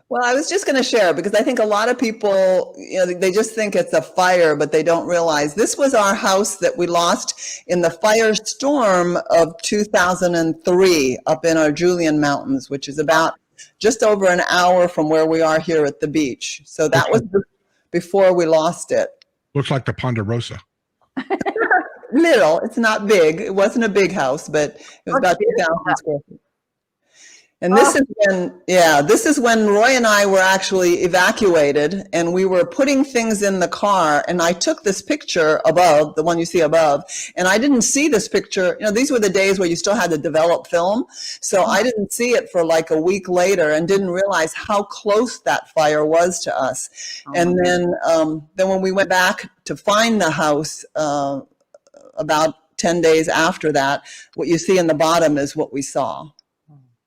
Well, I was just going to share because I think a lot of people, they just think it's a fire, but they don't realize this was our house that we lost in the firestorm of 2003 up in our Julian Mountains, which is about just over an hour from where we are here at the beach. So that was before we lost it. Looks like the Ponderosa. Little, it's not big. It wasn't a big house, but it was about 2,000 square feet. And this is when Roy and I were actually evacuated and we were putting things in the car, and I took this picture above, the one you see above, and I didn't see this picture. These were the days where you still had to develop film. So I didn't see it for like a week later and didn't realize how close that fire was to us. And then when we went back to find the house about 10 days after that, what you see in the bottom is what we saw.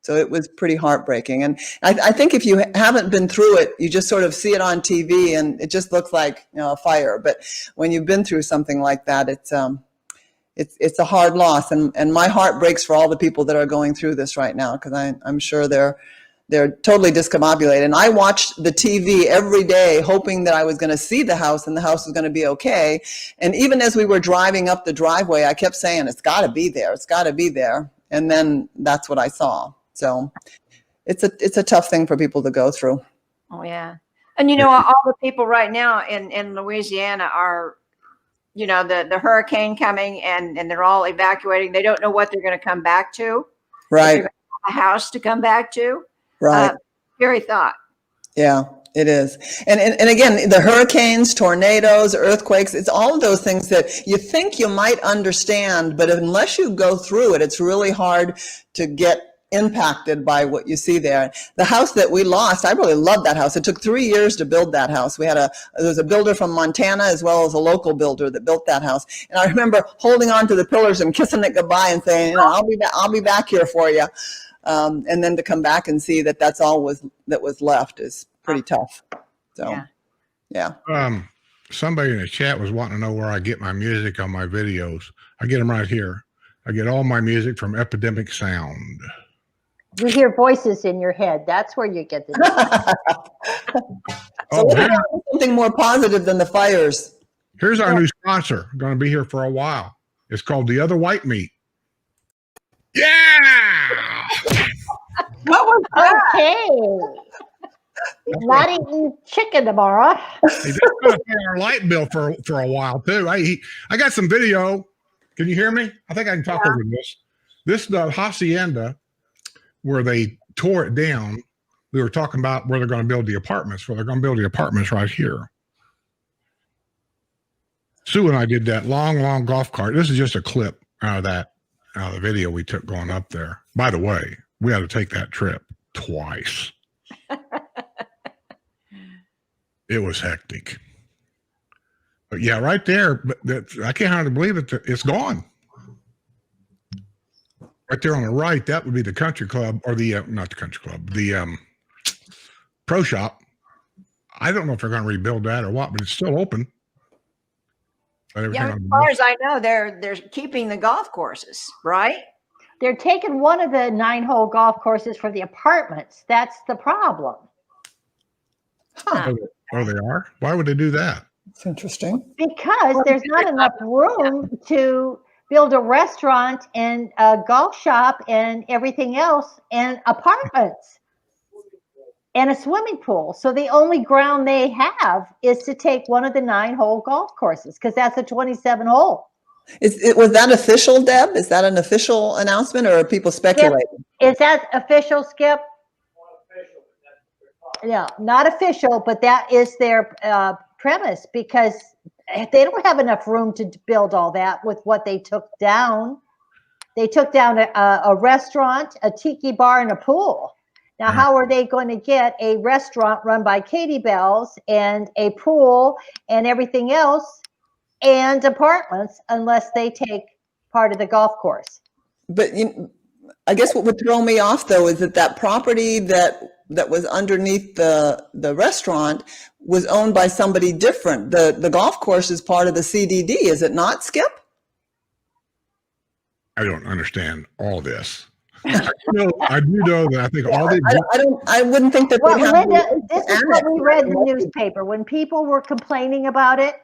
So it was pretty heartbreaking. And I think if you haven't been through it, you just sort of see it on TV and it just looks like, a fire. But when you've been through something like that, it's a hard loss. And my heart breaks for all the people that are going through this right now, because I'm sure they're totally discombobulated. And I watched the TV every day hoping that I was going to see the house and the house was going to be okay. And even as we were driving up the driveway, I kept saying, it's got to be there. It's got to be there. And then that's what I saw. So it's a tough thing for people to go through. Oh, yeah. And, all the people right now in Louisiana are, the hurricane coming and they're all evacuating. They don't know what they're going to come back to. Right. A house to come back to. Right. Scary thought. Yeah, it is. And again, the hurricanes, tornadoes, earthquakes, it's all of those things that you think you might understand, but unless you go through it, it's really hard to get impacted by what you see there. The house that we lost, I really loved that house. It took 3 years to build that house. There was a builder from Montana as well as a local builder that built that house. And I remember holding on to the pillars and kissing it goodbye and saying, I'll be back here for you. And then to come back and see that that's all that was left is pretty tough. So, yeah. Somebody in the chat was wanting to know where I get my music on my videos. I get them right here. I get all my music from Epidemic Sound. You hear voices in your head. That's where you get the. So something more positive than the fires. Here's our new sponsor. Going to be here for a while. It's called The Other White Meat. Yeah. What was that? Okay. Not eating chicken tomorrow. Hey, that's going to pay our light bill for a while too. I got some video. Can you hear me? I think I can talk over this. This is the hacienda where they tore it down. We were talking about where they're going to build the apartments. Well, they're going to build the apartments right here. Sue and I did that long golf cart. This is just a clip out of the video we took going up there. By the way, we had to take that trip twice. It was hectic. But yeah, right there, I can't hardly believe it. It's gone. Right there on the right, that would be the country club, or the not the country club, the pro shop. I don't know if they're going to rebuild that or what, but it's still open. Yeah, as far as I know, they're keeping the golf courses, right? They're taking one of the 9-hole golf courses for the apartments. That's the problem. Huh. Oh, they are? Why would they do that? It's interesting. Because there's not enough room to build a restaurant and a golf shop and everything else and apartments and a swimming pool. So the only ground they have is to take one of the 9-hole golf courses because that's a 27-hole. Was that official, Deb? Is that an official announcement, or are people speculating? Is that official, Skip? Yeah, not official, but that is their premise because they don't have enough room to build all that with what they took down. They took down a restaurant, a tiki bar, and a pool. Now, how are they going to get a restaurant run by Katie Bells and a pool and everything else and apartments unless they take part of the golf course? But I guess what would throw me off, though, is that property that was underneath the restaurant was owned by somebody different. The golf course is part of the CDD, is it not, Skip? I don't understand all this. I do know that I think all they I wouldn't think that. Well, Linda, this is what we read in the newspaper when people were complaining about it,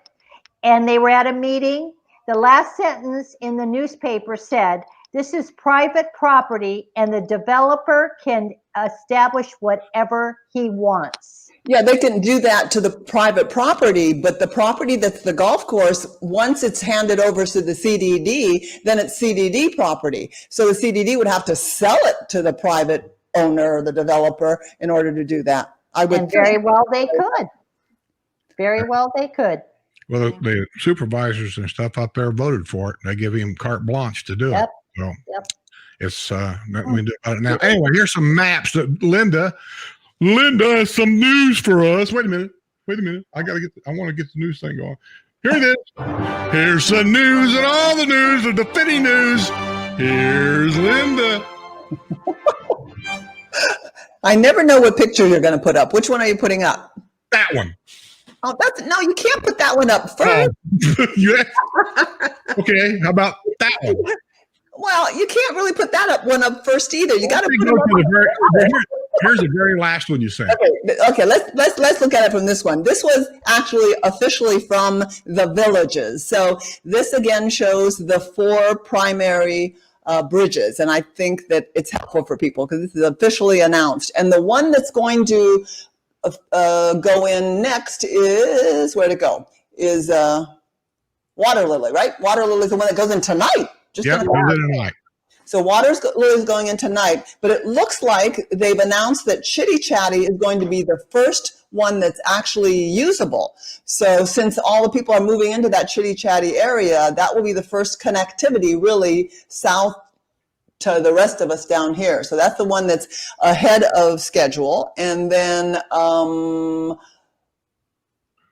and they were at a meeting. The last sentence in the newspaper said, "This is private property, and the developer can establish whatever he wants." Yeah, they can do that to the private property, but the property that's the golf course, once it's handed over to the CDD, then it's CDD property. So the CDD would have to sell it to the private owner or the developer in order to do that. And very well they could. Very well they could. Well, the supervisors and stuff up there voted for it. They give him carte blanche to do it. So it's nothing we can do about it now. Anyway, here's some maps that Linda has some news for us. Wait a minute. I want to get the news thing going. Here it is. Here's the news and all the news of the Fitty news. Here's Linda. I never know what picture you're going to put up. Which one are you putting up? That one. Oh, no, you can't put that one up first. Yeah. Okay, how about that one? Well, you can't really put that one up first either. You got to put it up. Here's the very last one you said. Okay. Let's look at it from this one. This was actually officially from the Villages. So this again shows the 4 primary bridges, and I think that it's helpful for people because this is officially announced. And the one that's going to go in next is where'd it go? Is Water Lily, right? Water Lily is the one that goes in tonight. Tonight. So Water Lily is going in tonight, but it looks like they've announced that Chitty Chatty is going to be the first one that's actually usable. So since all the people are moving into that Chitty Chatty area, that will be the first connectivity really south to the rest of us down here. So that's the one that's ahead of schedule. And then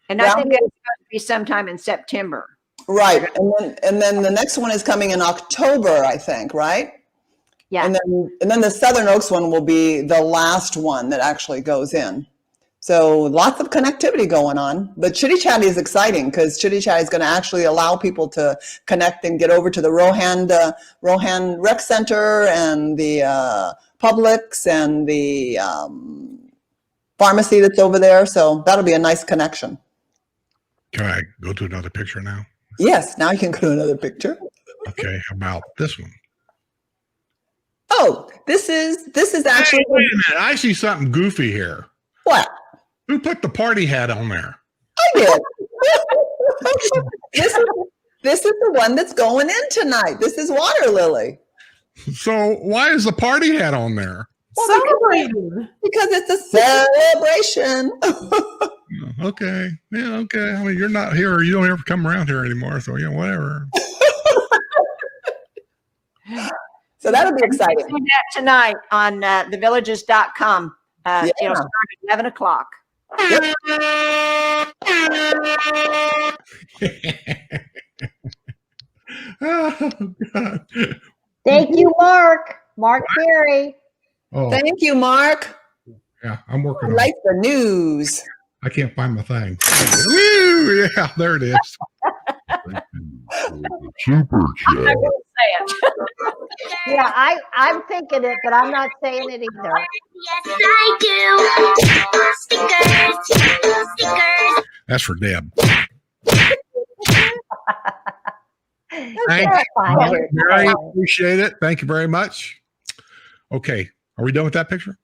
And I think it's going to be sometime in September. right. And then the next one is coming in October, I think, right? Yeah. And then the Southern Oaks one will be the last one that actually goes in. So lots of connectivity going on. But Chitty Chatty is exciting because Chitty Chatty is going to actually allow people to connect and get over to the Rohan Rec Center and the Publix and the pharmacy that's over there. So that'll be a nice connection. Can I go to another picture now? Yes, now you can go to another picture. Okay, how about this one? Oh, this is actually. Hey, wait a minute. I see something goofy here. What? Who put the party hat on there? I did. This is the one that's going in tonight. This is Water Lily. So why is the party hat on there? Celebrating. Because it's a celebration. Okay. Yeah, okay. I mean, you're not here. You don't ever come around here anymore. So, yeah, whatever. So that'll be exciting. See that tonight on thevillages.com. It'll start at 11 o'clock. Yep. Oh, God. Thank you, Mark. Mark Berry. Oh, Thank you, Mark. yeah, I'm working on Like the news. I can't find my thing. Woo! Yeah, there it is. Thank you for the super chat. Say it. Yeah, I'm thinking it, but I'm not saying it either. Yes, I do. Stickers. That's for Deb. They're fine. Very appreciate it. Thank you very much. Okay, are we done with that picture?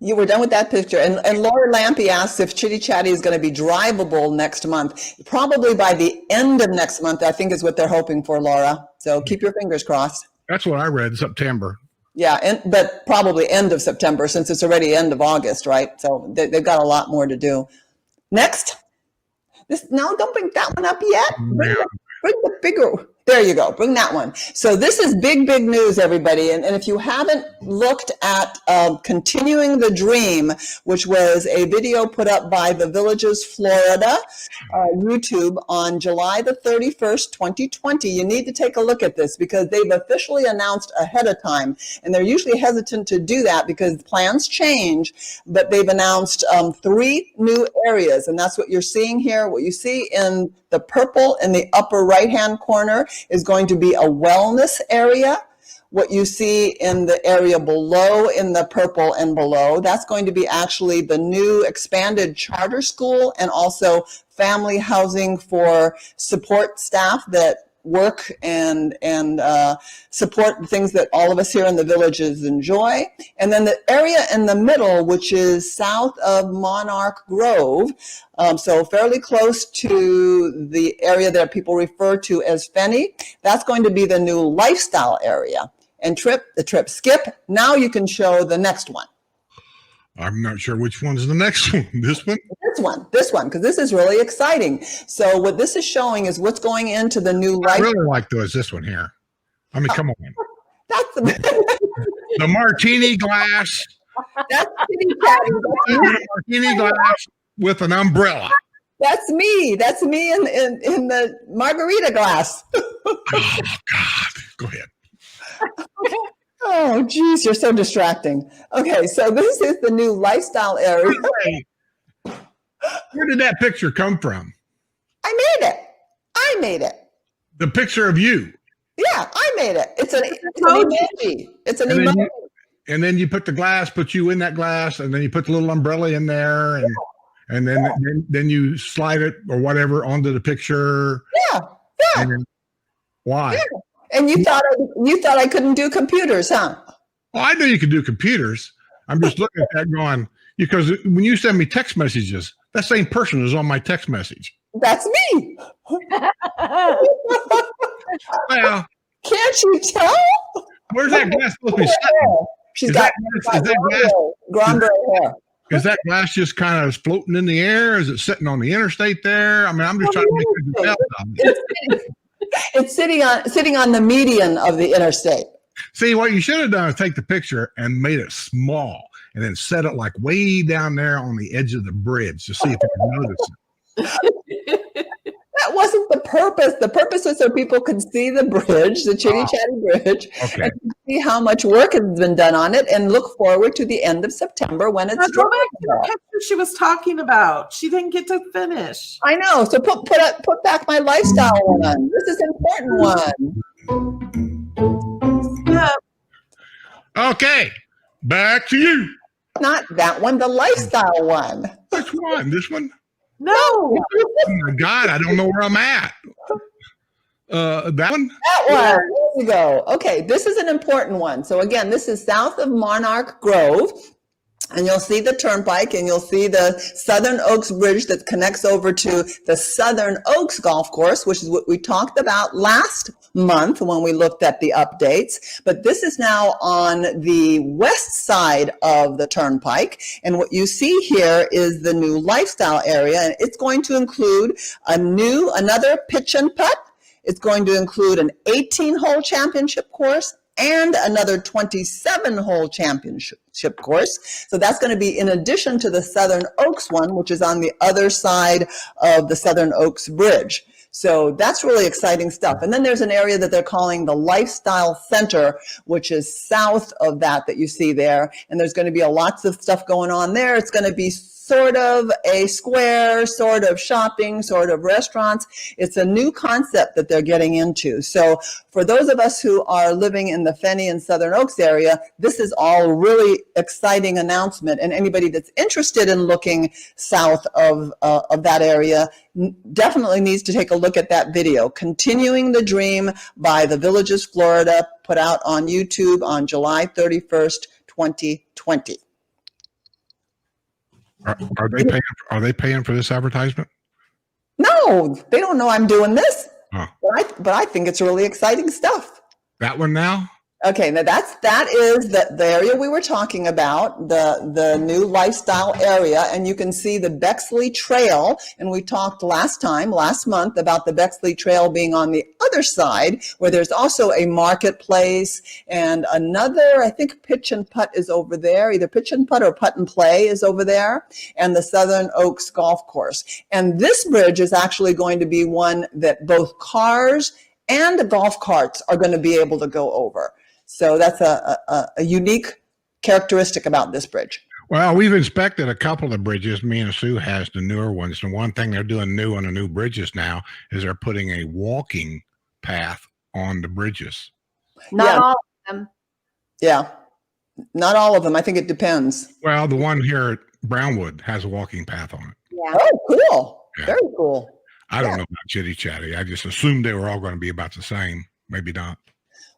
You were done with that picture. And Laura Lampy asks if Chitty Chatty is going to be drivable next month. Probably by the end of next month, I think is what they're hoping for, Laura. So keep your fingers crossed. That's what I read, September. Yeah, but probably end of September since it's already end of August, right? So they've got a lot more to do. Next. No, don't bring that one up yet. Bring the bigger. There you go. Bring that one. So this is big news, everybody. And if you haven't looked at Continuing the Dream, which was a video put up by the Villages Florida YouTube on July the 31st, 2020, you need to take a look at this because they've officially announced ahead of time. And they're usually hesitant to do that because plans change. But they've announced 3 new areas. And that's what you're seeing here. What you see in the purple in the upper right-hand corner is going to be a wellness area. What you see in the area below in the purple and below, that's going to be actually the new expanded charter school and also family housing for support staff that work and support the things that all of us here in the villages enjoy. And then the area in the middle, which is south of Monarch Grove, so fairly close to the area that people refer to as Fenny, that's going to be the new lifestyle area. And the trip skip, now you can show the next one. I'm not sure which one's the next one. This one? This one, because this is really exciting. So what this is showing is what's going into the new life. I really like this one here. I mean, come on. That's The martini glass. That's Martini glass with an umbrella. That's me. That's me in the margarita glass. Oh, God. Go ahead. Oh, geez, you're so distracting. Okay, so this is the new lifestyle area. Where did that picture come from? I made it. The picture of you. Yeah, I made it. It's an emoji. It's an emoji. And then you put the glass, put you in that glass, and then you put the little umbrella in there, and then you slide it or whatever onto the picture. Yeah. And then, why? Yeah. And you thought I couldn't do computers, huh? Well, I know you can do computers. I'm just looking at that going, because when you send me text messages, that same person is on my text message. That's me. Well, can't you tell? Where's that glass supposed to be sitting? She's Is got, that Grande hair. Is that glass just kind of floating in the air? Is it sitting on the interstate there? I mean, I'm just trying to make sure you tell. It's sitting on the median of the interstate. See, what you should have done is take the picture and made it small and then set it like way down there on the edge of the bridge to see if you can notice it. That wasn't the purpose. The purpose was so people could see the bridge, the Chitty Chatty Bridge, and see how much work has been done on it and look forward to the end of September when it's Go back to the picture she was talking about. She didn't get to finish. I know. So put back my lifestyle one. This is an important one. Yeah. Okay, back to you. Not that one, the lifestyle one. Which one? This one? No. Oh my God, I don't know where I'm at. That one? That one. There you go. Okay, this is an important one. So again, this is south of Monarch Grove. And you'll see the turnpike and you'll see the Southern Oaks Bridge that connects over to the Southern Oaks Golf Course, which is what we talked about last month when we looked at the updates. But this is now on the west side of the turnpike. And what you see here is the new lifestyle area. And it's going to include another pitch and putt. It's going to include an 18-hole championship course and another 27-hole championship course. So that's going to be in addition to the Southern Oaks one, which is on the other side of the Southern Oaks Bridge. So that's really exciting stuff. And then there's an area that they're calling the Lifestyle Center, which is south of that you see there. And there's going to be lots of stuff going on there. It's going to be sort of a square, sort of shopping, sort of restaurants. It's a new concept that they're getting into. So for those of us who are living in the Fenny and Southern Oaks area, this is all really exciting announcement. And anybody that's interested in looking south of that area definitely needs to take a look at that video, Continuing the Dream by the Villages Florida, put out on YouTube on July 31st, 2020. Are they paying for this advertisement? No, they don't know I'm doing this. Huh. But I think it's really exciting stuff. That one now? Okay, now that is the area we were talking about, the new lifestyle area, and you can see the Bexley Trail, and we talked last month, about the Bexley Trail being on the other side, where there's also a marketplace, and another, I think pitch and putt is over there, either pitch and putt or putt and play is over there, and the Southern Oaks Golf Course. And this bridge is actually going to be one that both cars and golf carts are going to be able to go over. So that's a unique characteristic about this bridge. Well, we've inspected a couple of bridges. Me and Sue has the newer ones. And one thing they're doing new on the new bridges now is they're putting a walking path on the bridges. Not all of them. Yeah, not all of them. I think it depends. Well, the one here at Brownwood has a walking path on it. Yeah. Oh, cool. Yeah. Very cool. I don't know about Chitty Chatty. I just assumed they were all going to be about the same. Maybe not.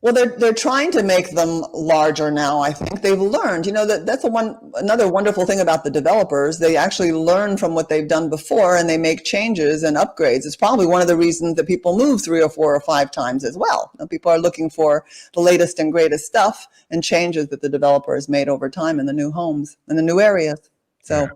Well, they're trying to make them larger now. I think they've learned, that's another wonderful thing about the developers. They actually learn from what they've done before and they make changes and upgrades. It's probably one of the reasons that people move 3 or 4 or 5 times as well. People are looking for the latest and greatest stuff and changes that the developer has made over time in the new homes and the new areas. So, yeah.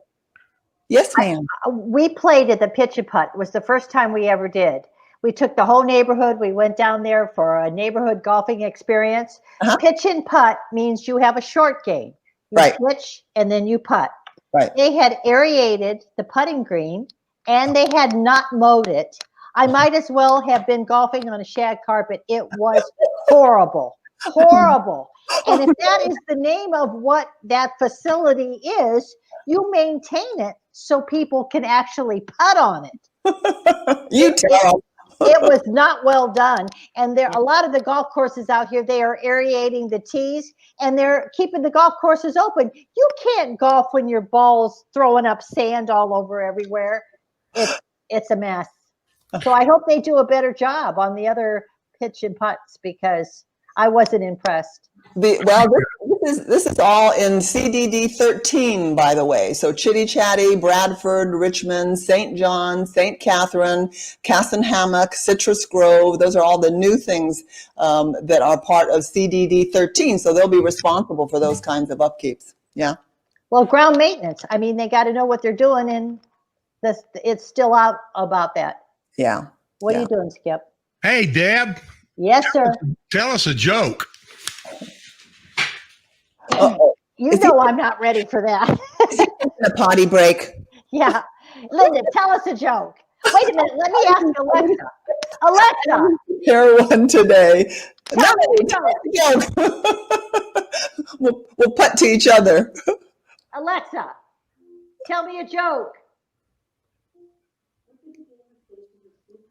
Yes, ma'am. We played at the pitch and putt. It was the first time we ever did. We took the whole neighborhood. We went down there for a neighborhood golfing experience. Uh-huh. Pitch and putt means you have a short game. You pitch and then you putt. Right. They had aerated the putting green and they had not mowed it. I might as well have been golfing on a shag carpet. It was horrible, horrible. And if that is the name of what that facility is, you maintain it so people can actually putt on it. You tell. It was not well done. And there a lot of the golf courses out here, they are aerating the tees and they're keeping the golf courses open. You can't golf when your ball's throwing up sand all over everywhere. It's a mess. So I hope they do a better job on the other pitch and putts because I wasn't impressed. This This is all in CDD 13, by the way. So Chitty Chatty, Bradford, Richmond, St. John, St. Catherine, Cassenhammock, Citrus Grove. Those are all the new things that are part of CDD 13. So they'll be responsible for those kinds of upkeeps. Yeah. Well, ground maintenance. I mean, they got to know what they're doing, and it's still out about that. Yeah. What are you doing, Skip? Hey, Deb. Yes, sir. Tell us a joke. You know I'm not ready for that. A potty break. Yeah. Linda, tell us a joke. Wait a minute. Let me ask Alexa. Alexa. Share one today. Tell me a joke. We'll putt to each other. Alexa, tell me a joke.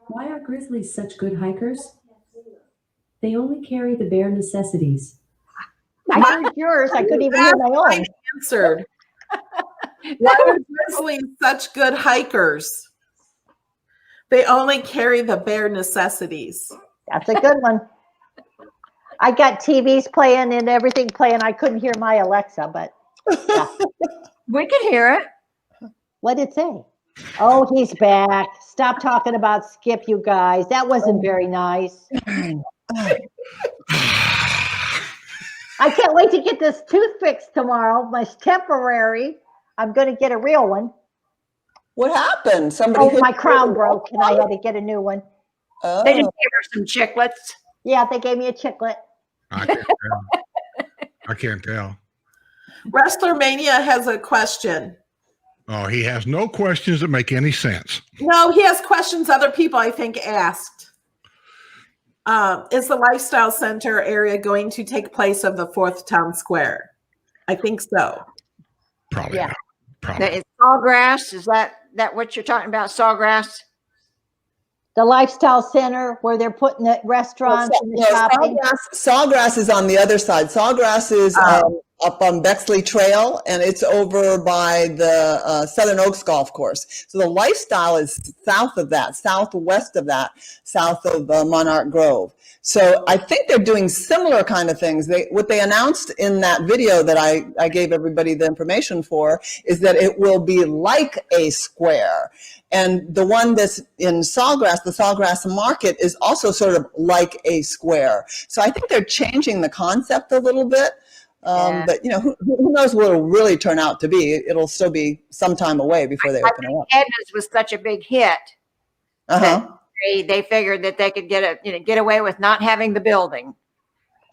Why are grizzlies such good hikers? They only carry the bare necessities. I heard yours. I couldn't even hear my own. Answered. Why are grizzlies such good hikers? They only carry the bare necessities. That's a good one. I got TVs playing and everything playing. I couldn't hear my Alexa, but yeah. We can hear it. What did it say? Oh, he's back. Stop talking about Skip, you guys. That wasn't very nice. I can't wait to get this tooth fixed tomorrow. My temporary. I'm going to get a real one. What happened? Somebody my crown broke and I had to get a new one. Oh. They just gave her some chiclets. Yeah, they gave me a chiclet. I can't tell. I can't tell. Wrestler Mania has a question. Oh, he has no questions that make any sense. No, he has questions other people, I think, asked. Is the Lifestyle Center area going to take place of the 4th Town Square? I think so. Probably Yeah. not. Probably. It's Sawgrass. Is that what you're talking about? Sawgrass? The Lifestyle Center where they're putting the restaurants and the shopping. Sawgrass is on the other side. Sawgrass is up on Bexley Trail, and it's over by the Southern Oaks Golf Course. So the Lifestyle is south of that, southwest of that, south of Monarch Grove. So I think they're doing similar kind of things. What they announced in that video that I gave everybody the information for is that it will be like a square. And the one that's in Sawgrass, the Sawgrass Market, is also sort of like a square. So I think they're changing the concept a little bit. But, you know, who knows what it'll really turn out to be. It'll still be some time away before they open it up. Edna's was such a big hit. Uh-huh. They figured that they could get away with not having the building.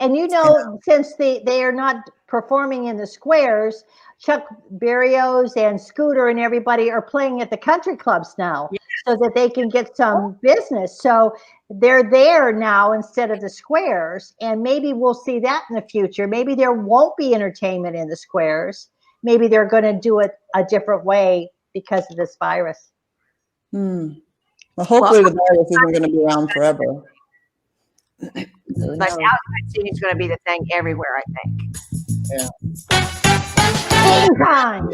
And you know, since they are not performing in the squares, Chuck Berrios and Scooter and everybody are playing at the country clubs now, so that they can get some business. So they're there now instead of the squares, and maybe we'll see that in the future. Maybe there won't be entertainment in the squares. Maybe they're going to do it a different way because of this virus. Well, hopefully the virus isn't going to be around forever. But outside seating is going to be the thing everywhere, I think. Yeah. Game time!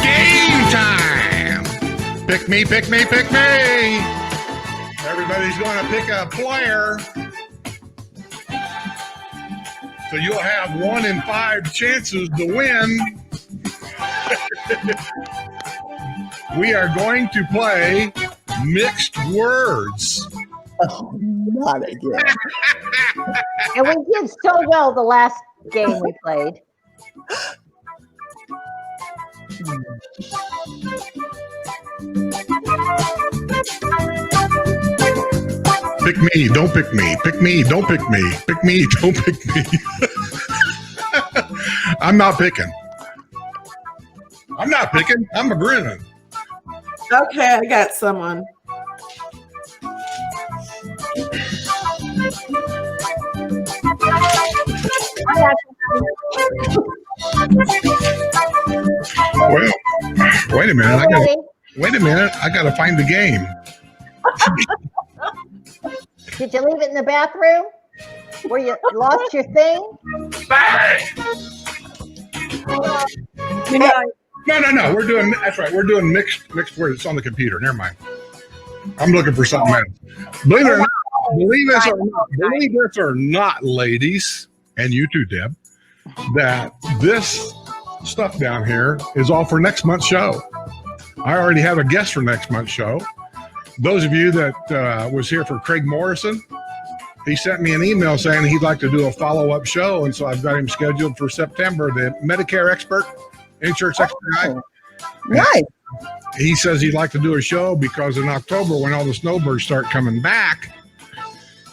Game time! Pick me, pick me, pick me! Everybody's going to pick a player. So you'll have 1 in 5 chances to win. We are going to play mixed words. Oh, not again. And we did so well the last game we played. Pick me, don't pick me. Pick me, don't pick me. Pick me, don't pick me. I'm not picking. I'm not picking. I'm a grinning. Okay, I got someone. Well, wait a minute. I got to find the game. Did you leave it in the bathroom? Where you lost your thing? No. We're doing, that's right. We're doing mixed words. It's on the computer. Never mind. I'm looking for something else. Believe it or not, believe this or not, ladies, and you too, Deb. that this stuff down here is all for next month's show. I already have a guest for next month's show. Those of you that was here for Craig Morrison, he sent me an email saying he'd like to do a follow-up show, and so I've got him scheduled for September. The Medicare expert, insurance expert guy. Nice. He says he'd like to do a show because in October, when all the snowbirds start coming back,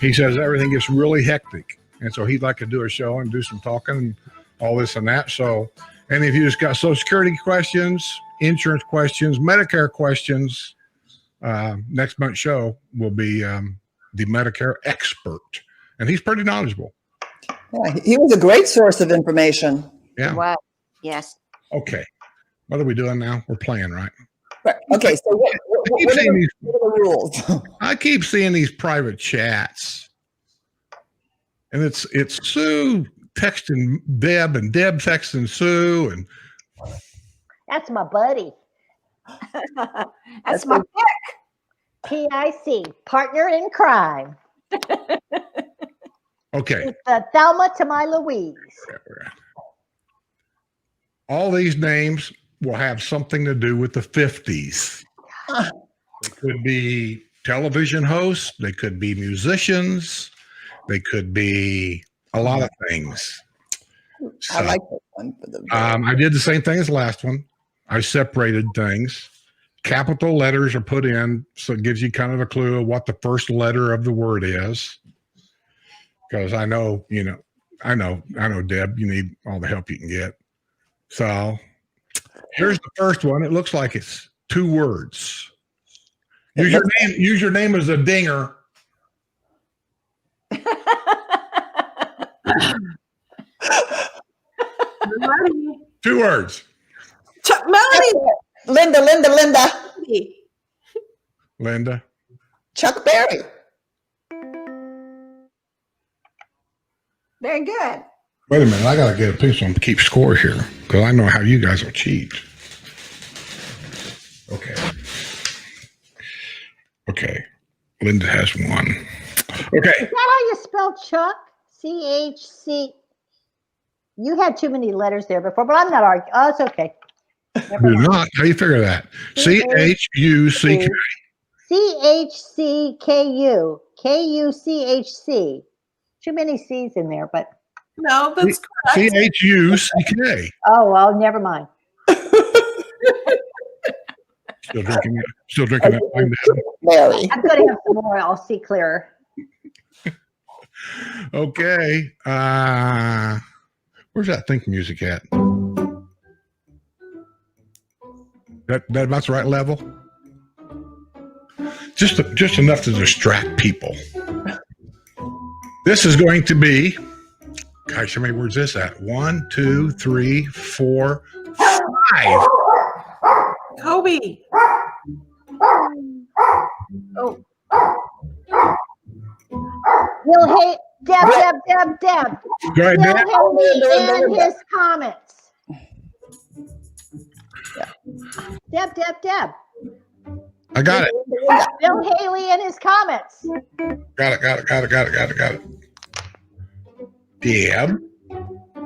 he says everything gets really hectic. And so he'd like to do a show and do some talking and all this and that. So, and if you just got Social Security questions, insurance questions, Medicare questions, next month's show will be the Medicare expert. And he's pretty knowledgeable. Yeah, he was a great source of information. Yeah. Wow. Yes. Okay. What are we doing now? We're playing, right? Right. Okay, so what are the rules? I keep seeing these private chats. And it's Sue texting Deb and Deb texting Sue, and That's my buddy. That's my pick. PIC, partner in crime. okay. It's Thelma to my Louise. All these names will have something to do with the 50s. They could be television hosts, they could be musicians, they could be a lot of things. So, I like that one for the I did the same thing as the last one. I separated things. Capital letters are put in, so it gives you kind of a clue of what the first letter of the word is. Because I know, Deb, you need all the help you can get. So here's the first one. It looks like it's 2 words. Use your name as a dinger. Two words. Chuck Melody. Linda. Chuck Berry. Very good. Wait a minute. I got to get a pencil and keep score here because I know how you guys will cheat. Okay. Linda has 1. Okay. Is that how you spell Chuck? C-H-C. You had too many letters there before, but I'm not arguing. Oh, it's okay. You're not. How do you figure that? C-H-U-C-K. C-H-C-K-U. K-U-C-H-C. Too many C's in there, but. No, that's correct. C-H-U-C-K. Oh, well, never mind. Still drinking that wine. Mary. I'm going to have some more. I'll see clearer. Okay. Where's that think music at? That about the right level? Just enough to distract people. This is going to be, gosh, how many words is that? 1, 2, 3, 4, 5. Kobe. Oh. Deb. Go ahead, Bill Deb. Haley and his comments. Deb. I got it. Bill Haley and his comments. Got it. Deb.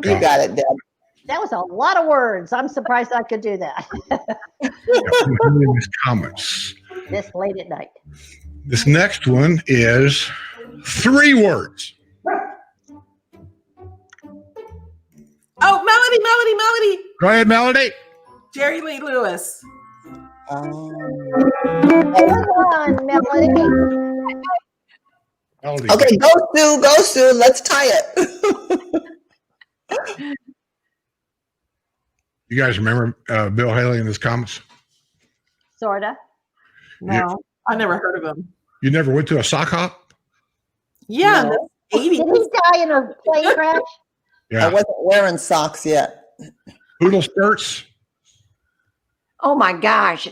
You got it, Deb. That was a lot of words. I'm surprised I could do that. Comments. This late at night. This next one is 3 words. Oh, Melody. Go ahead, Melody. Jerry Lee Lewis. Come on, Melody. Melody. Okay, go Sue. Let's tie it. You guys remember Bill Haley and his comments? Sorta. No, I never heard of him. You never went to a sock hop? Yeah, No. in the 80s. Did he die in a plane crash? I Yeah. wasn't wearing socks yet. Poodle skirts? Oh my gosh.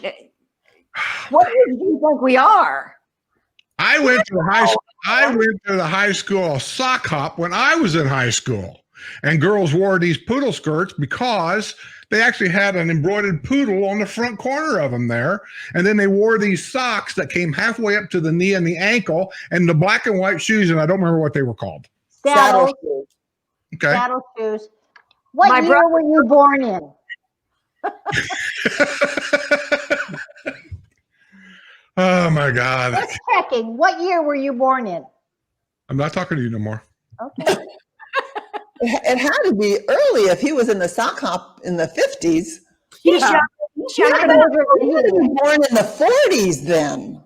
What do you think we are? I went to the high school sock hop when I was in high school. And girls wore these poodle skirts because they actually had an embroidered poodle on the front corner of them there. And then they wore these socks that came halfway up to the knee and the ankle and the black and white shoes. And I don't remember what they were called. Saddle Okay. Saddle shoes. What My year were you born in? Oh my God. Just checking. What year were you born in? I'm not talking to you no more. Okay. It had to be early if he was in the sock hop in the 50s. He's Yeah. young. He's younger than He would have been born in the 40s then.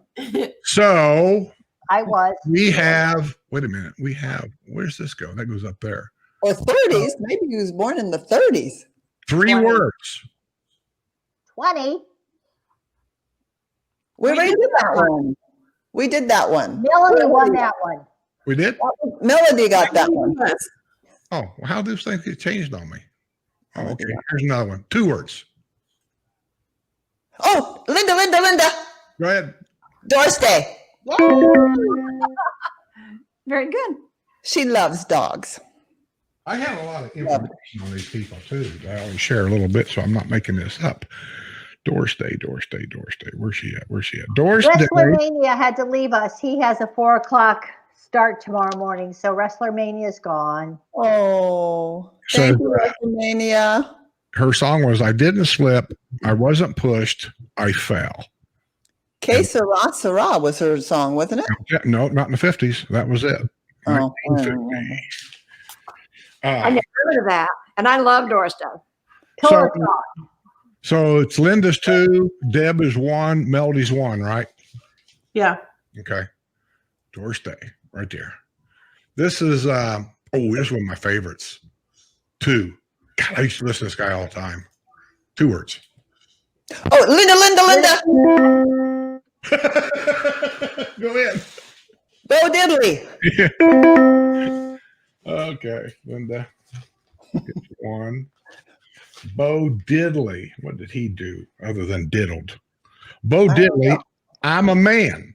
So I was. we have, wait a minute. We have, where's this go? That goes up there. Or 30s. Maybe he was born in the 30s. 3 20. words. 20. We already did that one. We did that one. Melanie won that one. We did? Melody got that one. Oh, well, how do those things get changed on me? Oh, okay. Here's another one. 2 words. Oh, Linda. Go ahead. Doris Day. Very good. She loves dogs. I have a lot of information on these people too. I always share a little bit, so I'm not making this up. Doris Day. Where's she at? Doris Day. WrestleMania had to leave us. He has a 4:00 start tomorrow morning, so WrestleMania's gone. Oh, So, thank you, WrestleMania. her song was "I didn't slip, I wasn't pushed, I fell." Que Sera Sera was her song, wasn't it? Yeah, no, not in the 50s. That was it. Oh, 1950. I never heard of that. And I love Doris Day. So, so it's Linda's 2, Deb is 1, Melody's 1, right? Yeah. Okay. Doris Day, right there. This is this is one of my favorites. 2. God, I used to listen to this guy all the time. 2 words. Oh, Linda. Go ahead. Bo Diddley. Okay, Linda. Get you 1. Bo Diddley. What did he do other than diddled? Bo Diddley, I'm a Man.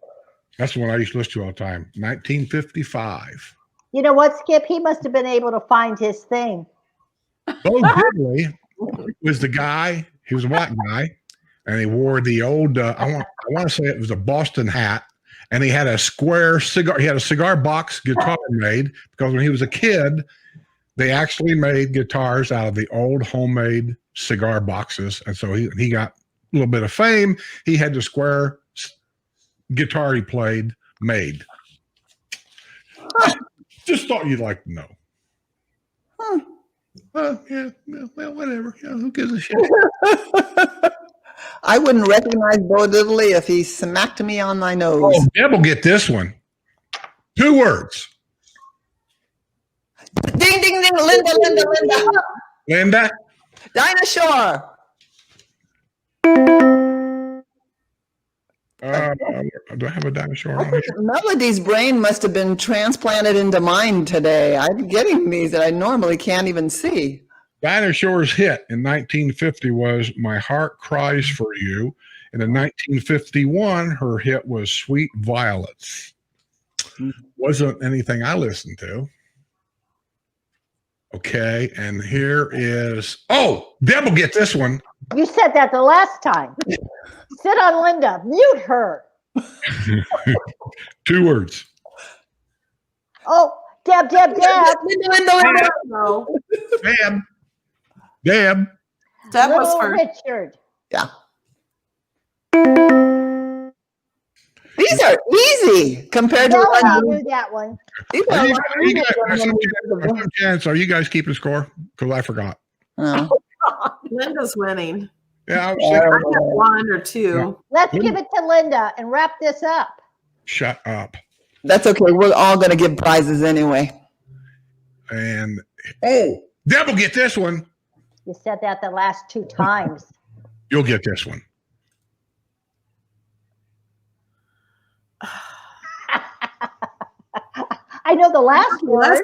That's the one I used to listen to all the time. 1955. You know what, Skip? He must have been able to find his thing. Bo Diddley was the guy. He was a black guy, and he wore the old. I want to say it was a Boston hat, and he had a square cigar. He had a cigar box guitar made because when he was a kid, they actually made guitars out of the old homemade cigar boxes, and so he got a little bit of fame. He had the square guitar he played made. Just thought you'd like to know. Yeah, well, whatever. Yeah, who gives a shit? I wouldn't recognize Bo Diddley if he smacked me on my nose. Oh, Deb will get this one. 2 words. Ding, ding, ding. Linda. Linda. Dinah Shore. Do I have a dinosaur on here? Melody's brain must have been transplanted into mine today. I'm getting these that I normally can't even see. Dinah Shore's hit in 1950 was "My Heart Cries for You," and in 1951 her hit was "Sweet Violets." Wasn't anything I listened to. Okay, and here is Deb will get this one. You said that the last time. Sit on Linda. Mute her. 2 words. Oh, Deb. No. Deb. Deb was Little first. Richard. Yeah. These are easy compared to Melody the knew that one. These Are are you, a lot are you easier guys, than chance, are you guys keeping score? Because I forgot. Oh. Linda's winning. Yeah, I was I thinking, have 1 or 2. Let's give it to Linda and wrap this up. shut up. That's okay. We're all going to give prizes anyway. And Deb will get this one. You said that the last 2 times. You'll get this one. I know the last word.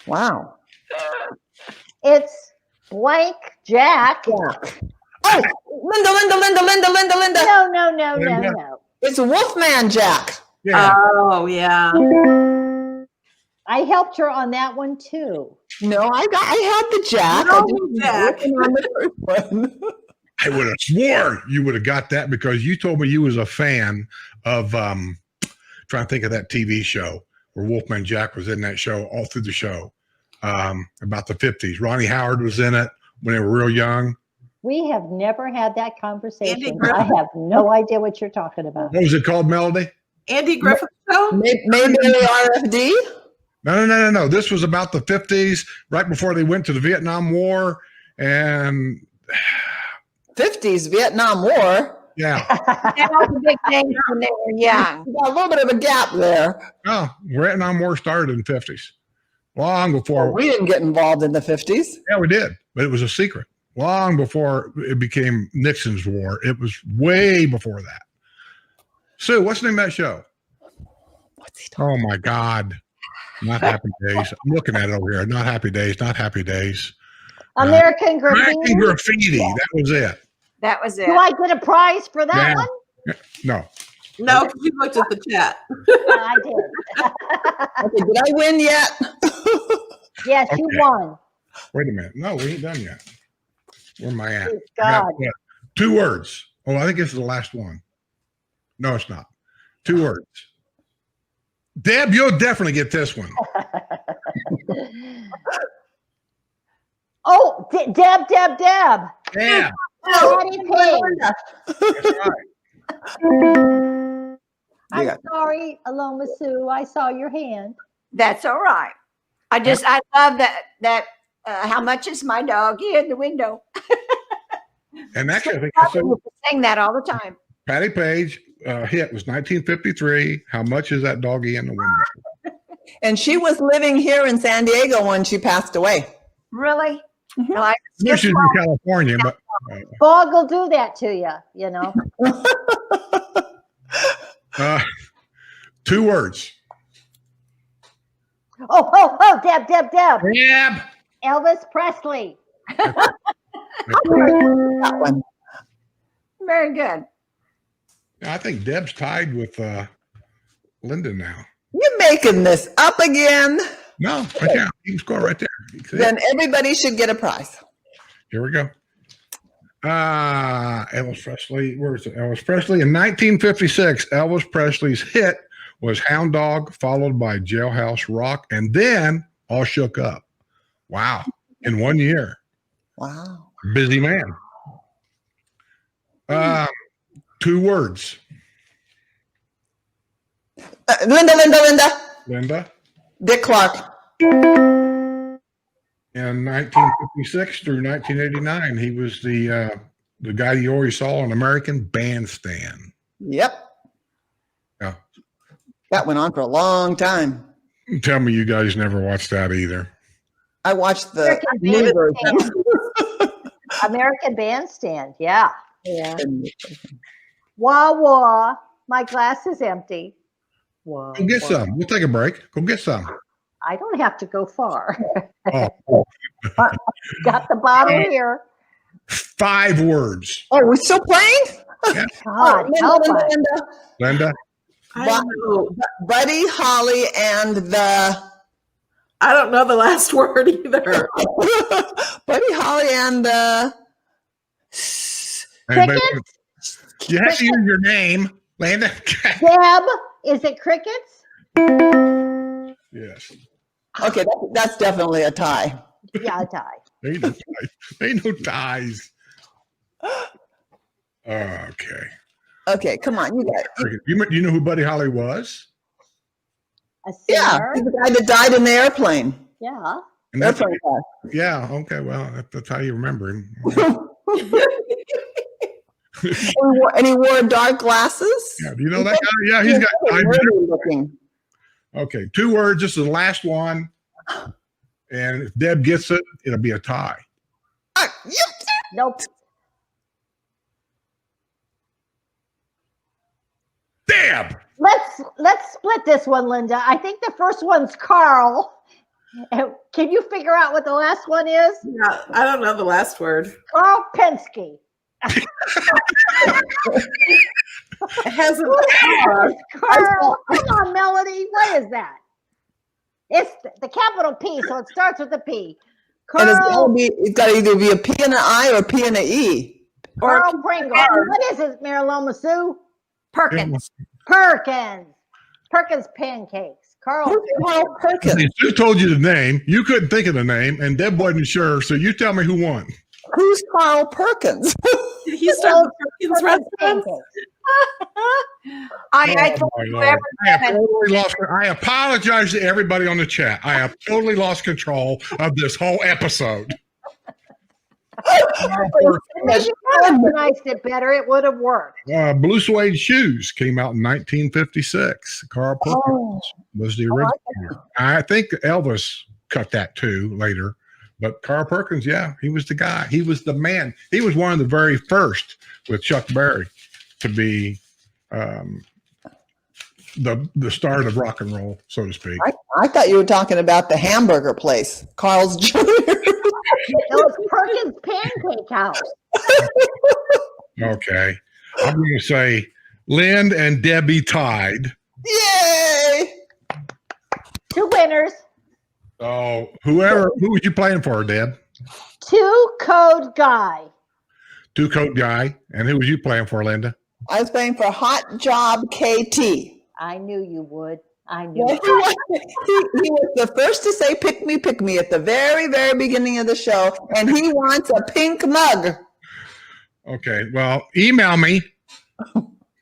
Wow. It's blank Jack. Oh, Linda. No. It's Wolfman Jack. Yeah. Oh, yeah. I helped her on that one too. No, I had the Jack. No, I didn't Jack. working on the first one. I would have swore you would have got that because you told me you was a fan of trying to think of that TV show where Wolfman Jack was in that show all through the show. about the 50s. Ronnie Howard was in it when they were real young. We have never had that Andy conversation. Griffith. I have no idea what you're talking about. What was it called, Melody? Andy Griffith Show? Mayberry RFD? No. This was about the 50s, right before they went to the Vietnam War. And 50s, Vietnam War. yeah. That was a big thing when they were young. You got a little bit of a gap there. Oh, Vietnam War started in the 50s. Long before. We didn't get involved in the 50s. Yeah, we did. But it was a secret. Long before it became Nixon's war. It was way before that. Sue, what's the name of that show? What's he talking Oh my God. Not Happy Days. I'm looking at it over here. Not Happy Days. Not Happy Days. American Graffiti. American Graffiti. That was it. That was it. Do I get a prize for that Yeah. one? No. No, because you looked at the chat. Yeah, I did. Okay, did I win yet? Yes, you Okay. won. Wait a minute. No, we ain't done yet. Where am I at? Good I got, God. 2 words. Oh, I think this is the last one. No, it's not. 2 words. Deb, you'll definitely get this one. Oh, Deb. Yeah. Patty Page. That's right. I'm sorry, Aloma Sue. I saw your hand. That's all right. I love that how much is my doggy in the window? And actually, I think I said I sing that all the time. Patty Page hit was 1953. How much is that doggy in the window? And she was living here in San Diego when she passed away. Really? Mhm. Well, I No, she's in California, but Fog will do that to you, you know. 2 words. Oh, Deb. Deb. Elvis Presley. That one. very good. I think Deb's tied with Linda now. You're making this up again. No, right there. You can score right there. You can see it. Then everybody should get a prize. Here we go. Elvis Presley. Where is it? Elvis Presley. In 1956, Elvis Presley's hit was Hound Dog, followed by Jailhouse Rock, and then All Shook Up. Wow. In 1 year. Wow. Busy man. 2 words. Linda. Linda. Dick Clark. In 1956 through 1989, he was the guy you always saw on American Bandstand. Yep. Yeah. That went on for a long time. Tell me you guys never watched that either. I watched the American new version. American Bandstand. Yeah. Wah. My glass is empty. Wah, Go get wah. some. We'll take a break. Go get some. I don't have to go far. Oh, Got the bottle here. 5 words. Oh, we're still playing? God, help us. Linda. I don't know. Buddy, Holly, and the I don't know the last word either. Buddy, Holly, and the Anybody- You have to use your name, Linda. Deb, is it crickets? Yes. Okay, that's definitely a tie. Yeah, a tie. There ain't no ties. There ain't no ties. Okay. Okay, come on, you got it. You know who Buddy Holly was? A Yeah, singer. he's the guy that died in the airplane. Yeah. And that's, Airplane crash. yeah. Okay. Well, that's how you remember him. And he wore dark glasses. Yeah. Do you know that guy? Yeah. He's got. Really nerdy looking. Okay. 2 words. This is the last one. And if Deb gets it, it'll be a tie. Yep. Nope. Deb. Let's split this one, Linda. I think the first one's Carl. Can you figure out what the last one is? Yeah, I don't know the last word. Carl Penske. It hasn't. Carl. Come on, Melody. What is that? It's the capital P, so it starts with a P. And Carl, it's got to either be a P and an I or a P and an E. Carl Pringle. What is it, Mariloma Sue? Perkins. Perkins. Perkins pancakes. Carl. Who's Carl Perkins? Sue told you the name. You couldn't think of the name, and Deb wasn't sure. So you tell me who won. Who's Carl Perkins? Did he start the Perkins restaurant? I Oh, told my you Lord. every I apologize to everybody on the chat. I have totally lost control of this whole episode. Maybe organized it better, it would have worked. Blue Suede Shoes came out in 1956. Carl Perkins was the original. I think Elvis cut that too later. But Carl Perkins, yeah, he was the guy. He was the man. He was one of the very first with Chuck Berry to be the start of rock and roll, so to speak. I thought you were talking about the hamburger place, Carl's Jr. It was Perkins Pancake House. Okay. I'm going to say Lynn and Debbie tied. Yay! 2 winners. So who was you playing for, Deb? 2 Code Guy. 2 Coat Guy. And who was you playing for, Linda? I was playing for Hot Job KT. I knew you would. I knew. Yeah, he was the first to say pick me at the very, very beginning of the show. And he wants a pink mug. Okay. Well, email me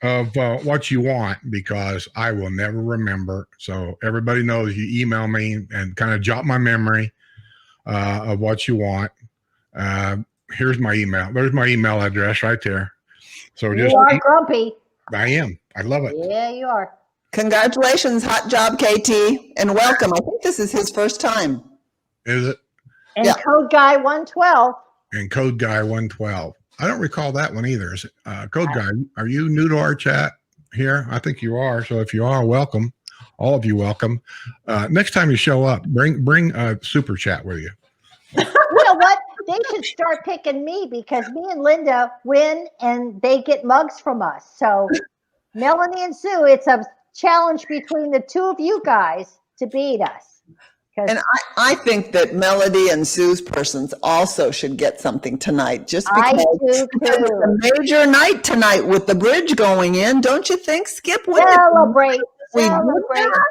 of what you want because I will never remember. So everybody knows you email me and kind of jot my memory of what you want. Here's my email. There's my email address right there. So You just are grumpy. I am. I love it. Yeah, you are. Congratulations, Hot Job KT, and welcome. I think this is his first time. Is it? And Yeah. Code Guy 112. And Code Guy 112. I don't recall that one either. Is it? Code Guy, are you new to our chat here? I think you are. So if you are, welcome. All of you, welcome. Next time you show up, bring a super chat with you. You know what? They should start picking me because me and Linda win and they get mugs from us. So Melanie and Sue, it's a challenge between the 2 of you guys to beat us. And I think that Melody and Sue's persons also should get something tonight, just I because do it's too. a major night tonight with the bridge going in. Don't you think, Skip? Wouldn't it be Celebrate. we do Celebrate. that?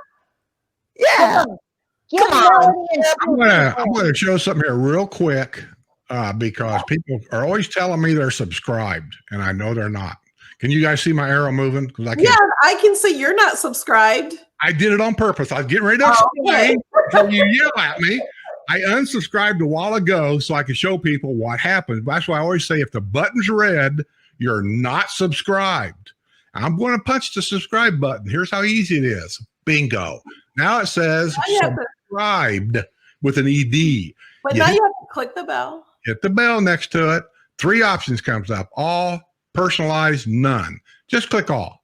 Yeah. Give Come on. Melanie and I'm gonna show something here real quick because people are always telling me they're subscribed, and I know they're not. Can you guys see my arrow moving? Because I can't. Yeah, I can see you're not subscribed. I did it on purpose. I was getting ready to explain before you yell at me. I unsubscribed a while ago so I could show people what happens. That's why I always say if the button's red, you're not subscribed. I'm going to punch the subscribe button. Here's how easy it is. Bingo. Now it says subscribed with an ED. But now you have to click the bell. Hit the bell next to it. 3 options comes up. All, personalized, none. Just click all.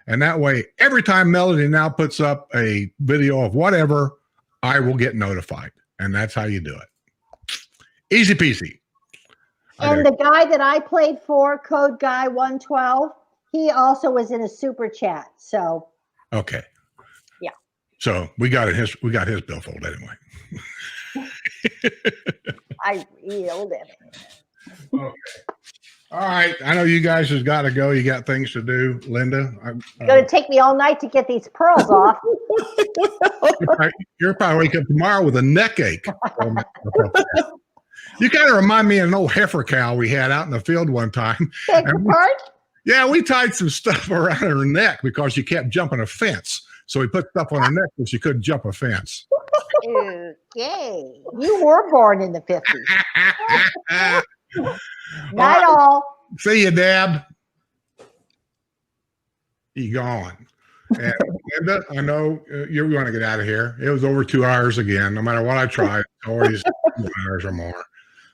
And that way, every time Melody now puts up a video of whatever, I will get notified. And that's how you do it. Easy peasy. And the guy that I played for, Code Guy 112, he also was in a super chat. So Okay. Yeah. So we got his billfold anyway. I yelled at him. Okay. All right. I know you guys has got to go. You got things to do, Linda. It's going to take me all night to get these pearls off. You're probably wake up tomorrow with a neck ache. You kind of remind me of an old heifer cow we had out in the field one time. Yeah, we tied some stuff around her neck because she kept jumping a fence. So we put stuff on her neck so she couldn't jump a fence. Okay. You were born in the 50s. Not all. See you, Deb. You gone. And Linda, I know you're going to get out of here. It was over 2 hours again. No matter what I tried, it's always 2 hours or more.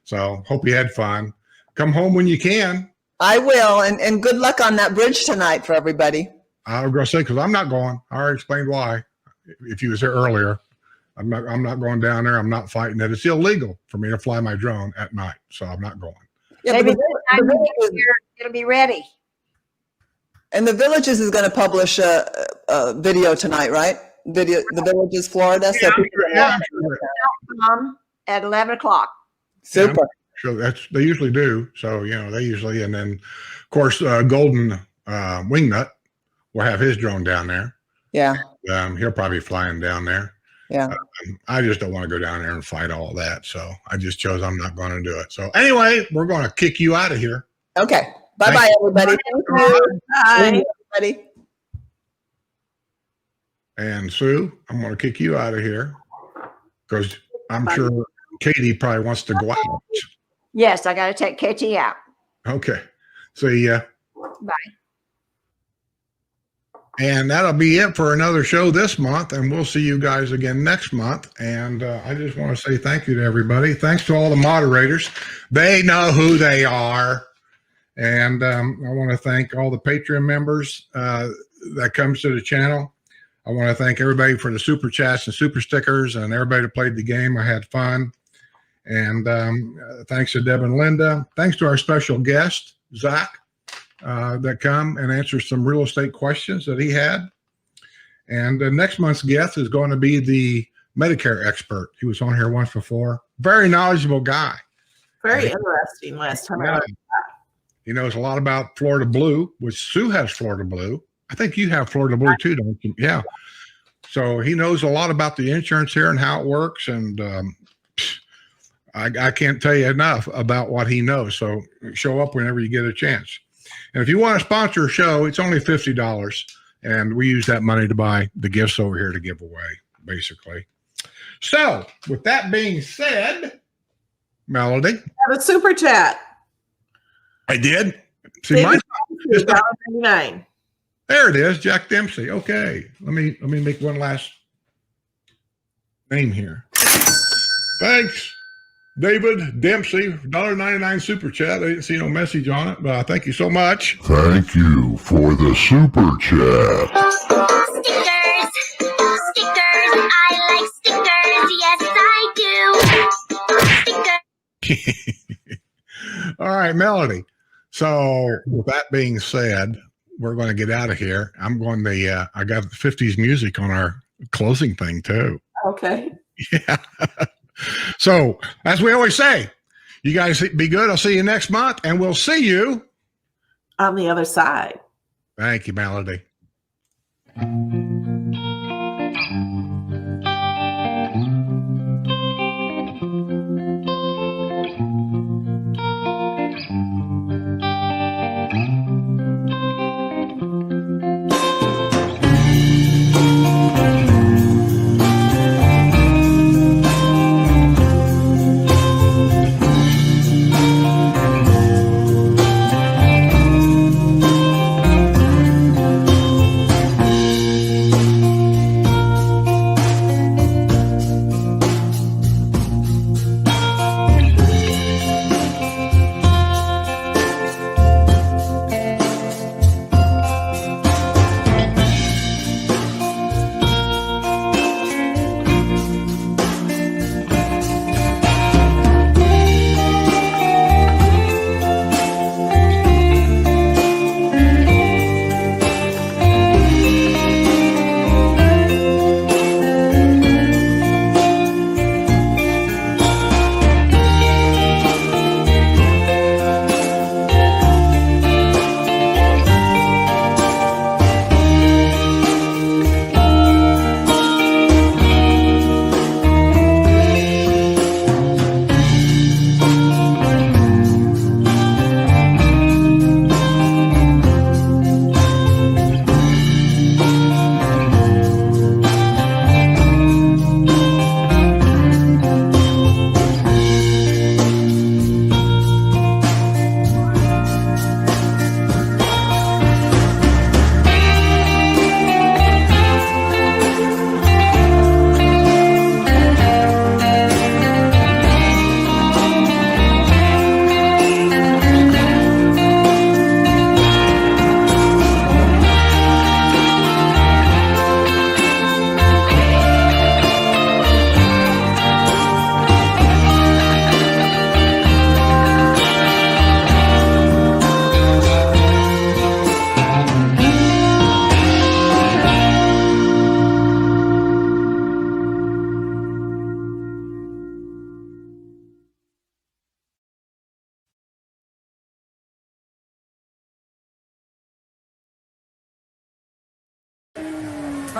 So hope you had fun. Come home when you can. I will. And good luck on that bridge tonight for everybody. I was going to say, because I'm not going. I already explained why. If you was there earlier, I'm not going down there. I'm not fighting it. It's illegal for me to fly my drone at night. So I'm not going. Yeah, Maybe it'll be ready. And the Villages is going to publish a video tonight, right? The Villages, Florida. So At 11 o'clock. Super. So they usually do. So, they usually, and then of course, Golden Wingnut will have his drone down there. Yeah. He'll probably be flying down there. Yeah. I just don't want to go down there and fight all that. So I just chose I'm not going to do it. So anyway, we're going to kick you out of here. Okay. Bye-bye, everybody. Thank you. Bye. Everybody. And Sue, I'm going to kick you out of here because I'm sure Katie probably wants to go out. Yes, I got to take Katie out. Okay. See ya. Bye. And that'll be it for another show this month. And we'll see you guys again next month. And I just want to say thank you to everybody. Thanks to all the moderators. They know who they are. And I want to thank all the Patreon members that comes to the channel. I want to thank everybody for the super chats and super stickers and everybody that played the game. I had fun. And thanks to Deb and Linda. Thanks to our special guest, Zach, that come and answer some real estate questions that he had. And next month's guest is going to be the Medicare expert. He was on here once before. Very knowledgeable guy. Very interesting last time. Yeah. He knows a lot about Florida Blue, which Sue has Florida Blue. I think you have Florida Blue too, don't you? Yeah. So he knows a lot about the insurance here and how it works. And I can't tell you enough about what he knows. So show up whenever you get a chance. And if you want to sponsor a show, it's only $50. And we use that money to buy the gifts over here to give away, basically. So with that being said, Melody. Have a super chat. I did. See, mine's $1.99. There it is, Jack Dempsey. Okay, let me make one last name here. Thanks, David Dempsey, $1.99 super chat. I didn't see no message on it, but thank you so much. Thank you for the super chat. Stickers, I like stickers. Yes, I do. All right, Melody. So with that being said, we're going to get out of here. I'm going to, I got 50s music on our closing thing too. Okay. Yeah. So as we always say, you guys be good. I'll see you next month and we'll see you on the other side. Thank you, Melody.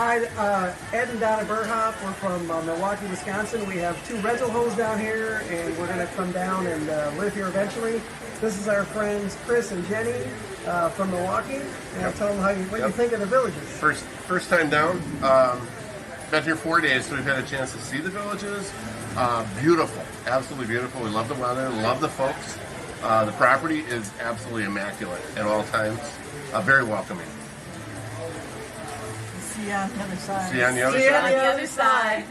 Hi, Ed and Donna Burhoff. We're from Milwaukee, Wisconsin. We have 2 rental homes down here, and we're going to come down and live here eventually. This is our friends Chris and Jenny from Milwaukee, and I'll tell them what you think of the villages. First time down. Been here 4 days, so we've had a chance to see the villages. Beautiful, absolutely beautiful. We love the weather, love the folks. The property is absolutely immaculate at all times. Very welcoming. See you on the other side. See you on the other See you side. on the other side.